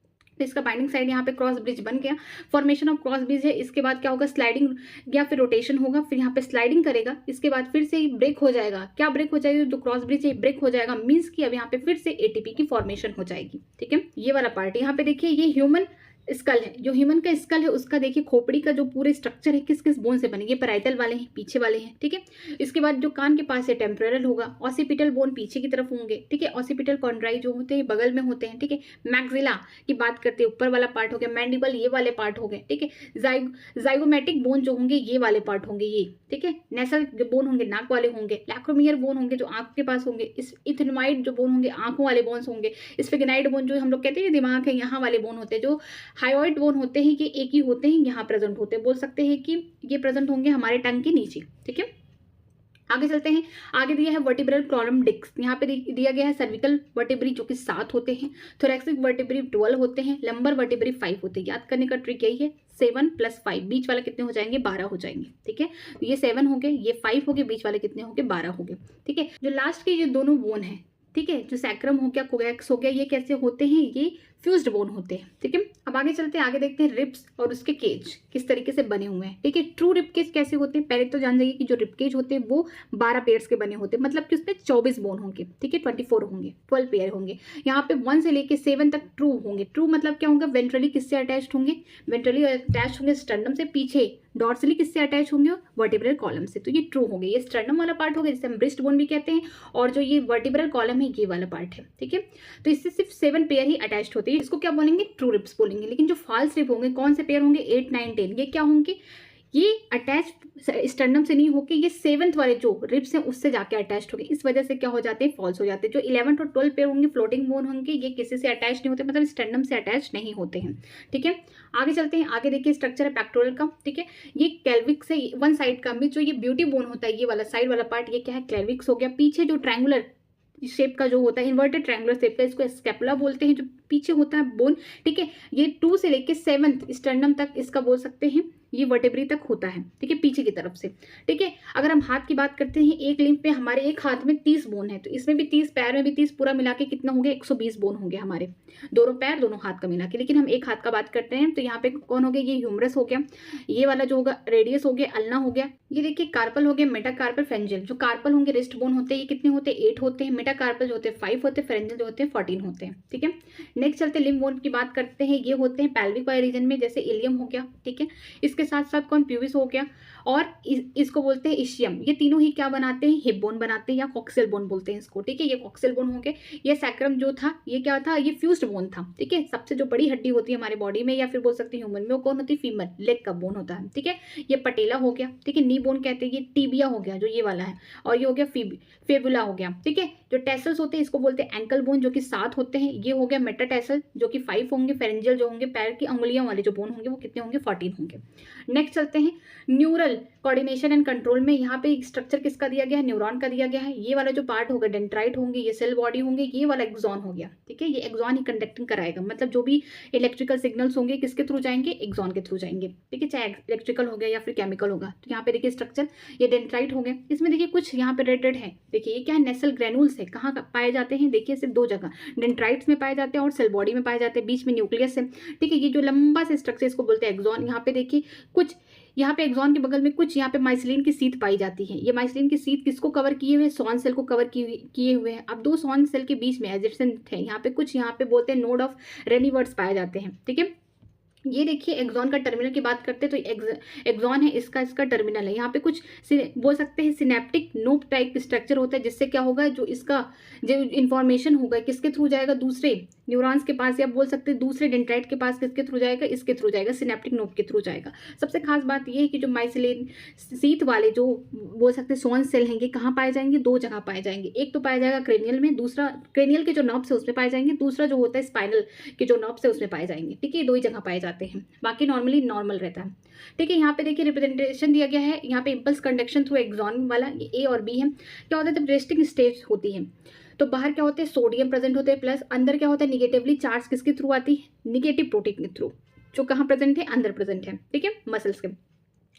तो इसका बाइंडिंग साइड यहाँ पे क्रॉस ब्रिज बन गया। फॉर्मेशन ऑफ क्रॉस ब्रिज है, इसके बाद क्या होगा, स्लाइडिंग या फिर रोटेशन होगा, फिर यहाँ पे स्लाइडिंग करेगा, इसके बाद फिर से ब्रेक हो जाएगा। क्या ब्रेक हो जाएगा, जो क्रॉस ब्रिज है ब्रेक हो जाएगा, मीन्स कि अब यहाँ पे फिर से एटीपी की फॉर्मेशन हो जाएगी, ठीक है। ये वाला पार्ट यहाँ पे देखिए, ये ह्यूमन स्कल है। जो ह्यूमन का स्कल है उसका देखिए खोपड़ी का जो पूरे स्ट्रक्चर है किस किस बोन से बने, ये पैराइटल वाले हैं, पीछे वाले हैं, ठीक है। इसके बाद जो कान के पास है टेम्पोरल होगा, ऑसिपिटल बोन पीछे की तरफ होंगे, ठीक है। ऑसिपिटल कॉन्ड्राई जो होते हैं बगल में होते हैं, ठीक है। मैक्सिला की बात करते हैं, ऊपर वाला पार्ट हो गया। मैंडिबल ये वाले पार्ट हो गए, ठीक है। जाइगोमेटिक बोन जो होंगे ये वाले पार्ट होंगे, ये, ठीक है। नेसल जो बोन होंगे नाक वाले होंगे। लैक्रोमियर बोन होंगे जो आंख के पास होंगे। इस इथेनोइड जो बोन होंगे आंखों वाले बोन्स होंगे। स्फिग्नाइड बोन जो हम लोग कहते हैं दिमाग है यहाँ वाले बोन होते हैं। जो हायोइड बोन होते हैं ये एक ही होते हैं, यहाँ प्रेजेंट होते हैं, बोल सकते हैं कि ये प्रेजेंट होंगे हमारे टंग के नीचे, ठीक है। आगे चलते हैं, आगे दिया है वर्टिब्रल कॉलम डिस्क। यहाँ पे दिया गया है सर्विकल वर्टिब्री जो कि 7 होते हैं, थोरैक्सिक वर्टिब्री 12 होते हैं, लंबर वर्टिब्री 5 होते हैं। याद करने का ट्रिक यही है, 7 + 5, बीच वाला कितने हो जाएंगे, 12 हो जाएंगे, ठीक है। ये 7 हो गए, ये 5 हो गए, बीच वाले कितने हो गए, 12 हो गए, ठीक है। जो लास्ट के ये दोनों बोन है, ठीक है, जो सैक्रम हो गया, कोगैक्स हो गया, ये कैसे होते हैं, ये फ्यूज्ड बोन होते हैं, ठीक है। अब आगे चलते हैं, आगे देखते हैं रिब्स और उसके केज किस तरीके से बने हुए हैं, ठीक है। ट्रू रिब केज कैसे होते हैं, पहले तो जान जाइए कि जो रिब केज होते हैं वो 12 पेयर्स के बने होते हैं, मतलब कि उसमें 24 बोन होंगे, ठीक है। 24 होंगे, 12 पेयर होंगे। यहाँ पे 1 से लेके 7 तक ट्रू होंगे। ट्रू मतलब क्या होंगे, वेंट्रली किससे अटैच्ड होंगे, वेंट्रली अटैच होंगे स्टर्नम से, पीछे डॉर्सली किससे अटैच होंगे, वर्टिब्रल कॉलम से, तो ये ट्रू हो गए। ये स्टर्नम वाला पार्ट हो गया जिसे हम ब्रेस्ट बोन भी कहते हैं, और जो ये वर्टिब्रल कॉलम है ये वाला पार्ट है, ठीक है। तो इससे सिर्फ 7 पेयर ही अटैच्ड होते हैं, इसको क्या बोलेंगे, ट्रू रिब्स बोलेंगे। लेकिन जो फॉल्स रिब होंगे कौन से पेयर होंगे, 8, 9, 10, ये क्या होंगे, ये अटैच स्टर्नम से नहीं होके ये 7th वाले जो रिब्स हैं उससे जाके अटैच्ड होंगे, इस वजह से क्या हो जाते हैं, फॉल्स हो जाते हैं। जो 11th और 12 पेयर होंगे फ्लोटिंग बोन होंगे, ये किसी से अटैच नहीं होते, मतलब स्टर्नम से अटैच नहीं होते हैं, ठीक है। आगे चलते हैं, आगे देखिए स्ट्रक्चर है पेक्टोरल का, ठीक है। ये क्लेविक्स से वन साइड का भी जो ये ब्यूटी बोन होता है, ये वाला साइड वाला पार्ट, ये क्या है, क्लेविक्स हो गया। पीछे जो ट्रायंगुलर शेप का जो होता है, इन्वर्टेड ट्रायंगुलर शेप का, इसको स्कैपुला बोलते हैं, जो पीछे होता है बोन, ठीक है। ये 2 से लेके 7th स्टर्नम तक इसका बोल सकते हैं, ये वर्टेब्री तक होता है, ठीक है, पीछे की तरफ से, ठीक है। अगर हम हाथ की बात करते हैं, एक लिम्फ में हमारे एक हाथ में 30 बोन है, तो इसमें भी 30, पैर में भी 30, पूरा मिला के कितना हो गया, 120 बोन होंगे हमारे, दोनों पैर दोनों हाथ का मिला के। लेकिन हम एक हाथ का बात करते हैं, तो यहाँ पे कौन हो गया, ये ह्यूमरस हो गया, ये वाला जो होगा रेडियस हो गया, अल्ना हो गया, ये देखिए कार्पल हो गया, मेटाकार्पल, फेरेंजियल। जो कार्पल होंगे रिस्ट बोन होते हैं, ये कितने होते हैं, 8 होते हैं। मेटाकार्पल जो होते हैं 5 होते हैं, फेरेंजियल जो होते हैं 14 होते हैं, ठीक है। नेक्स्ट चलते लिम्फ बोन की बात करते हैं, ये होते हैं पेल्विक वाले रीजन में, जैसे इलियम हो गया, ठीक है। इसके साथ साथ कौन, प्यूबिस हो गया, और इसको बोलते हैं इशियम। ये तीनों ही क्या बनाते हैं, हिप बोन बनाते हैं, या कॉक्सियल बोन बोलते हैं इसको, ठीक है। ये कॉक्सियल बोन हो गए। ये सैक्रम जो था, ये क्या था, ये फ्यूज्ड बोन था, ठीक है। सबसे जो बड़ी हड्डी होती है हमारे बॉडी में, या फिर बोल सकते हैं ह्यूमन में, वो कौन होती है, फीमर, लेग का बोन होता है, ठीक है। ये पटेला हो गया, ठीक है, नी बोन कहते हैं। ये टीबिया हो गया, जो ये वाला है, और ये हो गया फेबुला हो गया, ठीक है। जो टेसल्स होते हैं, इसको बोलते हैं एंकल बोन, जो कि 7 होते हैं। ये हो गया मेटाटेसल, जो कि 5 होंगे। फेरेंजियल जो होंगे, पैर की अंगुलियों वाले जो बोन होंगे, वो कितने होंगे, 14 होंगे। नेक्स्ट चलते हैं न्यूरल कोऑर्डिनेशन एंड कंट्रोल में। यहाँ पे स्ट्रक्चर किसका दिया गया है, न्यूरॉन का दिया गया है। ये वाला जो पार्ट होगा डेंड्राइट होंगे, ये सेल बॉडी होंगे, ये वाला एक्सॉन हो गया, ठीक है। ये एक्सॉन ही कंडक्टिंग कराएगा, मतलब जो भी इलेक्ट्रिकल सिग्नल्स होंगे किसके थ्रू जाएंगे, एक्सॉन के थ्रू जाएंगे, ठीक है, चाहे इलेक्ट्रिकल हो गया या फिर केमिकल होगा। तो यहाँ पे देखिए स्ट्रक्चर, ये डेंड्राइट हो गया। इसमें देखिए कुछ यहाँ पे रेड रेड है, देखिए ये क्या है, नेसल ग्रेनुल्स है। कहाँ पाए जाते हैं, देखिए सिर्फ 2 जगह, डेंड्राइट्स में पाए जाते हैं और सेल बॉडी में पाए जाते हैं, बीच में न्यूक्लियस है, ठीक है। ये जो लंबा सा स्ट्रक्चर, इसको बोलते हैं एक्सॉन। यहाँ पे देखिए कुछ, यहाँ पे एक्सॉन के बगल में कुछ यहाँ पे माइसिलिन की सीथ पाई जाती है। ये माइसिलिन की सीथ किसको कवर किए हुए, सॉन सेल को कवर किए हुए हैं। अब 2 सॉन सेल के बीच में एडजेसेंट है, यहाँ पे कुछ, यहाँ पे बोलते हैं नोड ऑफ रेनिवर्स पाए जाते हैं, ठीक है। ये देखिए एक्सॉन का टर्मिनल की बात करते हैं, तो एक्सॉन है, इसका टर्मिनल है। यहाँ पे कुछ बोल सकते हैं सिनेप्टिक नोब टाइप स्ट्रक्चर होता है, जिससे क्या होगा, जो इसका जो इन्फॉर्मेशन होगा किसके थ्रू जाएगा, दूसरे न्यूरॉन्स के पास, या बोल सकते हैं दूसरे डेंड्राइट के पास, किसके थ्रू जाएगा, इसके थ्रू जाएगा, सिनेप्टिक नोब के थ्रू जाएगा। सबसे खास बात यह है कि जो माइसिलिन सीथ वाले जो बोल सकते हैं सोन सेल हैं, कहाँ पाए जाएंगे, 2 जगह पाए जाएंगे। एक तो पाया जाएगा क्रेनियल में, दूसरा क्रेनियल के जो नर्व्स है उसमें पाए जाएंगे, दूसरा जो होता है स्पाइनल के जो नर्व्स है उसमें पाए जाएंगे, ठीक है। 2 ही जगह पाए जाते हैं, बाकी नॉर्मली नॉर्मल रहता है, ठीक है। यहाँ पे देखिए रिप्रेजेंटेशन दिया गया है, यहाँ पे इंपल्स कंडक्शन थ्रू एक्सॉन वाला, ये ए और बी है। क्या होता है, जब रेस्टिंग स्टेज होती है तो बाहर क्या होते हैं, सोडियम प्रेजेंट होते हैं, प्लस अंदर क्या होता है, निगेटिवली चार्ज किसके थ्रू आती है, निगेटिव प्रोटीन के थ्रू, जो कहाँ प्रेजेंट है, अंदर प्रेजेंट है, ठीक है, मसल्स के।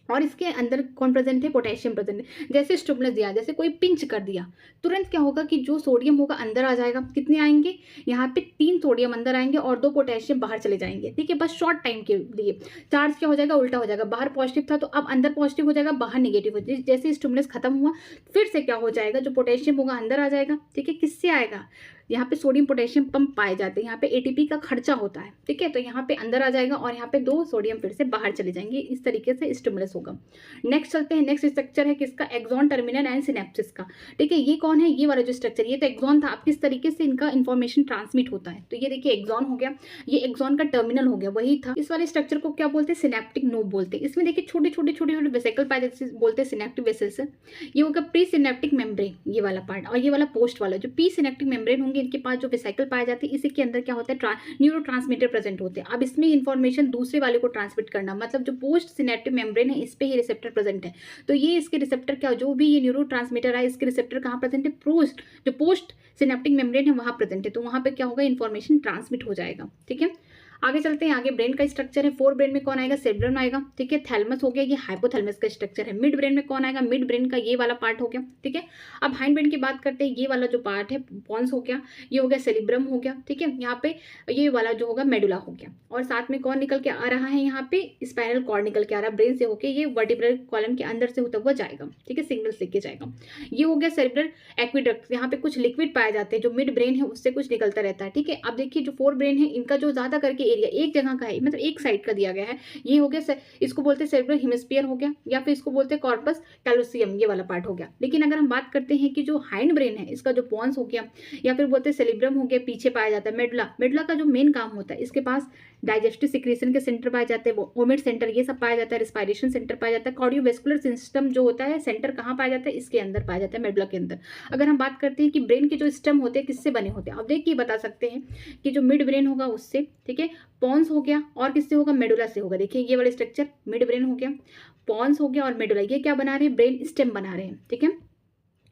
और इसके अंदर कौन प्रेजेंट है, पोटेशियम प्रेजेंट है। जैसे स्टिमुलस दिया, जैसे कोई पिंच कर दिया, तुरंत क्या होगा कि जो सोडियम होगा अंदर आ जाएगा। कितने आएंगे, यहाँ पे 3 सोडियम अंदर आएंगे और 2 पोटेशियम बाहर चले जाएंगे, ठीक है, बस शॉर्ट टाइम के लिए। चार्ज क्या हो जाएगा, उल्टा हो जाएगा, बाहर पॉजिटिव था तो अब अंदर पॉजिटिव हो जाएगा, बाहर निगेटिव हो जाएगा। जैसे स्टिमुलस खत्म हुआ, फिर से क्या हो जाएगा, जो पोटेशियम होगा अंदर आ जाएगा, ठीक है। किससे आएगा, यहाँ पे सोडियम पोटेशियम पंप पाए जाते हैं, यहाँ पे एटीपी का खर्चा होता है, ठीक है। तो यहाँ पे अंदर आ जाएगा और यहाँ पे 2 सोडियम फिर से बाहर चले जाएंगे, इस तरीके से स्टिमुलस होगा। नेक्स्ट चलते हैं, नेक्स्ट स्ट्रक्चर है किसका, एक्सॉन टर्मिनल एंड सिनेप्सिस का, ठीक है। ये कौन है, ये वाला जो स्ट्रक्चर, ये तो एक्सॉन था। अब किस तरीके से इनका इन्फॉर्मेशन ट्रांसमिट होता है, तो ये देखिए एक्सॉन हो गया, ये एक्सॉन का टर्मिनल हो गया, वही था। इस वाले स्ट्रक्चर को क्या बोलते हैं, सिनेप्टिक नोब बोलते हैं। इसमें देखिए छोटे छोटे वेसिकल पाए जाते हैं, बोलते हैं सिनेप्टिक वेसल्स। ये होगा प्री सिनेप्टिक मेम्ब्रेन, ये वाला पार्ट, और ये वाला पोस्ट वाला, जो प्री सिनेप्टिक मेम्ब्रेन होंगे, इनके पास जो वेसिकल पाए जाते हैं, इसी के अंदर क्या होता है, न्यूरो ट्रांसमीटर प्रेजेंट होते हैं। अब इसमें इन्फॉर्मेशन दूसरे वाले को ट्रांसमिट करना, मतलब जो पोस्ट सिनेप्टिक मेम्ब्रेन है, इस पे ही रिसेप्टर प्रेजेंट है। तो ये इसके रिसेप्टर क्या, जो भी ये न्यूरो ट्रांसमीटर है, इसके रिसेप्टर कहाँ प्रेजेंट है, जो पोस्ट सिनेप्टिक मेम्ब्रेन है वहाँ प्रेजेंट है। तो वहाँ पे क्या होगा, इन्फॉर्मेशन ट्रांसमिट हो जाएगा, ठीक है। आगे चलते हैं, आगे ब्रेन का स्ट्रक्चर है। 4 ब्रेन में कौन आएगा, सेरेब्रम आएगा, ठीक है। थैलमस हो गया, ये हाइपोथैलेमस का स्ट्रक्चर है। मिड ब्रेन में कौन आएगा, मिड ब्रेन का ये वाला पार्ट हो गया, ठीक है। अब हाइंड ब्रेन की बात करते हैं, ये वाला जो पार्ट है पॉन्स हो गया, ये हो गया सेरिब्रम हो गया, ठीक है। यहाँ पे ये वाला जो होगा मेडुला हो गया, और साथ में कौन निकल के आ रहा है, यहाँ पे स्पाइनल कॉर्ड निकल के आ रहा है ब्रेन से होके, ये वर्टिब्रल कॉलम के अंदर से होता हुआ जाएगा, ठीक है, सिग्नल्स लेके जाएगा। ये हो गया सेरिब्रल एक्विडक्ट, यहाँ पे कुछ लिक्विड पाए जाते हैं, जो मिड ब्रेन है उससे कुछ निकलता रहता है, ठीक है। अब देखिए जो 4 ब्रेन है, इनका जो ज्यादा करके एरिया एक जगह का है, मतलब एक साइड का दिया गया है, ये हो गया, इसको बोलते हैं सेरेब्रल हेमिस्फीयर हो गया, या फिर इसको बोलते हैं कॉर्पस कैलोसियम, ये वाला पार्ट हो गया। लेकिन अगर हम बात करते हैं कि जो हाइंड ब्रेन है, इसका जो पॉन्स हो गया, या फिर बोलते हैं सेरिब्रम हो गया, पीछे पाया जाता है मेडुला का जो मेन काम होता है, इसके पास डाइजेस्टिव सिक्रेशन के सेंटर पाए जाते हैं, वोमिट सेंटर ये सब पाया जाता है, रिस्पायरेशन सेंटर पाया जाता है, कार्डियोवैस्कुलर सिस्टम जो होता है सेंटर कहाँ पाया जाता है, इसके अंदर पाया जाता है, मेडुला के अंदर। अगर हम बात करते हैं कि ब्रेन के जो स्टेम होते हैं किससे बने होते हैं, अब देखिए बता सकते हैं कि जो मिड ब्रेन होगा उससे, ठीक है, पॉन्स हो गया, और किससे होगा, मेडुला से होगा। देखिए ये वाला स्ट्रक्चर मिड ब्रेन हो गया, पॉन्स हो गया और मेडुला, ये क्या बना रहे हैं, ब्रेन स्टेम बना रहे हैं, ठीक है।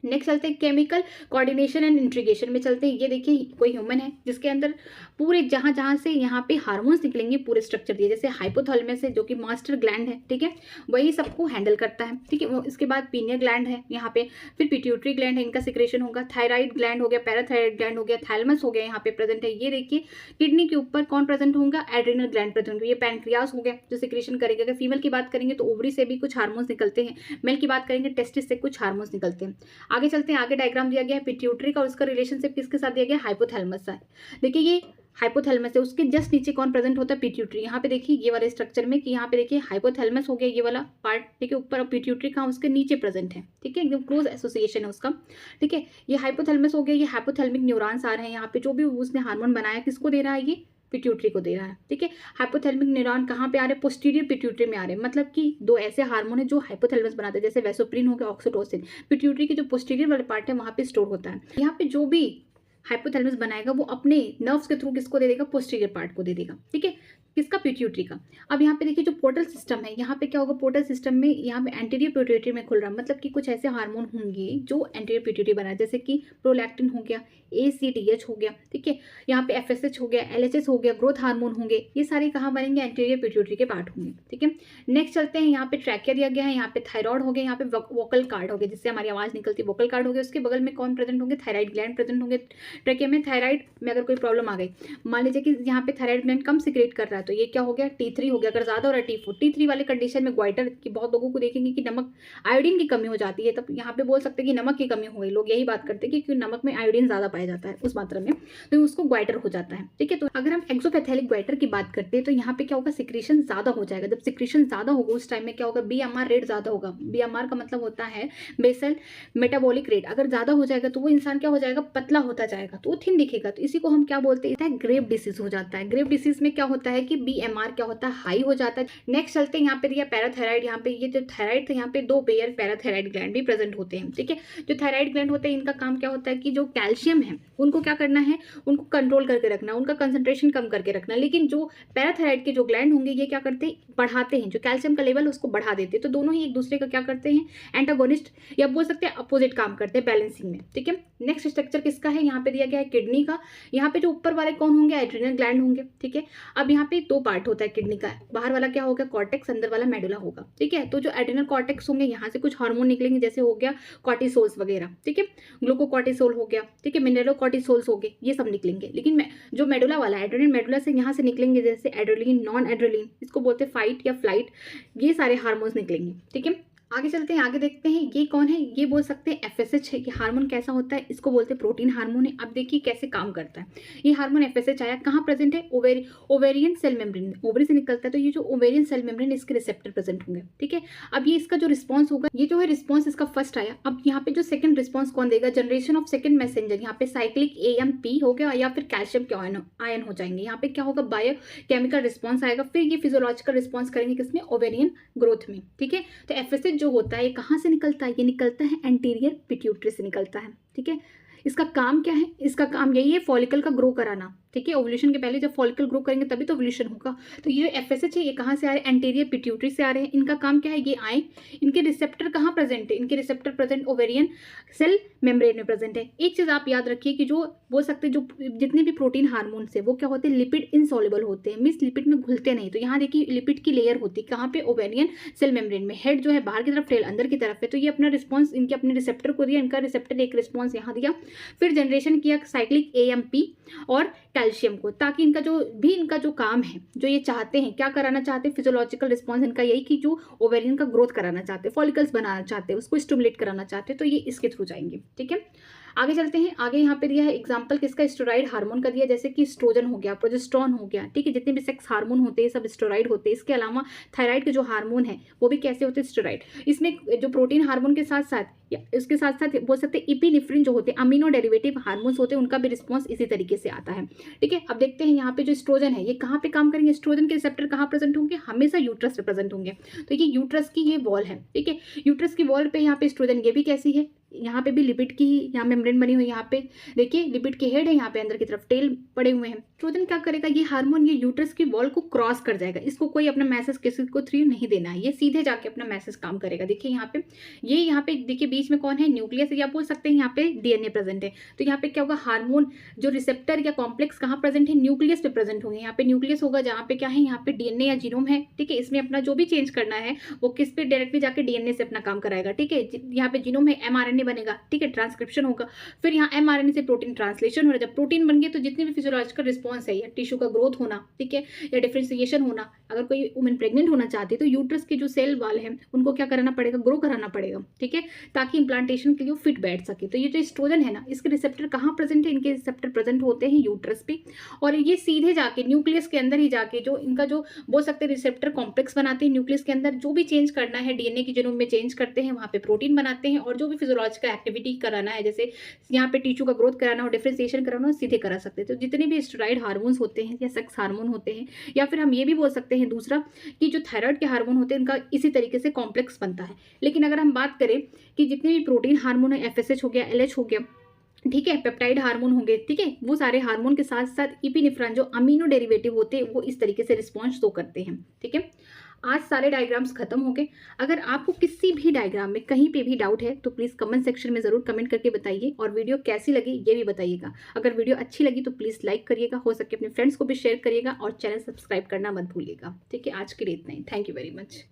नेक्स्ट चलते हैं केमिकल कोऑर्डिनेशन एंड इंट्रीगेशन में चलते हैं। ये देखिए कोई ह्यूमन है जिसके अंदर पूरे जहाँ जहाँ से यहाँ पे हार्मोन्स निकलेंगे पूरे स्ट्रक्चर दिए, जैसे हाइपोथैलेमस है जो कि मास्टर ग्लैंड है, ठीक है, वही सबको हैंडल करता है, ठीक है। इसके बाद पीनियल ग्लैंड है यहाँ पे, फिर पिट्यूटरी ग्लैंड है, इनका सिक्रेशन होगा, थायराइड ग्लैंड हो गया, पैराथायराइड ग्लैंड हो गया, थैलेमस हो गया यहाँ पे प्रेजेंट है। ये देखिए किडनी के ऊपर कौन प्रेजेंट होगा, एड्रिनल ग्लैंड प्रेजेंट होगा। ये पैनक्रियास हो गया जो सिक्रेशन करेगा। अगर फीमेल की बात करेंगे तो ओवरी से भी कुछ हार्मोन्स निकलते हैं, मेल की बात करेंगे टेस्टिस से कुछ हार्मोन्स निकलते हैं। आगे चलते हैं, आगे डायग्राम दिया गया है पिट्यूटरी का और उसका रिलेशनशिप किसके साथ दिया गया, हाइपोथैलेमस से। देखिए ये हाइपोथैलेमस है, उसके जस्ट नीचे कौन प्रेजेंट होता है, पिट्यूटरी। यहाँ पे देखिए ये वाले स्ट्रक्चर में कि यहाँ पे देखिए हाइपोथैलेमस हो गया ये वाला पार्ट, ठीक है, ऊपर, और पिट्यूटरी कहाँ उसके नीचे प्रेजेंट है, ठीक है, एकदम क्लोज एसोसिएशन है उसका, ठीक है। ये हाइपोथैलेमस हो गया, ये हाइपोथैलेमिक न्यूरॉन्स आ रहे हैं यहाँ पे, जो भी उसने हार्मोन बनाया किसको दे रहा है, ये पिट्यूटरी को दे रहा है, ठीक है। हाइपोथैलेमिक न्यूरॉन कहाँ पे आ रहे हैं, पोस्टीरियर पिट्यूटरी में आ रहे हैं, मतलब कि दो ऐसे हार्मोन है जो हाइपोथैलेमस बनाते हैं, जैसे वैसोप्रिन हो गया, ऑक्सीटोसिन, पिट्यूटरी के जो पोस्टीरियर वाले पार्ट है वहाँ पे स्टोर होता है। यहाँ पे जो भी हाइपोथैलेमस बनाएगा वो अपने नर्व्स के थ्रू किसको दे देगा, पोस्टीरियर पार्ट को दे देगा, ठीक है, किसका, पिट्यूटरी का। अब यहाँ पे देखिए जो पोर्टल सिस्टम है, यहाँ पे क्या होगा, पोर्टल सिस्टम में यहाँ पे एंटीरियर पिट्यूटरी में खुल रहा है, मतलब कि कुछ ऐसे हार्मोन होंगे जो एंटीरियर पिट्यूटरी बनाए, जैसे कि प्रोलैक्टिन हो गया, ACTH हो गया, ठीक है, यहाँ पे FSH हो गया, LHS हो गया, ग्रोथ हार्मोन होंगे, ये सारे कहाँ बनेंगे, एंटीरियर पिट्यूटरी के पार्ट होंगे, ठीक है। नेक्स्ट चलते हैं, यहाँ पे ट्रैकिया दिया गया है, यहाँ पे थायराइड हो गया, यहाँ पे वोकल कार्ड हो गया जिससे हमारी आवाज़ निकलती है, वोकल कार्ड हो गया। उसके बगल में कौन प्रेजेंट होंगे, थायराइड ग्लैंड प्रेजेंट होंगे। ट्रैकिया में थायराइड में अगर कोई प्रॉब्लम आ गई, मान लीजिए कि यहाँ पे थायराइड ग्लैंड कम सिक्रेट कर रहा है, तो ये क्या हो गया, T3 हो गया। अगर ज़्यादा हो रहा है T4, T3 वाले कंडीशन में ग्वाइटर की बहुत लोगों को देखेंगे कि नमक, आयोडीन की कमी हो जाती है, तब यहाँ पे बोल सकते हैं कि नमक की कमी हो गई। लोग यही बात करते हैं कि नमक में आयोडीन ज़्यादा पाया जाता है उस मात्रा में, तो उसको ग्वाइटर हो जाता है, ठीक है। तो अगर हम एक्सोपैथेलिक ग्वाइटर की बात करते हैं तो यहाँ पे क्या होगा, सिक्रेशन ज़्यादा हो जाएगा। जब सिक्रेशन ज़्यादा होगा उस टाइम में क्या होगा, BMR रेट ज़्यादा होगा। BMR का मतलब होता है बेसल मेटाबॉलिक रेट। अगर ज़्यादा हो जाएगा तो वो इंसान क्या हो जाएगा, पतला होता जाएगा, तो वो थिन दिखेगा। तो इसी को हम क्या बोलते हैं, ग्रेव डिसीज हो जाता है। ग्रेव डिसीज में क्या होता है कि BMR क्या होता है, हाई हो जाता है। नेक्स्ट चलते हैं, यहाँ पे दिया पैराथायराइड। यहाँ पे ये जो थायराइड था, यहाँ पे 2 पेयर पैराथायराइड ग्लैंड भी प्रेजेंट होते हैं, ठीक है। जो थायराइड ग्लैंड होते हैं इनका काम क्या होता है कि जो कैल्शियम है उनको क्या करना है, उनको कंट्रोल करके रखना, उनका कंसंट्रेशन कम करके रखना। लेकिन जो पैराथायराइड के जो ग्लैंड होंगे ये क्या करते हैं, बढ़ाते हैं, जो कैल्शियम का लेवल उसको बढ़ा देते हैं। तो दोनों ही एक दूसरे का क्या करते हैं, एंटागोनिस्ट या बोल सकते हैं अपोजिट काम करते हैं बैलेंसिंग में, ठीक है। नेक्स्ट स्ट्रक्चर किसका है, यहाँ पे दिया गया है किडनी का। यहाँ पे जो ऊपर वाले कौन होंगे, एड्रिनल ग्लैंड होंगे, ठीक है। अब यहाँ पे 2 पार्ट होता है किडनी का, बाहर वाला क्या होगा, कॉर्टेक्स, अंदर वाला मेडुला होगा, ठीक है। तो जो एड्रिनल कॉर्टेक्स होंगे यहाँ से कुछ हार्मोन निकलेंगे, जैसे हो गया कॉर्टिसोल्स वगैरह, ठीक है, ग्लूकोकॉर्टिसोल हो गया, ठीक है, मिनरलोकॉर्टिसोल्स हो गए, ये सब निकलेंगे। लेकिन जो मेडुला वाला एड्रेनल मेडुला से यहाँ से निकलेंगे जैसे एड्रेलिन, नॉन एड्रेलिन, इसको बोलते हैं फाइट या फ्लाइट, ये सारे हार्मोन्स निकलेंगे, ठीक है। आगे चलते हैं, आगे देखते हैं ये कौन है, ये बोल सकते हैं FSH है। ये हार्मोन कैसा होता है, इसको बोलते हैं प्रोटीन हार्मोन है। अब देखिए कैसे काम करता है ये हार्मोन। FSH आया कहाँ प्रेजेंट है, ओवेरियन सेल मेम्ब्रेन, ओवरी से निकलता है, तो ये जो ओवेरियन सेल मेम्ब्रेन इसके रिसेप्टर प्रेजेंट होंगे, ठीक है। अब ये इसका जो रिस्पॉन्स होगा, ये जो है रिस्पॉन्स इसका फर्स्ट आया। अब यहाँ पे जो सेकंड रिस्पॉन्स कौन देगा, जनरेशन ऑफ सेकंड मैसेंजर, यहाँ पे साइक्लिक AMP हो गया या फिर कैल्शियम के आयन हो जाएंगे। यहाँ पे क्या होगा, बायोकेमिकल रिस्पॉन्स आएगा, फिर ये फिजियोलॉजिकल रिस्पॉन्स करेंगे किसमें, ओवेरियन ग्रोथ में, ठीक है। तो FSH जो होता है ये कहाँ से निकलता है, ये निकलता है एंटीरियर पिट्यूटरी से निकलता है, ठीक है। इसका काम क्या है, इसका काम यही है फॉलिकल का ग्रो कराना, ठीक है। ओवुलेशन के पहले जब फॉलिकल ग्रो करेंगे तभी तो ओवुलेशन होगा। तो ये जो FSH है ये कहाँ से आ रहे हैं, एंटीरियर पिट्यूटरी से आ रहे हैं। इनका काम क्या है, ये आए, इनके रिसेप्टर कहाँ प्रेजेंट है, इनके receptor present ovarian cell membrane में प्रेजेंट है। एक चीज़ आप याद रखिए कि जो बोल सकते हैं जो जितने भी प्रोटीन हार्मोन्स है वो क्या होते हैं, लिपिड इनसॉल्युबल होते हैं, मीन्स लिपिड में घुलते नहीं। तो यहाँ देखिए लिपिड की लेयर होती है कहाँ पे, ओवेरियन सेल मेम्ब्रेन में। हेड जो है बाहर की तरफ, टेल अंदर की तरफ है। तो ये अपना रिस्पॉन्स इनके अपने रिसेप्टर को दिया, इनका रिसेप्टर एक रिस्पॉन्स यहाँ दिया, फिर जनरेशन किया साइक्लिक AMP और कैल्शियम को, ताकि इनका जो काम है, जो ये चाहते हैं, क्या कराना चाहते हैं, फिजियोलॉजिकल रिस्पॉन्स इनका यही कि जो ओवेरियन का ग्रोथ कराना चाहते हैं, फॉलिकल्स बनाना चाहते हैं, उसको स्टिमुलेट कराना चाहते हैं, तो ये इसके थ्रू जाएंगे, ठीक है। आगे चलते हैं, आगे यहाँ पे दिया है एग्जांपल किसका, स्टेरॉइड हार्मोन का दिया, जैसे कि एस्ट्रोजन हो गया, प्रोजेस्टेरॉन हो गया, ठीक है। जितने भी सेक्स हार्मोन होते हैं सब स्टेरॉइड होते हैं। इसके अलावा थायराइड के जो हार्मोन है वो भी कैसे होते हैं, स्टेरॉइड। इसमें जो प्रोटीन हार्मोन के साथ साथ या इसके साथ साथ बोल सकते हैं इपिनेफ्रिन जो होते हैं, अमीनो डेरिवेटिव हार्मोन्स होते हैं, उनका भी रिस्पॉन्स इसी तरीके से आता है, ठीक है। अब देखते हैं यहाँ पे जो एस्ट्रोजन है ये कहाँ पे काम करेंगे, एस्ट्रोजन के रिसेप्टर कहाँ प्रेजेंट होंगे, हमेशा यूट्रस पे प्रेजेंट होंगे। तो ये यूट्रस की ये वॉल है, ठीक है। यूट्रस की वॉल पे यहाँ पे एस्ट्रोजन ये भी कैसी है, यहाँ पे भी लिपिड की यहाँ मेम्ब्रेन बनी हुई है। यहाँ पे देखिए लिपिड के हेड है, यहाँ पे अंदर की तरफ टेल पड़े हुए हैं। एस्ट्रोजन क्या करेगा, ये हार्मोन ये यूट्रस की वॉल को क्रॉस कर जाएगा। इसको कोई अपना मैसेज किसी को थ्रू नहीं देना है, ये सीधे जाके अपना मैसेज काम करेगा। देखिए यहाँ पे ये यहाँ पे देखिए बीच में कौन है, न्यूक्लियस, या बोल सकते हैं यहाँ पे डीएनए प्रेजेंट है। तो यहाँ पे क्या होगा, हार्मोन जो रिसेप्टर या कॉम्प्लेक्स कहाँ प्रेजेंट है, न्यूक्लियस पे प्रेजेंट होंगे। यहाँ पे न्यूक्लियस होगा जहाँ पे क्या है, यहाँ पे डीएनए या जीनोम है। ठीक है, इसमें अपना जो भी चेंज करना है वो किस पे डायरेक्टली जाके डीएनए से अपना काम कराएगा। ठीक है, यहाँ पे जीनोम है, एमआरएनए बनेगा। ठीक है, ट्रांसक्रिप्शन होगा, फिर यहाँ एमआरएनए से प्रोटीन ट्रांसलेशन हो रहा है। जब प्रोटीन बन गए तो जितने भी फिजियोलॉजिकल रिस्पॉन्स है या टिश्यू का ग्रोथ होना, ठीक है, या डिफरेंशिएशन होना, अगर कोई वुमेन प्रेग्नेंट होना चाहती है तो यूट्रस के जो सेल वाल हैं उनको क्या कराना पड़ेगा, ग्रो कराना पड़ेगा। ठीक है, ताकि इंप्लांटेशन के लिए फिट बैठ सके। तो ये जो एस्ट्रोजन है ना, इसके रिसेप्टर कहाँ प्रेजेंट है, इनके रिसेप्टर प्रेजेंट होते हैं यूट्रस पे, और ये सीधे जाके न्यूक्लियस के अंदर ही जाके जो इनका जो बोल सकते हैं रिसेप्टर कॉम्प्लेक्स बनाते हैं। न्यूक्लियस के अंदर जो भी चेंज करना है डीएनए की जीनोम में चेंज करते हैं, वहाँ पे प्रोटीन बनाते हैं, और जो भी फिजियोलॉजिकल एक्टिविटी कराना है, जैसे यहाँ पे टिश्यू का ग्रोथ कराना हो, डिफरेंशिएशन कराना हो, सीधे करा सकते हैं। तो जितने भी स्टेरॉइड हार्मोन्स होते हैं या सेक्स हार्मोन होते हैं, या फिर हम ये भी बोल सकते हैं दूसरा कि जो थायराइड के हार्मोन होते हैं इनका इसी तरीके से कॉम्प्लेक्स बनता है। लेकिन अगर हम बात करें कि जितने भी प्रोटीन हार्मोन है, एफएसएच हो गया, एलएच हो गया, ठीक है, पेप्टाइड हार्मोन होंगे, ठीक है, वो सारे हार्मोन के साथ साथ इपिनेफ्रॉन जो अमीनो डेरिवेटिव होते हैं वो इस तरीके से रिस्पॉन्स शो करते हैं। ठीक है, आज सारे डायग्राम्स खत्म हो गए। अगर आपको किसी भी डायग्राम में कहीं पे भी डाउट है तो प्लीज़ कमेंट सेक्शन में ज़रूर कमेंट करके बताइए, और वीडियो कैसी लगी ये भी बताइएगा। अगर वीडियो अच्छी लगी तो प्लीज़ लाइक करिएगा, हो सके अपने फ्रेंड्स को भी शेयर करिएगा, और चैनल सब्सक्राइब करना मत भूलिएगा। ठीक है, आज के लिए इतना ही। Thank you very much.